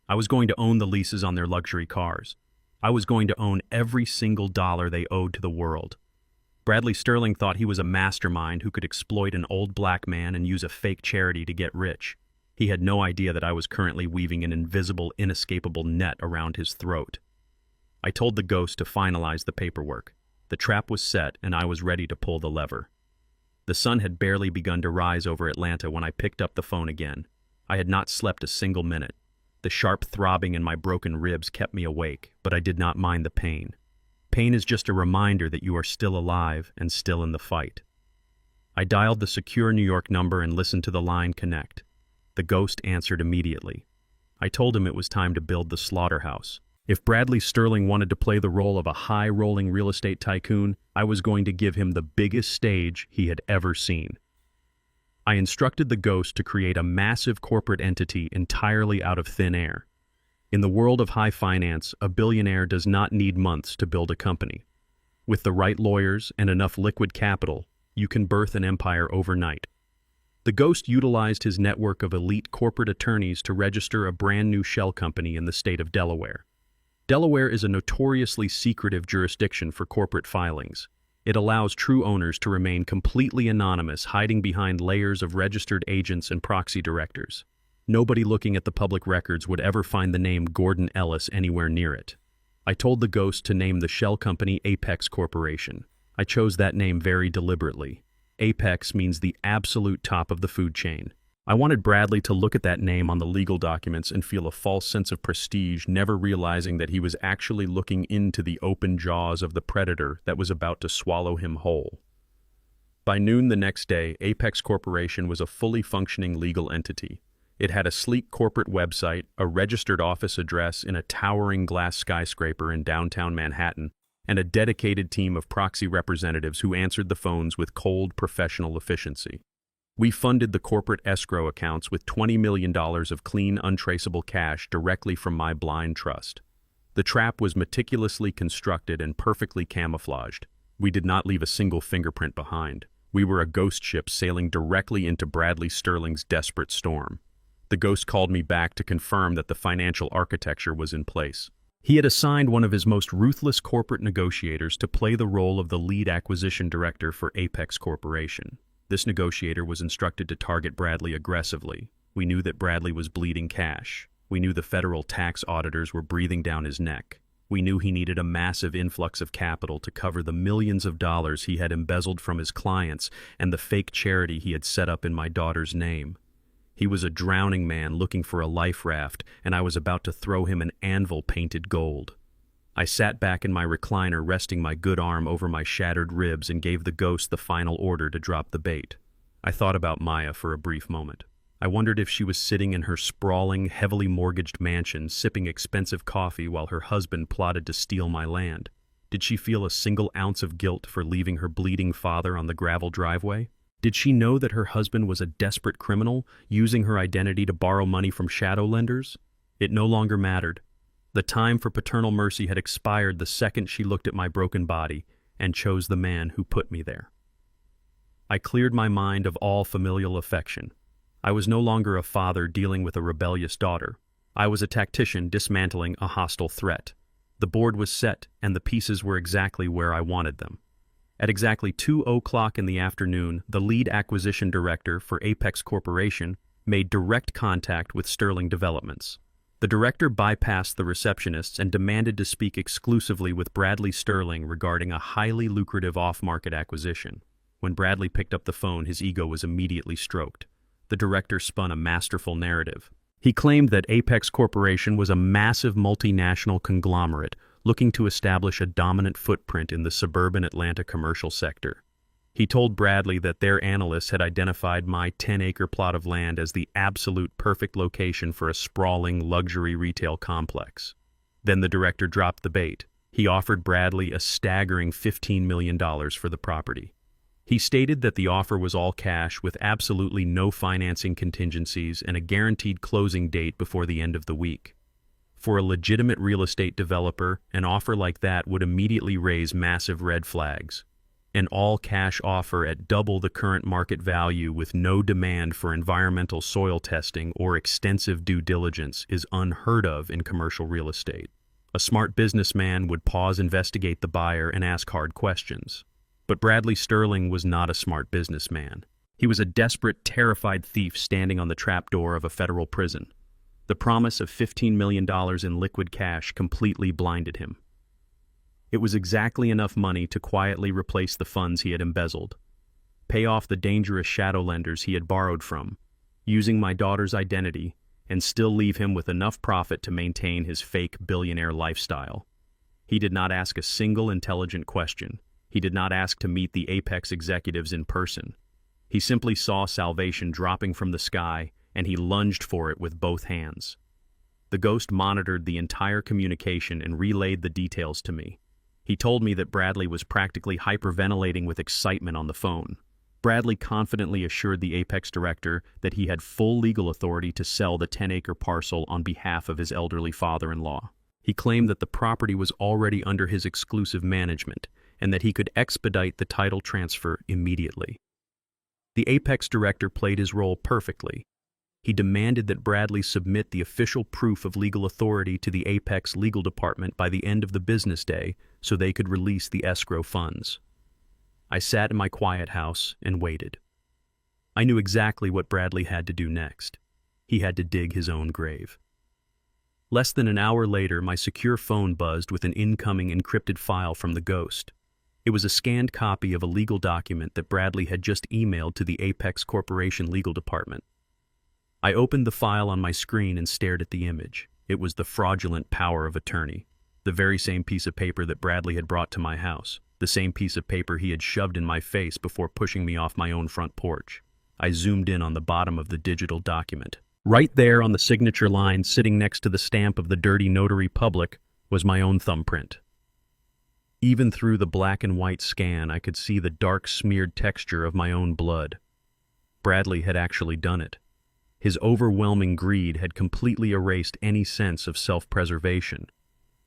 I was going to own the leases on their luxury cars. I was going to own every single dollar they owed to the world. Bradley Sterling thought he was a mastermind who could exploit an old black man and use a fake charity to get rich. He had no idea that I was currently weaving an invisible, inescapable net around his throat. I told the ghost to finalize the paperwork. The trap was set, and I was ready to pull the lever. The sun had barely begun to rise over Atlanta when I picked up the phone again. I had not slept a single minute. The sharp throbbing in my broken ribs kept me awake, but I did not mind the pain. Pain is just a reminder that you are still alive and still in the fight. I dialed the secure New York number and listened to the line connect. The ghost answered immediately. I told him it was time to build the slaughterhouse. If Bradley Sterling wanted to play the role of a high-rolling real estate tycoon, I was going to give him the biggest stage he had ever seen. I instructed the ghost to create a massive corporate entity entirely out of thin air. In the world of high finance, a billionaire does not need months to build a company. With the right lawyers and enough liquid capital, you can birth an empire overnight. The ghost utilized his network of elite corporate attorneys to register a brand new shell company in the state of Delaware. Delaware is a notoriously secretive jurisdiction for corporate filings. It allows true owners to remain completely anonymous, hiding behind layers of registered agents and proxy directors. Nobody looking at the public records would ever find the name Gordon Ellis anywhere near it. I told the ghost to name the shell company Apex Corporation. I chose that name very deliberately. Apex means the absolute top of the food chain. I wanted Bradley to look at that name on the legal documents and feel a false sense of prestige, never realizing that he was actually looking into the open jaws of the predator that was about to swallow him whole. By noon the next day, Apex Corporation was a fully functioning legal entity. It had a sleek corporate website, a registered office address in a towering glass skyscraper in downtown Manhattan, and a dedicated team of proxy representatives who answered the phones with cold, professional efficiency. We funded the corporate escrow accounts with $20 million of clean, untraceable cash directly from my blind trust. The trap was meticulously constructed and perfectly camouflaged. We did not leave a single fingerprint behind. We were a ghost ship sailing directly into Bradley Sterling's desperate storm. The ghost called me back to confirm that the financial architecture was in place. He had assigned one of his most ruthless corporate negotiators to play the role of the lead acquisition director for Apex Corporation. This negotiator was instructed to target Bradley aggressively. We knew that Bradley was bleeding cash. We knew the federal tax auditors were breathing down his neck. We knew he needed a massive influx of capital to cover the millions of dollars he had embezzled from his clients and the fake charity he had set up in my daughter's name. He was a drowning man looking for a life raft, and I was about to throw him an anvil painted gold. I sat back in my recliner, resting my good arm over my shattered ribs, and gave the ghost the final order to drop the bait. I thought about Maya for a brief moment. I wondered if she was sitting in her sprawling, heavily mortgaged mansion, sipping expensive coffee while her husband plotted to steal my land. Did she feel a single ounce of guilt for leaving her bleeding father on the gravel driveway? Did she know that her husband was a desperate criminal, using her identity to borrow money from shadow lenders? It no longer mattered. The time for paternal mercy had expired the second she looked at my broken body and chose the man who put me there. I cleared my mind of all familial affection. I was no longer a father dealing with a rebellious daughter. I was a tactician dismantling a hostile threat. The board was set, and the pieces were exactly where I wanted them. At exactly 2:00 in the afternoon, the lead acquisition director for Apex Corporation made direct contact with Sterling Developments. The director bypassed the receptionists and demanded to speak exclusively with Bradley Sterling regarding a highly lucrative off-market acquisition. When Bradley picked up the phone, his ego was immediately stroked. The director spun a masterful narrative. He claimed that Apex Corporation was a massive multinational conglomerate looking to establish a dominant footprint in the suburban Atlanta commercial sector. He told Bradley that their analysts had identified my 10-acre plot of land as the absolute perfect location for a sprawling luxury retail complex. Then the director dropped the bait. He offered Bradley a staggering $15 million for the property. He stated that the offer was all cash with absolutely no financing contingencies and a guaranteed closing date before the end of the week. For a legitimate real estate developer, an offer like that would immediately raise massive red flags. An all-cash offer at double the current market value with no demand for environmental soil testing or extensive due diligence is unheard of in commercial real estate. A smart businessman would pause, investigate the buyer, and ask hard questions. But Bradley Sterling was not a smart businessman. He was a desperate, terrified thief standing on the trapdoor of a federal prison. The promise of $15 million in liquid cash completely blinded him. It was exactly enough money to quietly replace the funds he had embezzled, pay off the dangerous shadow lenders he had borrowed from, using my daughter's identity, and still leave him with enough profit to maintain his fake billionaire lifestyle. He did not ask a single intelligent question. He did not ask to meet the Apex executives in person. He simply saw salvation dropping from the sky, and he lunged for it with both hands. The ghost monitored the entire communication and relayed the details to me. He told me that Bradley was practically hyperventilating with excitement on the phone. Bradley confidently assured the Apex director that he had full legal authority to sell the 10-acre parcel on behalf of his elderly father-in-law. He claimed that the property was already under his exclusive management and that he could expedite the title transfer immediately. The Apex director played his role perfectly. He demanded that Bradley submit the official proof of legal authority to the Apex legal department by the end of the business day so they could release the escrow funds. I sat in my quiet house and waited. I knew exactly what Bradley had to do next. He had to dig his own grave. Less than an hour later, my secure phone buzzed with an incoming encrypted file from the ghost. It was a scanned copy of a legal document that Bradley had just emailed to the Apex Corporation legal department. I opened the file on my screen and stared at the image. It was the fraudulent power of attorney, the very same piece of paper that Bradley had brought to my house, the same piece of paper he had shoved in my face before pushing me off my own front porch. I zoomed in on the bottom of the digital document. Right there on the signature line, sitting next to the stamp of the dirty notary public, was my own thumbprint. Even through the black and white scan, I could see the dark smeared texture of my own blood. Bradley had actually done it. His overwhelming greed had completely erased any sense of self-preservation.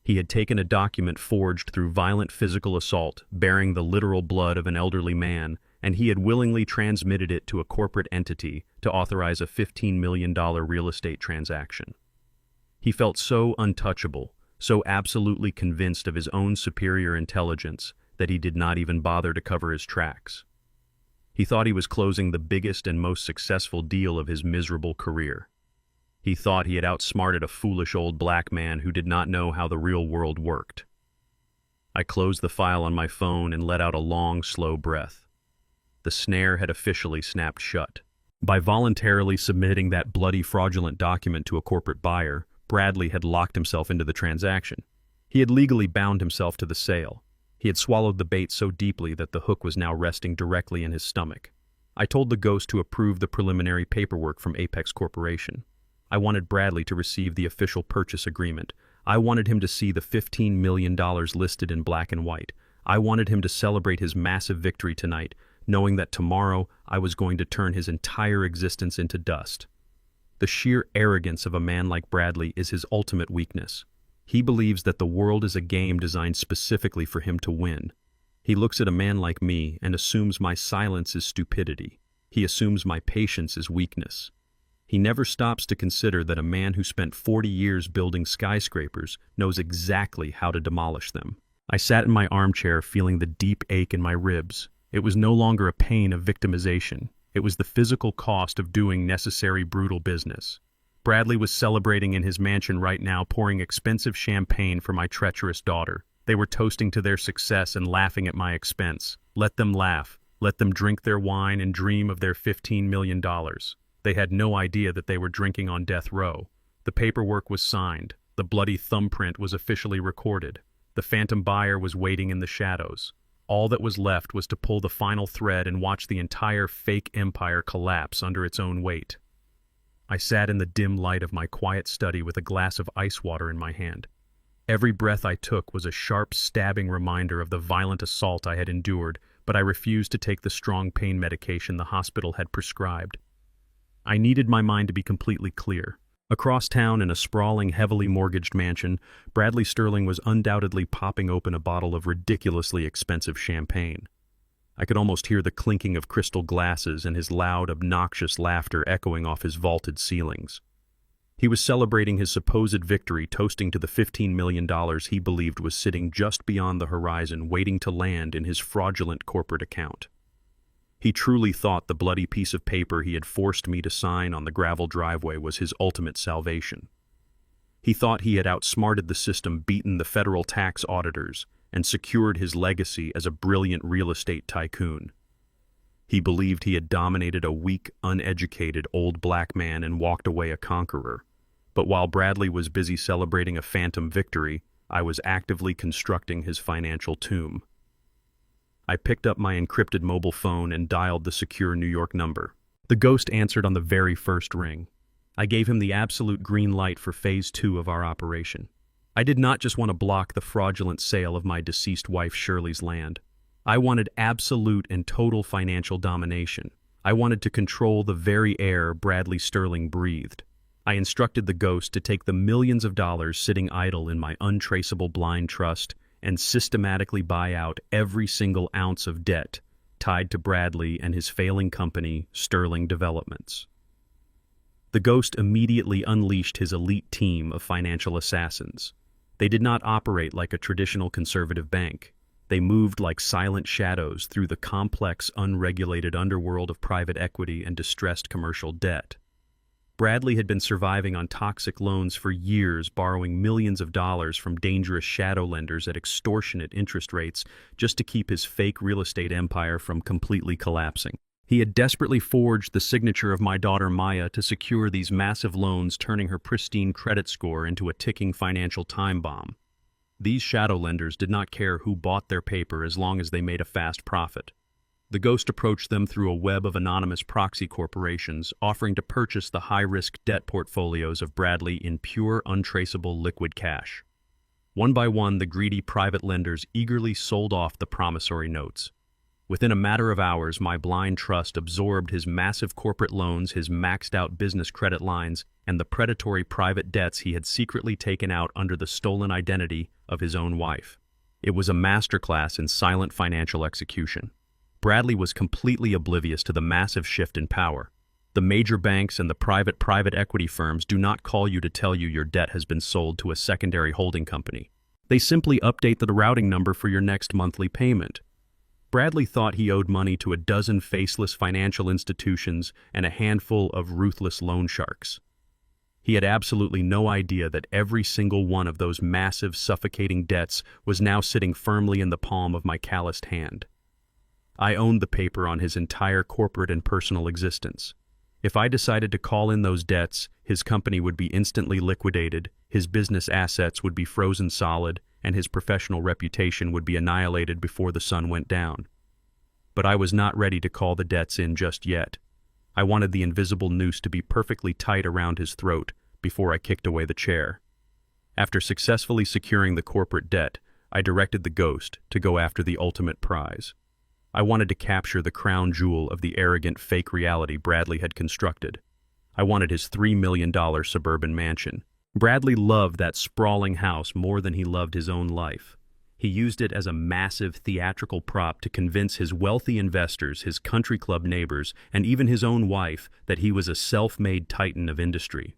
He had taken a document forged through violent physical assault, bearing the literal blood of an elderly man, and he had willingly transmitted it to a corporate entity to authorize a $15 million real estate transaction. He felt so untouchable, so absolutely convinced of his own superior intelligence that he did not even bother to cover his tracks. He thought he was closing the biggest and most successful deal of his miserable career. He thought he had outsmarted a foolish old black man who did not know how the real world worked. I closed the file on my phone and let out a long, slow breath. The snare had officially snapped shut. By voluntarily submitting that bloody fraudulent document to a corporate buyer, Bradley had locked himself into the transaction. He had legally bound himself to the sale. He had swallowed the bait so deeply that the hook was now resting directly in his stomach. I told the ghost to approve the preliminary paperwork from Apex Corporation. I wanted Bradley to receive the official purchase agreement. I wanted him to see the $15 million listed in black and white. I wanted him to celebrate his massive victory tonight, knowing that tomorrow I was going to turn his entire existence into dust. The sheer arrogance of a man like Bradley is his ultimate weakness. He believes that the world is a game designed specifically for him to win. He looks at a man like me and assumes my silence is stupidity. He assumes my patience is weakness. He never stops to consider that a man who spent 40 years building skyscrapers knows exactly how to demolish them. I sat in my armchair feeling the deep ache in my ribs. It was no longer a pain of victimization. It was the physical cost of doing necessary brutal business. Bradley was celebrating in his mansion right now, pouring expensive champagne for my treacherous daughter. They were toasting to their success and laughing at my expense. Let them laugh. Let them drink their wine and dream of their $15 million. They had no idea that they were drinking on death row. The paperwork was signed. The bloody thumbprint was officially recorded. The phantom buyer was waiting in the shadows. All that was left was to pull the final thread and watch the entire fake empire collapse under its own weight. I sat in the dim light of my quiet study with a glass of ice water in my hand. Every breath I took was a sharp, stabbing reminder of the violent assault I had endured, but I refused to take the strong pain medication the hospital had prescribed. I needed my mind to be completely clear. Across town in a sprawling, heavily mortgaged mansion, Bradley Sterling was undoubtedly popping open a bottle of ridiculously expensive champagne. I could almost hear the clinking of crystal glasses and his loud, obnoxious laughter echoing off his vaulted ceilings. He was celebrating his supposed victory, toasting to the $15 million he believed was sitting just beyond the horizon, waiting to land in his fraudulent corporate account. He truly thought the bloody piece of paper he had forced me to sign on the gravel driveway was his ultimate salvation. He thought he had outsmarted the system, beaten the federal tax auditors, and secured his legacy as a brilliant real estate tycoon. He believed he had dominated a weak, uneducated old black man and walked away a conqueror. But while Bradley was busy celebrating a phantom victory, I was actively constructing his financial tomb. I picked up my encrypted mobile phone and dialed the secure New York number. The ghost answered on the very first ring. I gave him the absolute green light for Phase 2 of our operation. I did not just want to block the fraudulent sale of my deceased wife Shirley's land. I wanted absolute and total financial domination. I wanted to control the very air Bradley Sterling breathed. I instructed the ghost to take the millions of dollars sitting idle in my untraceable blind trust and systematically buy out every single ounce of debt tied to Bradley and his failing company, Sterling Developments. The ghost immediately unleashed his elite team of financial assassins. They did not operate like a traditional conservative bank. They moved like silent shadows through the complex, unregulated underworld of private equity and distressed commercial debt. Bradley had been surviving on toxic loans for years, borrowing millions of dollars from dangerous shadow lenders at extortionate interest rates just to keep his fake real estate empire from completely collapsing. He had desperately forged the signature of my daughter Maya to secure these massive loans, turning her pristine credit score into a ticking financial time bomb. These shadow lenders did not care who bought their paper as long as they made a fast profit. The ghost approached them through a web of anonymous proxy corporations, offering to purchase the high-risk debt portfolios of Bradley in pure, untraceable liquid cash. One by one, the greedy private lenders eagerly sold off the promissory notes. Within a matter of hours, my blind trust absorbed his massive corporate loans, his maxed-out business credit lines, and the predatory private debts he had secretly taken out under the stolen identity of his own wife. It was a masterclass in silent financial execution. Bradley was completely oblivious to the massive shift in power. The major banks and the private equity firms do not call you to tell you your debt has been sold to a secondary holding company. They simply update the routing number for your next monthly payment. Bradley thought he owed money to a dozen faceless financial institutions and a handful of ruthless loan sharks. He had absolutely no idea that every single one of those massive, suffocating debts was now sitting firmly in the palm of my calloused hand. I owned the paper on his entire corporate and personal existence. If I decided to call in those debts, his company would be instantly liquidated, his business assets would be frozen solid, and his professional reputation would be annihilated before the sun went down. But I was not ready to call the debts in just yet. I wanted the invisible noose to be perfectly tight around his throat before I kicked away the chair. After successfully securing the corporate debt, I directed the ghost to go after the ultimate prize. I wanted to capture the crown jewel of the arrogant fake reality Bradley had constructed. I wanted his $3 million suburban mansion. Bradley loved that sprawling house more than he loved his own life. He used it as a massive theatrical prop to convince his wealthy investors, his country club neighbors, and even his own wife that he was a self-made titan of industry.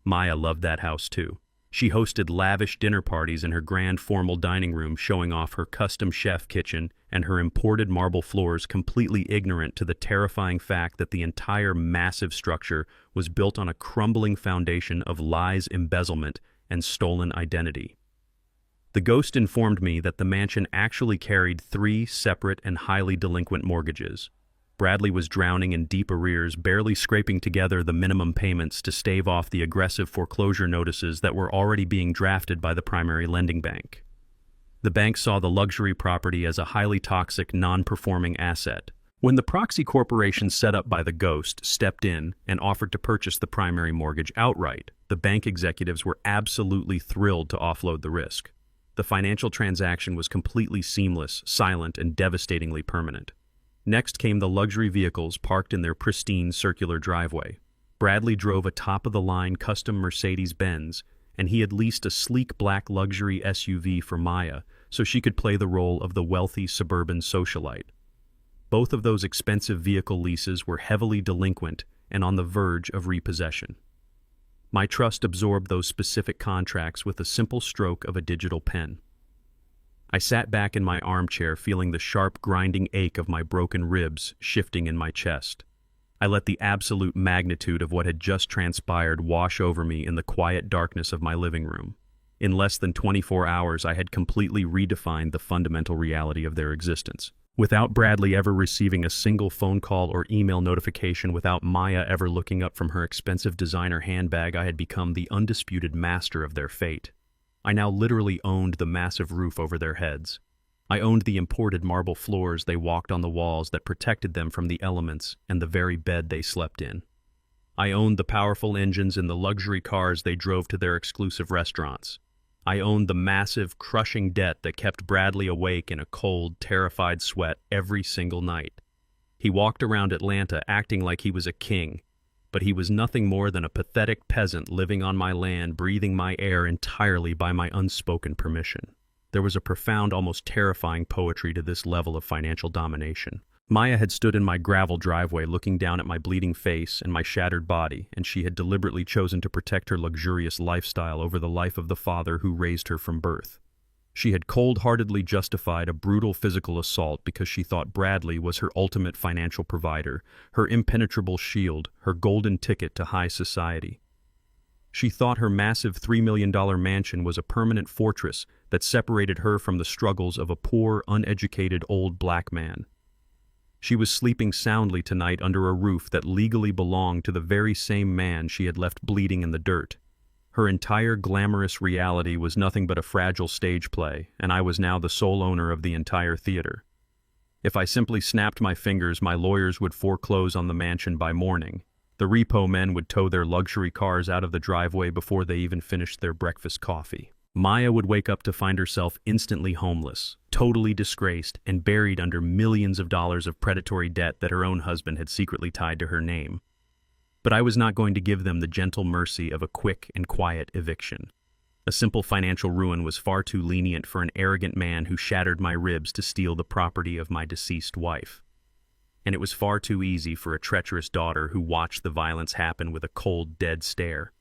Maya loved that house too. She hosted lavish dinner parties in her grand formal dining room, showing off her custom chef kitchen and her imported marble floors, completely ignorant to the terrifying fact that the entire massive structure was built on a crumbling foundation of lies, embezzlement, and stolen identity. The ghost informed me that the mansion actually carried 3 separate and highly delinquent mortgages. Bradley was drowning in deep arrears, barely scraping together the minimum payments to stave off the aggressive foreclosure notices that were already being drafted by the primary lending bank. The bank saw the luxury property as a highly toxic, non-performing asset. When the proxy corporation set up by the ghost stepped in and offered to purchase the primary mortgage outright, the bank executives were absolutely thrilled to offload the risk. The financial transaction was completely seamless, silent, and devastatingly permanent. Next came the luxury vehicles parked in their pristine circular driveway. Bradley drove a top-of-the-line custom Mercedes-Benz, and he had leased a sleek black luxury SUV for Maya so she could play the role of the wealthy suburban socialite. Both of those expensive vehicle leases were heavily delinquent and on the verge of repossession. My trust absorbed those specific contracts with a simple stroke of a digital pen. I sat back in my armchair, feeling the sharp, grinding ache of my broken ribs shifting in my chest. I let the absolute magnitude of what had just transpired wash over me in the quiet darkness of my living room. In less than 24 hours, I had completely redefined the fundamental reality of their existence. Without Bradley ever receiving a single phone call or email notification, without Maya ever looking up from her expensive designer handbag, I had become the undisputed master of their fate. I now literally owned the massive roof over their heads. I owned the imported marble floors they walked on, the walls that protected them from the elements, and the very bed they slept in. I owned the powerful engines in the luxury cars they drove to their exclusive restaurants. I owned the massive, crushing debt that kept Bradley awake in a cold, terrified sweat every single night. He walked around Atlanta acting like he was a king, but he was nothing more than a pathetic peasant living on my land, breathing my air entirely by my unspoken permission. There was a profound, almost terrifying poetry to this level of financial domination. Maya had stood in my gravel driveway looking down at my bleeding face and my shattered body, and she had deliberately chosen to protect her luxurious lifestyle over the life of the father who raised her from birth. She had cold-heartedly justified a brutal physical assault because she thought Bradley was her ultimate financial provider, her impenetrable shield, her golden ticket to high society. She thought her massive $3 million mansion was a permanent fortress that separated her from the struggles of a poor, uneducated old black man. She was sleeping soundly tonight under a roof that legally belonged to the very same man she had left bleeding in the dirt. Her entire glamorous reality was nothing but a fragile stage play, and I was now the sole owner of the entire theater. If I simply snapped my fingers, my lawyers would foreclose on the mansion by morning. The repo men would tow their luxury cars out of the driveway before they even finished their breakfast coffee. Maya would wake up to find herself instantly homeless, totally disgraced, and buried under millions of dollars of predatory debt that her own husband had secretly tied to her name. But I was not going to give them the gentle mercy of a quick and quiet eviction. A simple financial ruin was far too lenient for an arrogant man who shattered my ribs to steal the property of my deceased wife. And it was far too easy for a treacherous daughter who watched the violence happen with a cold, dead stare.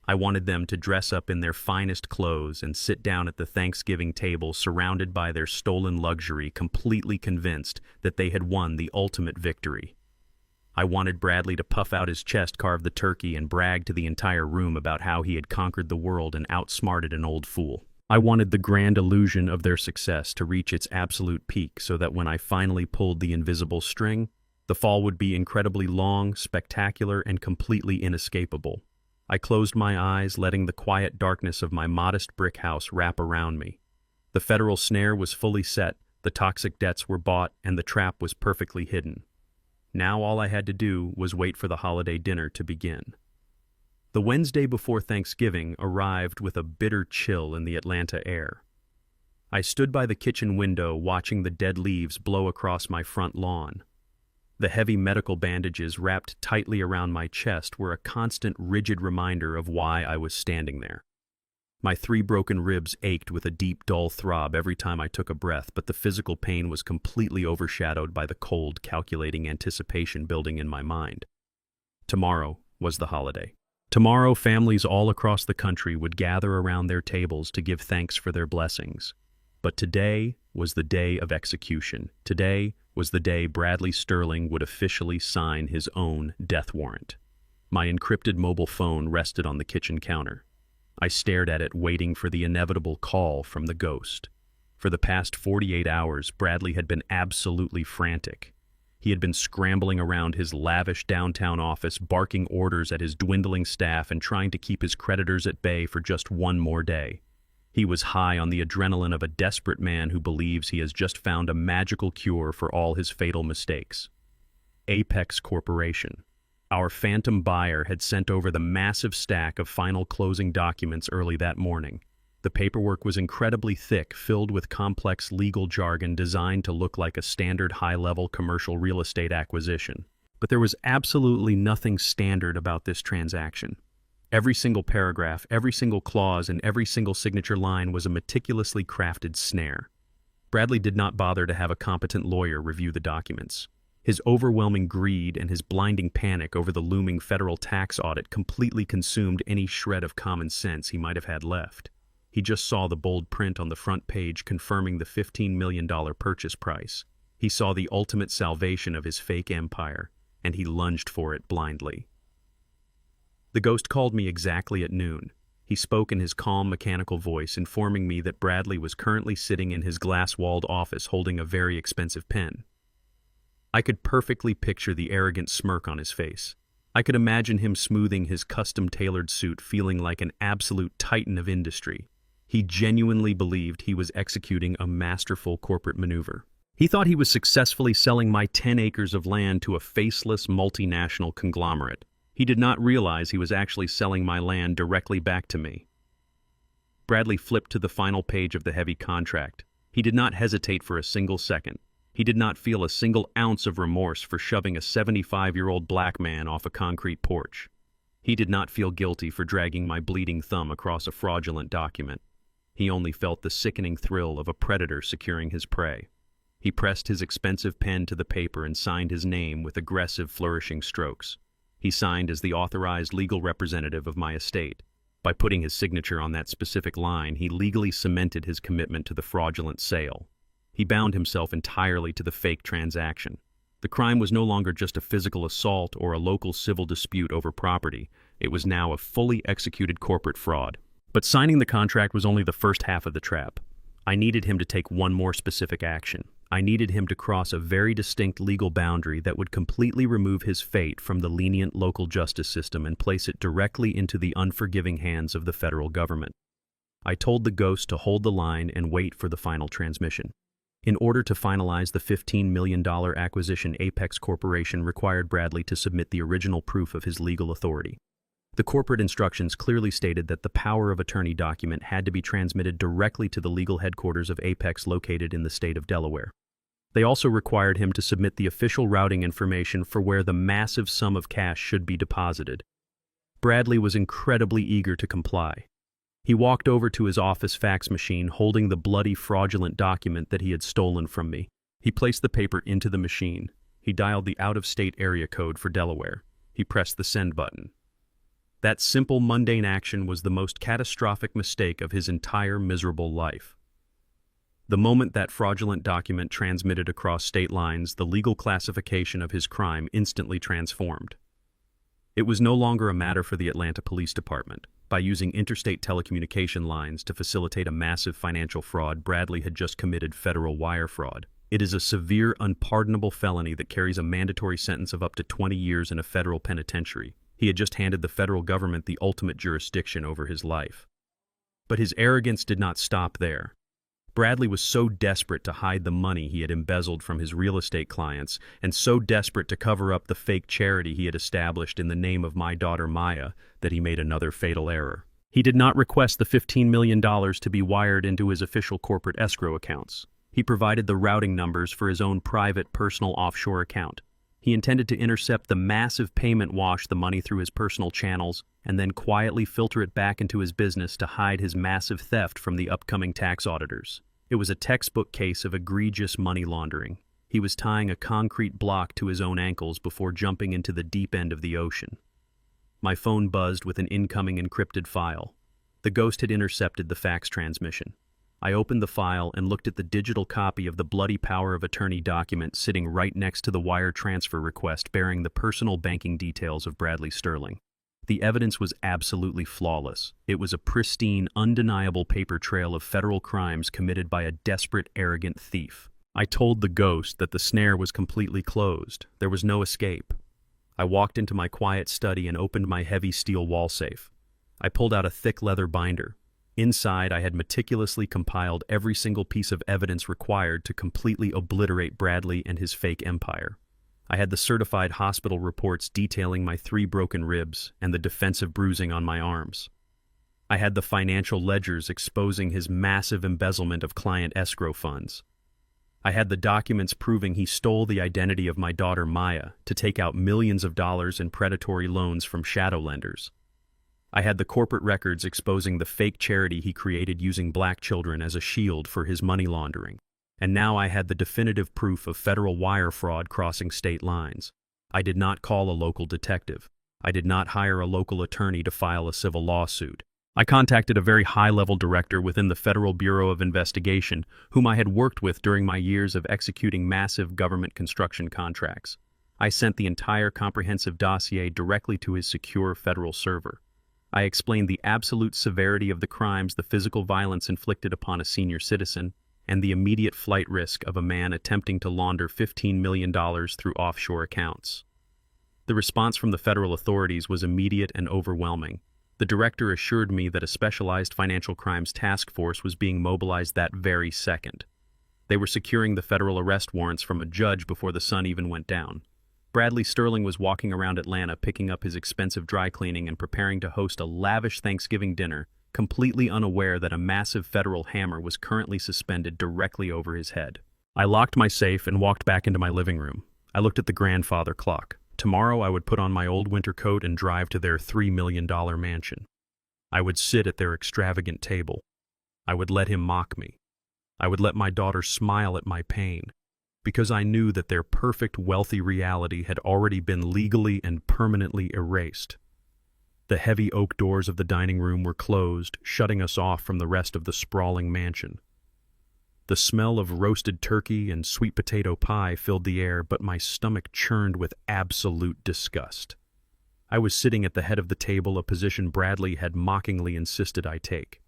I wanted them to dress up in their finest clothes and sit down at the Thanksgiving table surrounded by their stolen luxury, completely convinced that they had won the ultimate victory. I wanted Bradley to puff out his chest, carve the turkey, and brag to the entire room about how he had conquered the world and outsmarted an old fool. I wanted the grand illusion of their success to reach its absolute peak so that when I finally pulled the invisible string, the fall would be incredibly long, spectacular, and completely inescapable. I closed my eyes, letting the quiet darkness of my modest brick house wrap around me. The federal snare was fully set, the toxic debts were bought, and the trap was perfectly hidden. Now all I had to do was wait for the holiday dinner to begin. The Wednesday before Thanksgiving arrived with a bitter chill in the Atlanta air. I stood by the kitchen window watching the dead leaves blow across my front lawn. The heavy medical bandages wrapped tightly around my chest were a constant, rigid reminder of why I was standing there. My 3 broken ribs ached with a deep, dull throb every time I took a breath, but the physical pain was completely overshadowed by the cold, calculating anticipation building in my mind. Tomorrow was the holiday. Tomorrow, families all across the country would gather around their tables to give thanks for their blessings. But today was the day of execution. Today was the day Bradley Sterling would officially sign his own death warrant. My encrypted mobile phone rested on the kitchen counter. I stared at it, waiting for the inevitable call from the ghost. For the past 48 hours, Bradley had been absolutely frantic. He had been scrambling around his lavish downtown office, barking orders at his dwindling staff and trying to keep his creditors at bay for just one more day. He was high on the adrenaline of a desperate man who believes he has just found a magical cure for all his fatal mistakes. Apex Corporation. Our phantom buyer had sent over the massive stack of final closing documents early that morning. The paperwork was incredibly thick, filled with complex legal jargon designed to look like a standard high-level commercial real estate acquisition. But there was absolutely nothing standard about this transaction. Every single paragraph, every single clause, and every single signature line was a meticulously crafted snare. Bradley did not bother to have a competent lawyer review the documents. His overwhelming greed and his blinding panic over the looming federal tax audit completely consumed any shred of common sense he might have had left. He just saw the bold print on the front page confirming the $15 million purchase price. He saw the ultimate salvation of his fake empire, and he lunged for it blindly. The ghost called me exactly at noon. He spoke in his calm, mechanical voice, informing me that Bradley was currently sitting in his glass-walled office holding a very expensive pen. I could perfectly picture the arrogant smirk on his face. I could imagine him smoothing his custom-tailored suit, feeling like an absolute titan of industry. He genuinely believed he was executing a masterful corporate maneuver. He thought he was successfully selling my 10 acres of land to a faceless multinational conglomerate. He did not realize he was actually selling my land directly back to me. Bradley flipped to the final page of the heavy contract. He did not hesitate for a single second. He did not feel a single ounce of remorse for shoving a 75-year-old black man off a concrete porch. He did not feel guilty for dragging my bleeding thumb across a fraudulent document. He only felt the sickening thrill of a predator securing his prey. He pressed his expensive pen to the paper and signed his name with aggressive, flourishing strokes. He signed as the authorized legal representative of my estate. By putting his signature on that specific line, he legally cemented his commitment to the fraudulent sale. He bound himself entirely to the fake transaction. The crime was no longer just a physical assault or a local civil dispute over property. It was now a fully executed corporate fraud. But signing the contract was only the first half of the trap. I needed him to take one more specific action. I needed him to cross a very distinct legal boundary that would completely remove his fate from the lenient local justice system and place it directly into the unforgiving hands of the federal government. I told the ghost to hold the line and wait for the final transmission. In order to finalize the $15 million acquisition, Apex Corporation required Bradley to submit the original proof of his legal authority. The corporate instructions clearly stated that the power of attorney document had to be transmitted directly to the legal headquarters of Apex located in the state of Delaware. They also required him to submit the official routing information for where the massive sum of cash should be deposited. Bradley was incredibly eager to comply. He walked over to his office fax machine holding the bloody, fraudulent document that he had stolen from me. He placed the paper into the machine. He dialed the out-of-state area code for Delaware. He pressed the send button. That simple, mundane action was the most catastrophic mistake of his entire miserable life. The moment that fraudulent document transmitted across state lines, the legal classification of his crime instantly transformed. It was no longer a matter for the Atlanta Police Department. By using interstate telecommunication lines to facilitate a massive financial fraud, Bradley had just committed federal wire fraud. It is a severe, unpardonable felony that carries a mandatory sentence of up to 20 years in a federal penitentiary. He had just handed the federal government the ultimate jurisdiction over his life. But his arrogance did not stop there. Bradley was so desperate to hide the money he had embezzled from his real estate clients, and so desperate to cover up the fake charity he had established in the name of my daughter Maya, that he made another fatal error. He did not request the $15 million to be wired into his official corporate escrow accounts. He provided the routing numbers for his own private, personal offshore account. He intended to intercept the massive payment wash the money through his personal channels and then quietly filter it back into his business to hide his massive theft from the upcoming tax auditors. It was a textbook case of egregious money laundering. He was tying a concrete block to his own ankles before jumping into the deep end of the ocean. My phone buzzed with an incoming encrypted file. The ghost had intercepted the fax transmission. I opened the file and looked at the digital copy of the bloody power of attorney document sitting right next to the wire transfer request bearing the personal banking details of Bradley Sterling. The evidence was absolutely flawless. It was a pristine, undeniable paper trail of federal crimes committed by a desperate, arrogant thief. I told the ghost that the snare was completely closed. There was no escape. I walked into my quiet study and opened my heavy steel wall safe. I pulled out a thick leather binder. Inside, I had meticulously compiled every single piece of evidence required to completely obliterate Bradley and his fake empire. I had the certified hospital reports detailing my 3 broken ribs and the defensive bruising on my arms. I had the financial ledgers exposing his massive embezzlement of client escrow funds. I had the documents proving he stole the identity of my daughter Maya to take out millions of dollars in predatory loans from shadow lenders. I had the corporate records exposing the fake charity he created using black children as a shield for his money laundering. And now I had the definitive proof of federal wire fraud crossing state lines. I did not call a local detective. I did not hire a local attorney to file a civil lawsuit. I contacted a very high-level director within the Federal Bureau of Investigation, whom I had worked with during my years of executing massive government construction contracts. I sent the entire comprehensive dossier directly to his secure federal server. I explained the absolute severity of the crimes, the physical violence inflicted upon a senior citizen, and the immediate flight risk of a man attempting to launder $15 million through offshore accounts. The response from the federal authorities was immediate and overwhelming. The director assured me that a specialized financial crimes task force was being mobilized that very second. They were securing the federal arrest warrants from a judge before the sun even went down. Bradley Sterling was walking around Atlanta picking up his expensive dry cleaning and preparing to host a lavish Thanksgiving dinner, completely unaware that a massive federal hammer was currently suspended directly over his head. I locked my safe and walked back into my living room. I looked at the grandfather clock. Tomorrow I would put on my old winter coat and drive to their $3 million mansion. I would sit at their extravagant table. I would let him mock me. I would let my daughter smile at my pain, because I knew that their perfect wealthy reality had already been legally and permanently erased. The heavy oak doors of the dining room were closed, shutting us off from the rest of the sprawling mansion. The smell of roasted turkey and sweet potato pie filled the air, but my stomach churned with absolute disgust. I was sitting at the head of the table, a position Bradley had mockingly insisted I take.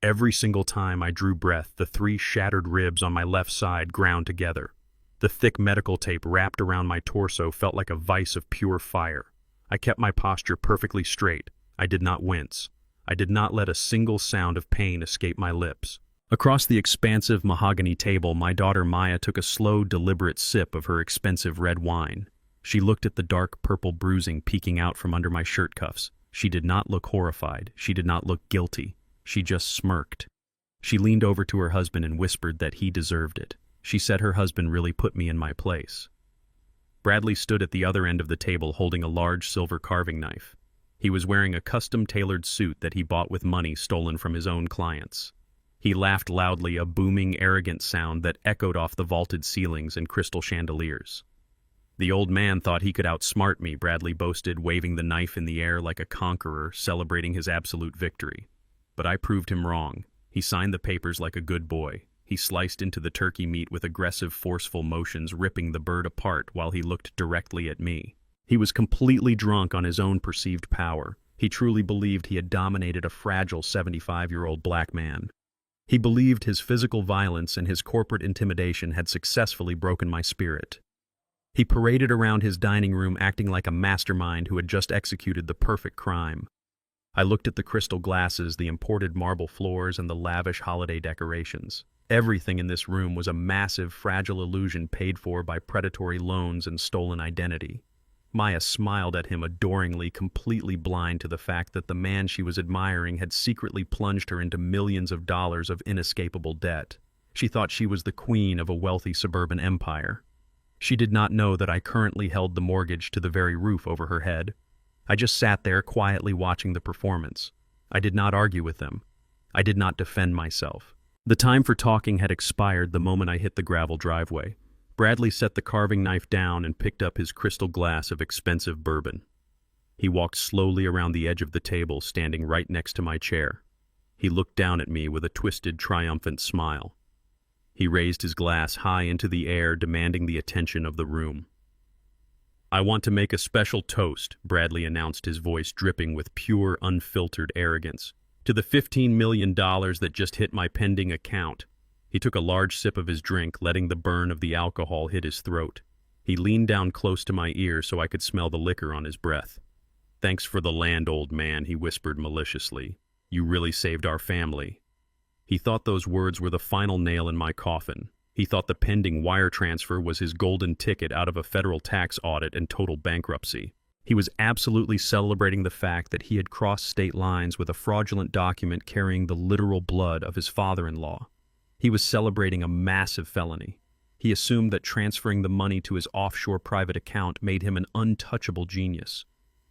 Every single time I drew breath, the 3 shattered ribs on my left side ground together. The thick medical tape wrapped around my torso felt like a vise of pure fire. I kept my posture perfectly straight. I did not wince. I did not let a single sound of pain escape my lips. Across the expansive mahogany table, my daughter Maya took a slow, deliberate sip of her expensive red wine. She looked at the dark purple bruising peeking out from under my shirt cuffs. She did not look horrified. She did not look guilty. She just smirked. She leaned over to her husband and whispered that he deserved it. She said her husband really put me in my place. Bradley stood at the other end of the table holding a large silver carving knife. He was wearing a custom-tailored suit that he bought with money stolen from his own clients. He laughed loudly, a booming, arrogant sound that echoed off the vaulted ceilings and crystal chandeliers. The old man thought he could outsmart me, Bradley boasted, waving the knife in the air like a conqueror, celebrating his absolute victory. But I proved him wrong. He signed the papers like a good boy. He sliced into the turkey meat with aggressive, forceful motions, ripping the bird apart while he looked directly at me. He was completely drunk on his own perceived power. He truly believed he had dominated a fragile 75-year-old black man. He believed his physical violence and his corporate intimidation had successfully broken my spirit. He paraded around his dining room acting like a mastermind who had just executed the perfect crime. I looked at the crystal glasses, the imported marble floors, and the lavish holiday decorations. Everything in this room was a massive, fragile illusion paid for by predatory loans and stolen identity. Maya smiled at him adoringly, completely blind to the fact that the man she was admiring had secretly plunged her into millions of dollars of inescapable debt. She thought she was the queen of a wealthy suburban empire. She did not know that I currently held the mortgage to the very roof over her head. I just sat there quietly watching the performance. I did not argue with them. I did not defend myself. The time for talking had expired the moment I hit the gravel driveway. Bradley set the carving knife down and picked up his crystal glass of expensive bourbon. He walked slowly around the edge of the table, standing right next to my chair. He looked down at me with a twisted, triumphant smile. He raised his glass high into the air, demanding the attention of the room. "I want to make a special toast," Bradley announced, his voice dripping with pure, unfiltered arrogance, "to the $15 million that just hit my pending account." He took a large sip of his drink, letting the burn of the alcohol hit his throat. He leaned down close to my ear so I could smell the liquor on his breath. "Thanks for the land, old man," he whispered maliciously. "You really saved our family." He thought those words were the final nail in my coffin. He thought the pending wire transfer was his golden ticket out of a federal tax audit and total bankruptcy. He was absolutely celebrating the fact that he had crossed state lines with a fraudulent document carrying the literal blood of his father-in-law. He was celebrating a massive felony. He assumed that transferring the money to his offshore private account made him an untouchable genius.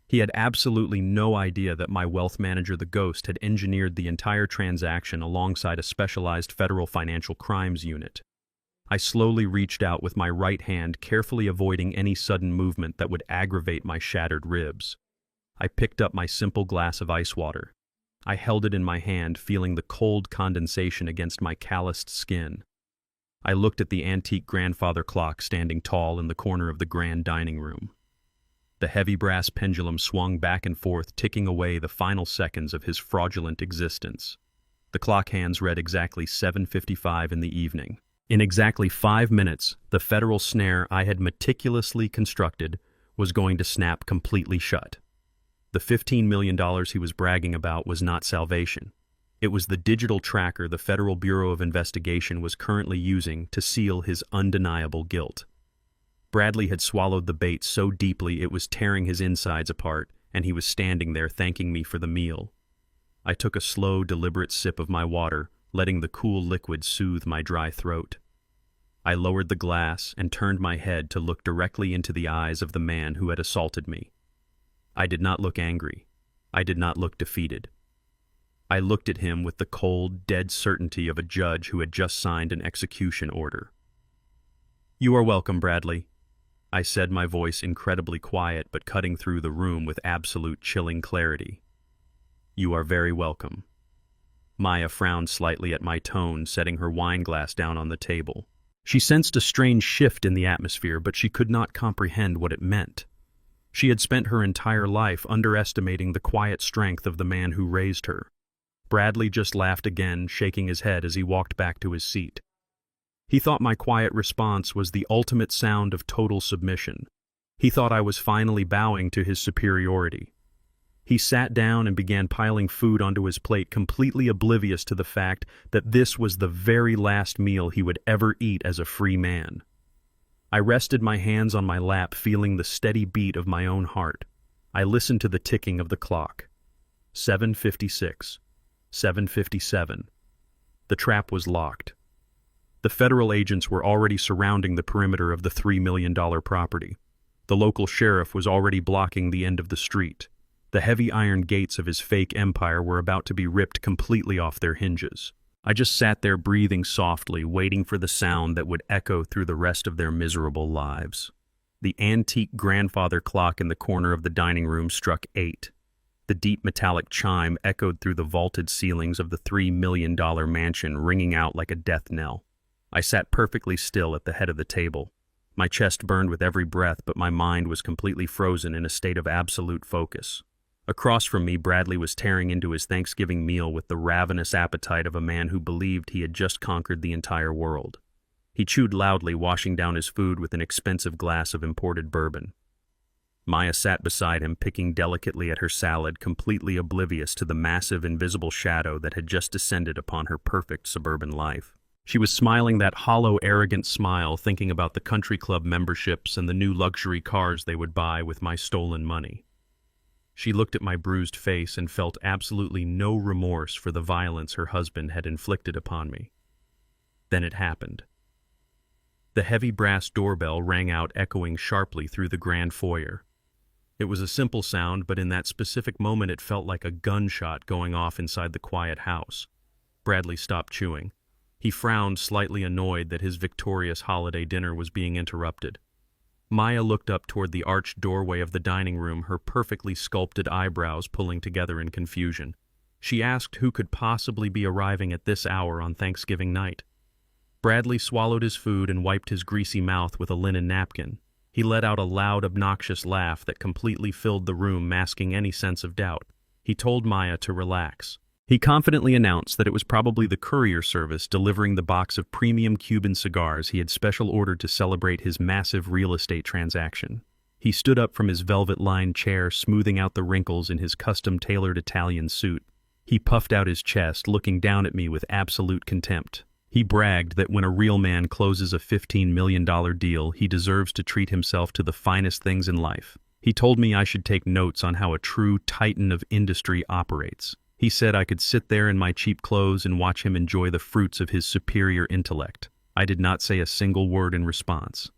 He had absolutely no idea that my wealth manager, the Ghost, had engineered the entire transaction alongside a specialized federal financial crimes unit. I slowly reached out with my right hand, carefully avoiding any sudden movement that would aggravate my shattered ribs. I picked up my simple glass of ice water. I held it in my hand, feeling the cold condensation against my calloused skin. I looked at the antique grandfather clock standing tall in the corner of the grand dining room. The heavy brass pendulum swung back and forth, ticking away the final seconds of his fraudulent existence. The clock hands read exactly 7:55 in the evening. In exactly 5 minutes, the federal snare I had meticulously constructed was going to snap completely shut. The $15 million he was bragging about was not salvation. It was the digital tracker the Federal Bureau of Investigation was currently using to seal his undeniable guilt. Bradley had swallowed the bait so deeply it was tearing his insides apart, and he was standing there thanking me for the meal. I took a slow, deliberate sip of my water, letting the cool liquid soothe my dry throat. I lowered the glass and turned my head to look directly into the eyes of the man who had assaulted me. I did not look angry. I did not look defeated. I looked at him with the cold, dead certainty of a judge who had just signed an execution order. "You are welcome, Bradley," I said, my voice incredibly quiet but cutting through the room with absolute chilling clarity. "You are very welcome." Maya frowned slightly at my tone, setting her wine glass down on the table. She sensed a strange shift in the atmosphere, but she could not comprehend what it meant. She had spent her entire life underestimating the quiet strength of the man who raised her. Bradley just laughed again, shaking his head as he walked back to his seat. He thought my quiet response was the ultimate sound of total submission. He thought I was finally bowing to his superiority. He sat down and began piling food onto his plate, completely oblivious to the fact that this was the very last meal he would ever eat as a free man. I rested my hands on my lap, feeling the steady beat of my own heart. I listened to the ticking of the clock. 7:56. 7:57. The trap was locked. The federal agents were already surrounding the perimeter of the $3 million property. The local sheriff was already blocking the end of the street. The heavy iron gates of his fake empire were about to be ripped completely off their hinges. I just sat there breathing softly, waiting for the sound that would echo through the rest of their miserable lives. The antique grandfather clock in the corner of the dining room struck 8. The deep metallic chime echoed through the vaulted ceilings of the $3 million mansion, ringing out like a death knell. I sat perfectly still at the head of the table. My chest burned with every breath, but my mind was completely frozen in a state of absolute focus. Across from me, Bradley was tearing into his Thanksgiving meal with the ravenous appetite of a man who believed he had just conquered the entire world. He chewed loudly, washing down his food with an expensive glass of imported bourbon. Maya sat beside him, picking delicately at her salad, completely oblivious to the massive invisible shadow that had just descended upon her perfect suburban life. She was smiling that hollow, arrogant smile, thinking about the country club memberships and the new luxury cars they would buy with my stolen money. She looked at my bruised face and felt absolutely no remorse for the violence her husband had inflicted upon me. Then it happened. The heavy brass doorbell rang out, echoing sharply through the grand foyer. It was a simple sound, but in that specific moment it felt like a gunshot going off inside the quiet house. Bradley stopped chewing. He frowned, slightly annoyed that his victorious holiday dinner was being interrupted. Maya looked up toward the arched doorway of the dining room, her perfectly sculpted eyebrows pulling together in confusion. She asked who could possibly be arriving at this hour on Thanksgiving night. Bradley swallowed his food and wiped his greasy mouth with a linen napkin. He let out a loud, obnoxious laugh that completely filled the room, masking any sense of doubt. He told Maya to relax. He confidently announced that it was probably the courier service delivering the box of premium Cuban cigars he had special ordered to celebrate his massive real estate transaction. He stood up from his velvet-lined chair, smoothing out the wrinkles in his custom-tailored Italian suit. He puffed out his chest, looking down at me with absolute contempt. He bragged that when a real man closes a $15 million deal, he deserves to treat himself to the finest things in life. He told me I should take notes on how a true titan of industry operates. He said I could sit there in my cheap clothes and watch him enjoy the fruits of his superior intellect. I did not say a single word in response.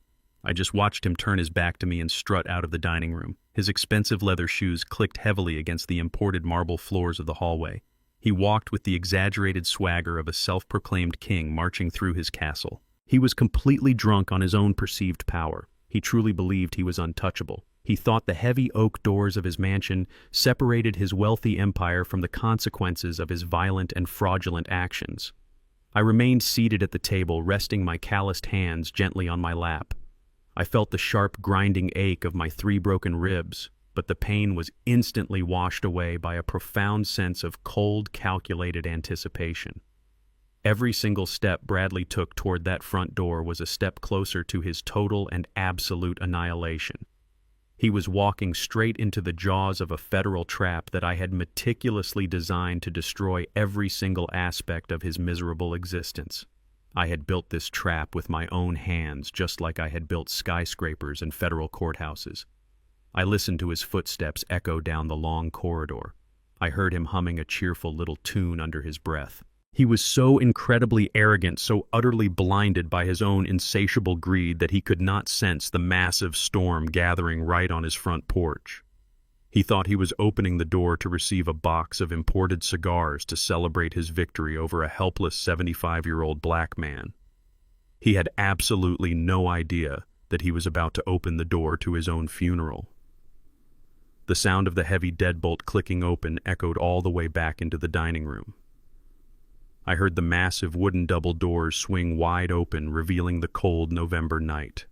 I just watched him turn his back to me and strut out of the dining room. His expensive leather shoes clicked heavily against the imported marble floors of the hallway. He walked with the exaggerated swagger of a self-proclaimed king marching through his castle. He was completely drunk on his own perceived power. He truly believed he was untouchable. He thought the heavy oak doors of his mansion separated his wealthy empire from the consequences of his violent and fraudulent actions. I remained seated at the table, resting my calloused hands gently on my lap. I felt the sharp, grinding ache of my 3 broken ribs, but the pain was instantly washed away by a profound sense of cold, calculated anticipation. Every single step Bradley took toward that front door was a step closer to his total and absolute annihilation. He was walking straight into the jaws of a federal trap that I had meticulously designed to destroy every single aspect of his miserable existence. I had built this trap with my own hands, just like I had built skyscrapers and federal courthouses. I listened to his footsteps echo down the long corridor. I heard him humming a cheerful little tune under his breath. He was so incredibly arrogant, so utterly blinded by his own insatiable greed that he could not sense the massive storm gathering right on his front porch. He thought he was opening the door to receive a box of imported cigars to celebrate his victory over a helpless 75-year-old black man. He had absolutely no idea that he was about to open the door to his own funeral. The sound of the heavy deadbolt clicking open echoed all the way back into the dining room. I heard the massive wooden double doors swing wide open, revealing the cold November night.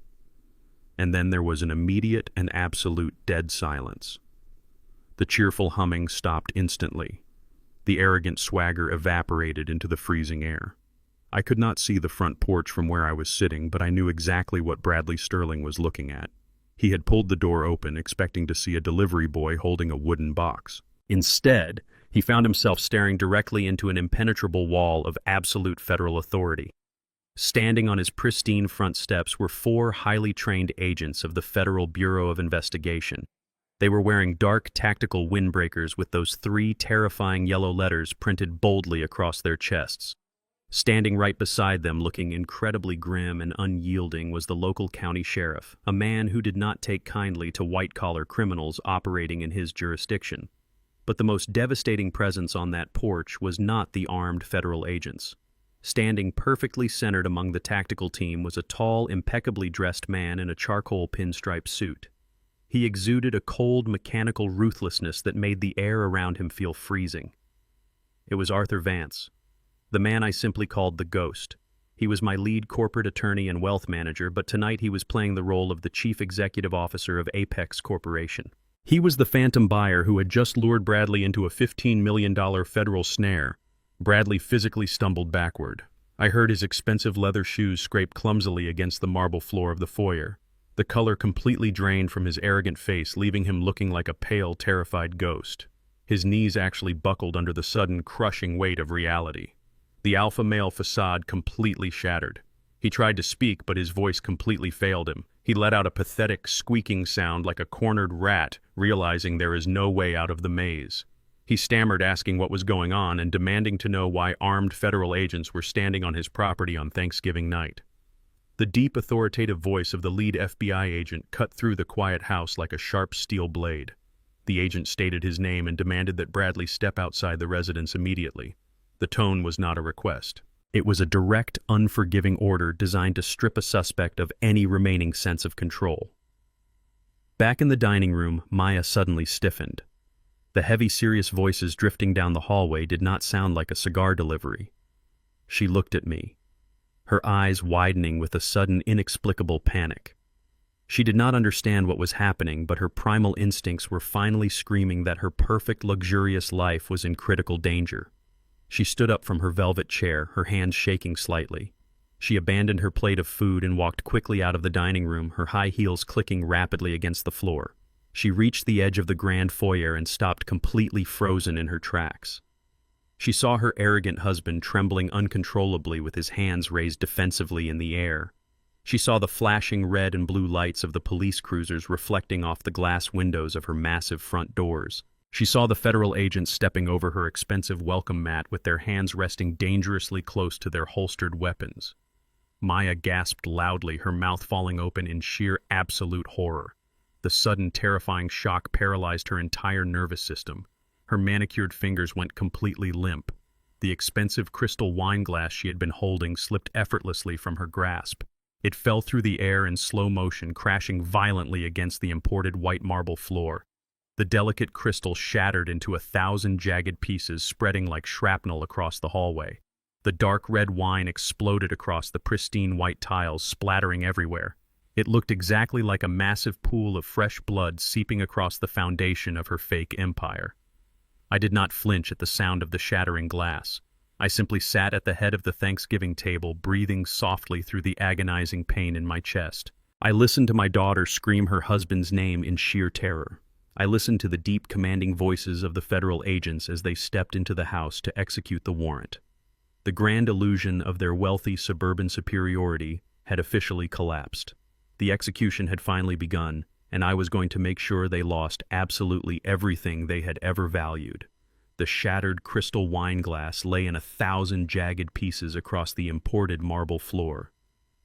And then there was an immediate and absolute dead silence. The cheerful humming stopped instantly. The arrogant swagger evaporated into the freezing air. I could not see the front porch from where I was sitting, but I knew exactly what Bradley Sterling was looking at. He had pulled the door open, expecting to see a delivery boy holding a wooden box. Instead, he found himself staring directly into an impenetrable wall of absolute federal authority. Standing on his pristine front steps were 4 highly trained agents of the Federal Bureau of Investigation. They were wearing dark tactical windbreakers with those 3 terrifying yellow letters printed boldly across their chests. Standing right beside them, looking incredibly grim and unyielding, was the local county sheriff, a man who did not take kindly to white-collar criminals operating in his jurisdiction. But the most devastating presence on that porch was not the armed federal agents. Standing perfectly centered among the tactical team was a tall, impeccably dressed man in a charcoal pinstripe suit. He exuded a cold, mechanical ruthlessness that made the air around him feel freezing. It was Arthur Vance, the man I simply called the Ghost. He was my lead corporate attorney and wealth manager, but tonight he was playing the role of the chief executive officer of Apex Corporation. He was the phantom buyer who had just lured Bradley into a $15 million federal snare. Bradley physically stumbled backward. I heard his expensive leather shoes scrape clumsily against the marble floor of the foyer. The color completely drained from his arrogant face, leaving him looking like a pale, terrified ghost. His knees actually buckled under the sudden, crushing weight of reality. The alpha male facade completely shattered. He tried to speak, but his voice completely failed him. He let out a pathetic, squeaking sound like a cornered rat, realizing there is no way out of the maze. He stammered, asking what was going on and demanding to know why armed federal agents were standing on his property on Thanksgiving night. The deep, authoritative voice of the lead FBI agent cut through the quiet house like a sharp steel blade. The agent stated his name and demanded that Bradley step outside the residence immediately. The tone was not a request. It was a direct, unforgiving order designed to strip a suspect of any remaining sense of control. Back in the dining room, Maya suddenly stiffened. The heavy, serious voices drifting down the hallway did not sound like a cigar delivery. She looked at me, her eyes widening with a sudden, inexplicable panic. She did not understand what was happening, but her primal instincts were finally screaming that her perfect, luxurious life was in critical danger. She stood up from her velvet chair, her hands shaking slightly. She abandoned her plate of food and walked quickly out of the dining room, her high heels clicking rapidly against the floor. She reached the edge of the grand foyer and stopped completely frozen in her tracks. She saw her arrogant husband trembling uncontrollably with his hands raised defensively in the air. She saw the flashing red and blue lights of the police cruisers reflecting off the glass windows of her massive front doors. She saw the federal agents stepping over her expensive welcome mat with their hands resting dangerously close to their holstered weapons. Maya gasped loudly, her mouth falling open in sheer absolute horror. The sudden, terrifying shock paralyzed her entire nervous system. Her manicured fingers went completely limp. The expensive crystal wine glass she had been holding slipped effortlessly from her grasp. It fell through the air in slow motion, crashing violently against the imported white marble floor. The delicate crystal shattered into 1,000 jagged pieces, spreading like shrapnel across the hallway. The dark red wine exploded across the pristine white tiles, splattering everywhere. It looked exactly like a massive pool of fresh blood seeping across the foundation of her fake empire. I did not flinch at the sound of the shattering glass. I simply sat at the head of the Thanksgiving table, breathing softly through the agonizing pain in my chest. I listened to my daughter scream her husband's name in sheer terror. I listened to the deep, commanding voices of the federal agents as they stepped into the house to execute the warrant. The grand illusion of their wealthy suburban superiority had officially collapsed. The execution had finally begun, and I was going to make sure they lost absolutely everything they had ever valued. The shattered crystal wine glass lay in 1,000 jagged pieces across the imported marble floor.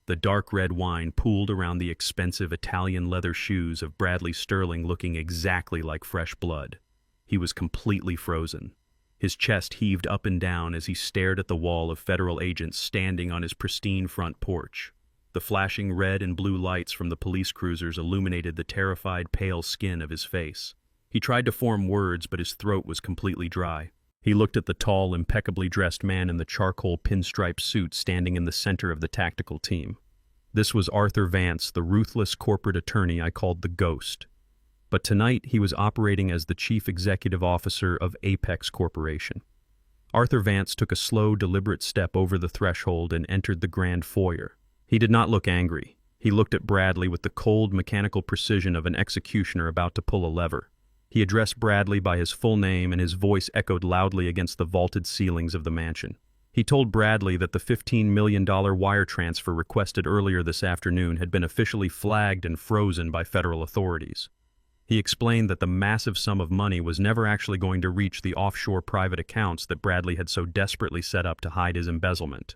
The dark red wine pooled around the expensive Italian leather shoes of Bradley Sterling, looking exactly like fresh blood. He was completely frozen. His chest heaved up and down as he stared at the wall of federal agents standing on his pristine front porch. The flashing red and blue lights from the police cruisers illuminated the terrified, pale skin of his face. He tried to form words, but his throat was completely dry. He looked at the tall, impeccably dressed man in the charcoal pinstripe suit standing in the center of the tactical team. This was Arthur Vance, the ruthless corporate attorney I called the Ghost. But tonight he was operating as the chief executive officer of Apex Corporation. Arthur Vance took a slow, deliberate step over the threshold and entered the grand foyer. He did not look angry. He looked at Bradley with the cold, mechanical precision of an executioner about to pull a lever. He addressed Bradley by his full name, and his voice echoed loudly against the vaulted ceilings of the mansion. He told Bradley that the $15 million wire transfer requested earlier this afternoon had been officially flagged and frozen by federal authorities. He explained that the massive sum of money was never actually going to reach the offshore private accounts that Bradley had so desperately set up to hide his embezzlement.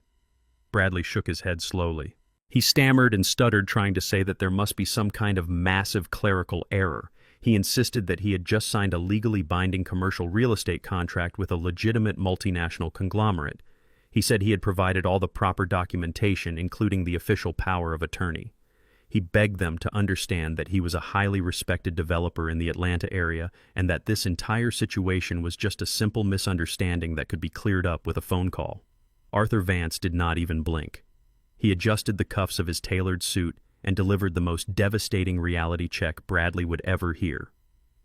Bradley shook his head slowly. He stammered and stuttered, trying to say that there must be some kind of massive clerical error. He insisted that he had just signed a legally binding commercial real estate contract with a legitimate multinational conglomerate. He said he had provided all the proper documentation, including the official power of attorney. He begged them to understand that he was a highly respected developer in the Atlanta area and that this entire situation was just a simple misunderstanding that could be cleared up with a phone call. Arthur Vance did not even blink. He adjusted the cuffs of his tailored suit and delivered the most devastating reality check Bradley would ever hear.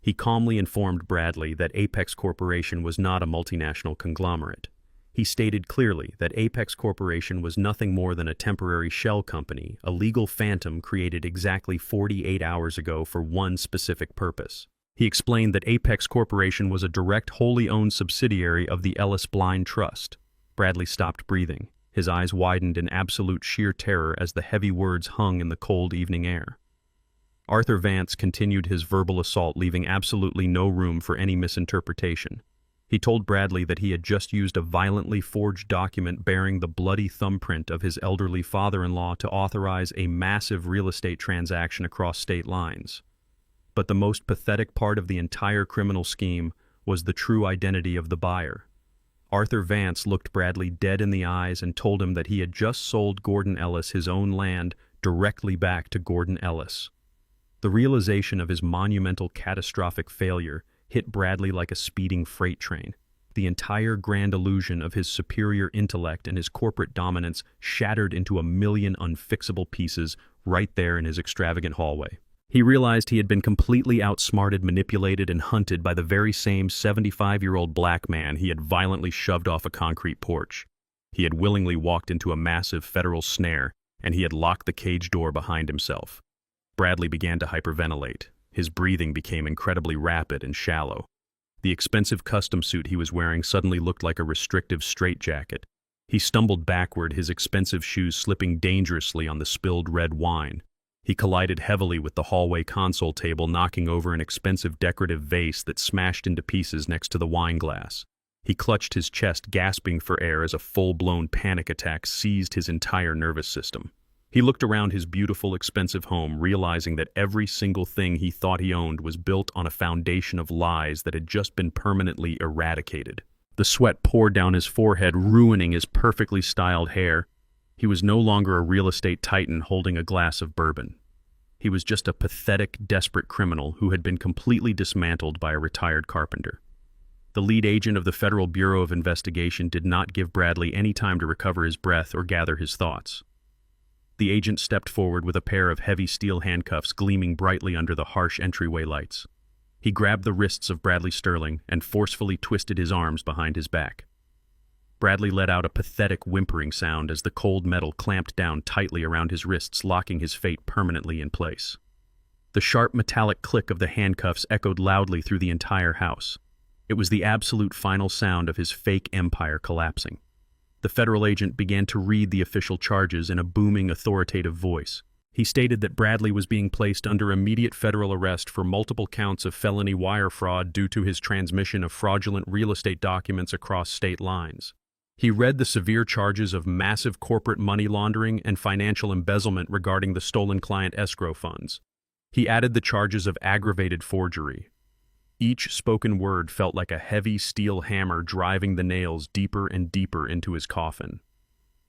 He calmly informed Bradley that Apex Corporation was not a multinational conglomerate. He stated clearly that Apex Corporation was nothing more than a temporary shell company, a legal phantom created exactly 48 hours ago for one specific purpose. He explained that Apex Corporation was a direct, wholly owned subsidiary of the Ellis Blind Trust. Bradley stopped breathing. His eyes widened in absolute sheer terror as the heavy words hung in the cold evening air. Arthur Vance continued his verbal assault, leaving absolutely no room for any misinterpretation. He told Bradley that he had just used a violently forged document bearing the bloody thumbprint of his elderly father-in-law to authorize a massive real estate transaction across state lines. But the most pathetic part of the entire criminal scheme was the true identity of the buyer. Arthur Vance looked Bradley dead in the eyes and told him that he had just sold Gordon Ellis his own land directly back to Gordon Ellis. The realization of his monumental, catastrophic failure hit Bradley like a speeding freight train. The entire grand illusion of his superior intellect and his corporate dominance shattered into a million unfixable pieces right there in his extravagant hallway. He realized he had been completely outsmarted, manipulated, and hunted by the very same 75-year-old black man he had violently shoved off a concrete porch. He had willingly walked into a massive federal snare, and he had locked the cage door behind himself. Bradley began to hyperventilate. His breathing became incredibly rapid and shallow. The expensive custom suit he was wearing suddenly looked like a restrictive straitjacket. He stumbled backward, his expensive shoes slipping dangerously on the spilled red wine. He collided heavily with the hallway console table, knocking over an expensive decorative vase that smashed into pieces next to the wine glass. He clutched his chest, gasping for air as a full-blown panic attack seized his entire nervous system. He looked around his beautiful, expensive home, realizing that every single thing he thought he owned was built on a foundation of lies that had just been permanently eradicated. The sweat poured down his forehead, ruining his perfectly styled hair. He was no longer a real estate titan holding a glass of bourbon. He was just a pathetic, desperate criminal who had been completely dismantled by a retired carpenter. The lead agent of the Federal Bureau of Investigation did not give Bradley any time to recover his breath or gather his thoughts. The agent stepped forward with a pair of heavy steel handcuffs gleaming brightly under the harsh entryway lights. He grabbed the wrists of Bradley Sterling and forcefully twisted his arms behind his back. Bradley let out a pathetic whimpering sound as the cold metal clamped down tightly around his wrists, locking his fate permanently in place. The sharp metallic click of the handcuffs echoed loudly through the entire house. It was the absolute final sound of his fake empire collapsing. The federal agent began to read the official charges in a booming, authoritative voice. He stated that Bradley was being placed under immediate federal arrest for multiple counts of felony wire fraud due to his transmission of fraudulent real estate documents across state lines. He read the severe charges of massive corporate money laundering and financial embezzlement regarding the stolen client escrow funds. He added the charges of aggravated forgery. Each spoken word felt like a heavy steel hammer driving the nails deeper and deeper into his coffin.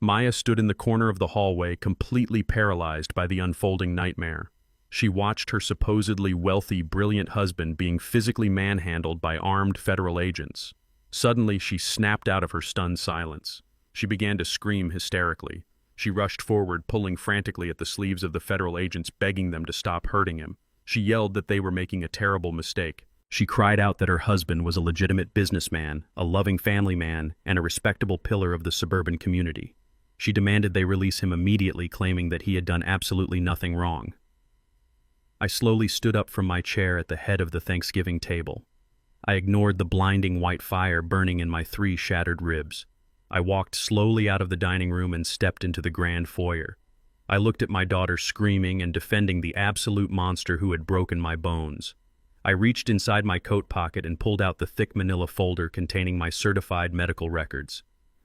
Maya stood in the corner of the hallway, completely paralyzed by the unfolding nightmare. She watched her supposedly wealthy, brilliant husband being physically manhandled by armed federal agents. Suddenly, she snapped out of her stunned silence. She began to scream hysterically. She rushed forward, pulling frantically at the sleeves of the federal agents, begging them to stop hurting him. She yelled that they were making a terrible mistake. She cried out that her husband was a legitimate businessman, a loving family man, and a respectable pillar of the suburban community. She demanded they release him immediately, claiming that he had done absolutely nothing wrong. I slowly stood up from my chair at the head of the Thanksgiving table. I ignored the blinding white fire burning in my 3 shattered ribs. I walked slowly out of the dining room and stepped into the grand foyer. I looked at my daughter screaming and defending the absolute monster who had broken my bones. I reached inside my coat pocket and pulled out the thick manila folder containing my certified medical records.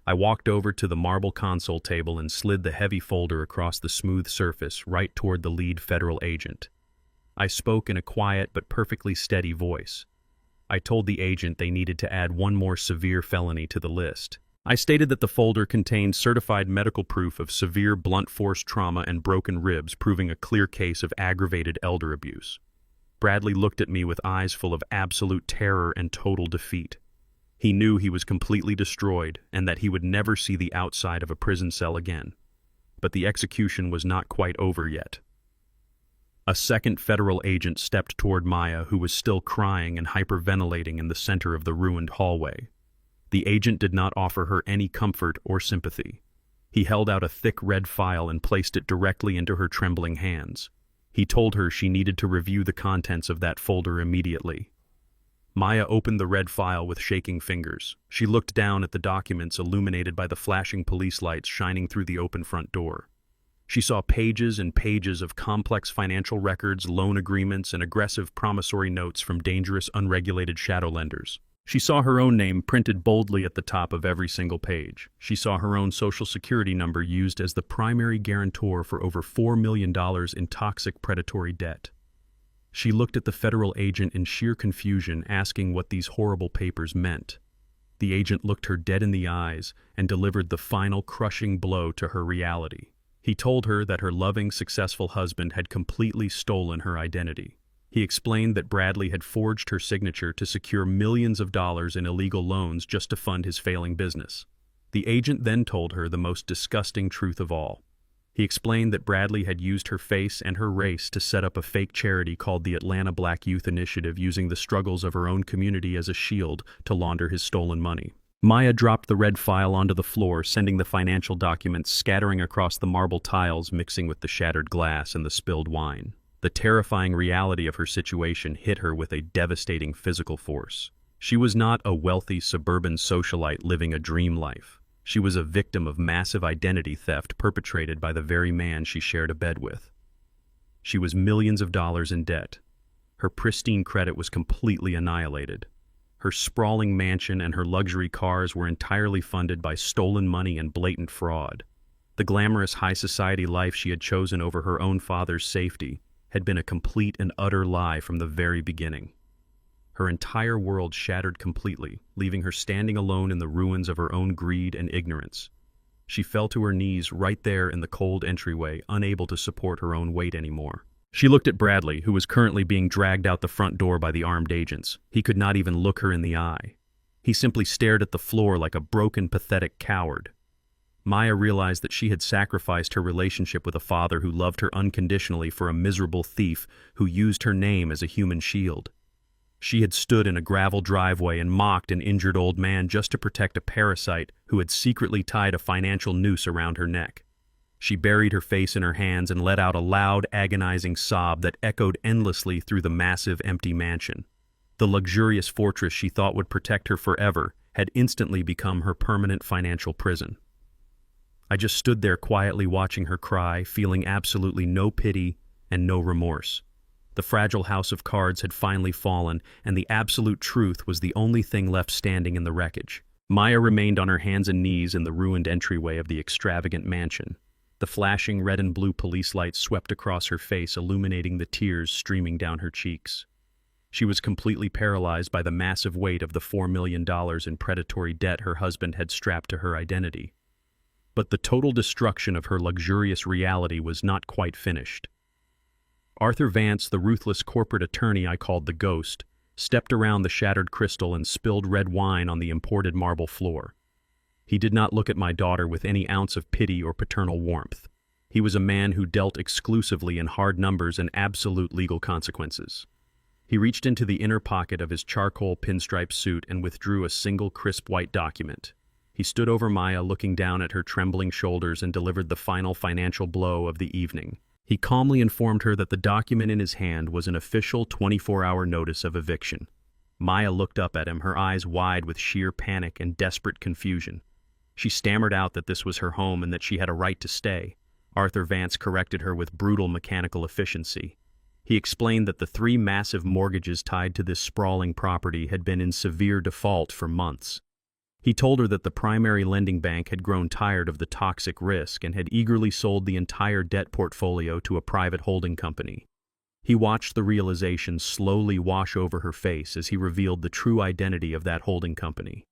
I walked over to the marble console table and slid the heavy folder across the smooth surface right toward the lead federal agent. I spoke in a quiet but perfectly steady voice. I told the agent they needed to add one more severe felony to the list. I stated that the folder contained certified medical proof of severe blunt force trauma and broken ribs, proving a clear case of aggravated elder abuse. Bradley looked at me with eyes full of absolute terror and total defeat. He knew he was completely destroyed and that he would never see the outside of a prison cell again. But the execution was not quite over yet. A second federal agent stepped toward Maya, who was still crying and hyperventilating in the center of the ruined hallway. The agent did not offer her any comfort or sympathy. He held out a thick red file and placed it directly into her trembling hands. He told her she needed to review the contents of that folder immediately. Maya opened the red file with shaking fingers. She looked down at the documents illuminated by the flashing police lights shining through the open front door. She saw pages and pages of complex financial records, loan agreements, and aggressive promissory notes from dangerous, unregulated shadow lenders. She saw her own name printed boldly at the top of every single page. She saw her own social security number used as the primary guarantor for over $4 million in toxic predatory debt. She looked at the federal agent in sheer confusion, asking what these horrible papers meant. The agent looked her dead in the eyes and delivered the final crushing blow to her reality. He told her that her loving, successful husband had completely stolen her identity. He explained that Bradley had forged her signature to secure millions of dollars in illegal loans just to fund his failing business. The agent then told her the most disgusting truth of all. He explained that Bradley had used her face and her race to set up a fake charity called the Atlanta Black Youth Initiative, using the struggles of her own community as a shield to launder his stolen money. Maya dropped the red file onto the floor, sending the financial documents scattering across the marble tiles, mixing with the shattered glass and the spilled wine. The terrifying reality of her situation hit her with a devastating physical force. She was not a wealthy suburban socialite living a dream life. She was a victim of massive identity theft perpetrated by the very man she shared a bed with. She was millions of dollars in debt. Her pristine credit was completely annihilated. Her sprawling mansion and her luxury cars were entirely funded by stolen money and blatant fraud. The glamorous high society life she had chosen over her own father's safety had been a complete and utter lie from the very beginning. Her entire world shattered completely, leaving her standing alone in the ruins of her own greed and ignorance. She fell to her knees right there in the cold entryway, unable to support her own weight anymore. She looked at Bradley, who was currently being dragged out the front door by the armed agents. He could not even look her in the eye. He simply stared at the floor like a broken, pathetic coward. Maya realized that she had sacrificed her relationship with a father who loved her unconditionally for a miserable thief who used her name as a human shield. She had stood in a gravel driveway and mocked an injured old man just to protect a parasite who had secretly tied a financial noose around her neck. She buried her face in her hands and let out a loud, agonizing sob that echoed endlessly through the massive, empty mansion. The luxurious fortress she thought would protect her forever had instantly become her permanent financial prison. I just stood there quietly watching her cry, feeling absolutely no pity and no remorse. The fragile house of cards had finally fallen, and the absolute truth was the only thing left standing in the wreckage. Maya remained on her hands and knees in the ruined entryway of the extravagant mansion. The flashing red and blue police lights swept across her face, illuminating the tears streaming down her cheeks. She was completely paralyzed by the massive weight of the $4 million in predatory debt her husband had strapped to her identity. But the total destruction of her luxurious reality was not quite finished. Arthur Vance, the ruthless corporate attorney I called the Ghost, stepped around the shattered crystal and spilled red wine on the imported marble floor. He did not look at my daughter with any ounce of pity or paternal warmth. He was a man who dealt exclusively in hard numbers and absolute legal consequences. He reached into the inner pocket of his charcoal pinstripe suit and withdrew a single crisp white document. He stood over Maya, looking down at her trembling shoulders, and delivered the final financial blow of the evening. He calmly informed her that the document in his hand was an official 24-hour notice of eviction. Maya looked up at him, her eyes wide with sheer panic and desperate confusion. She stammered out that this was her home and that she had a right to stay. Arthur Vance corrected her with brutal mechanical efficiency. He explained that the 3 massive mortgages tied to this sprawling property had been in severe default for months. He told her that the primary lending bank had grown tired of the toxic risk and had eagerly sold the entire debt portfolio to a private holding company. He watched the realization slowly wash over her face as he revealed the true identity of that holding company.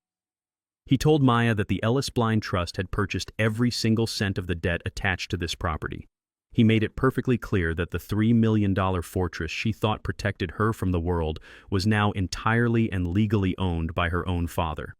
He told Maya that the Ellis Blind Trust had purchased every single cent of the debt attached to this property. He made it perfectly clear that the $3 million fortress she thought protected her from the world was now entirely and legally owned by her own father.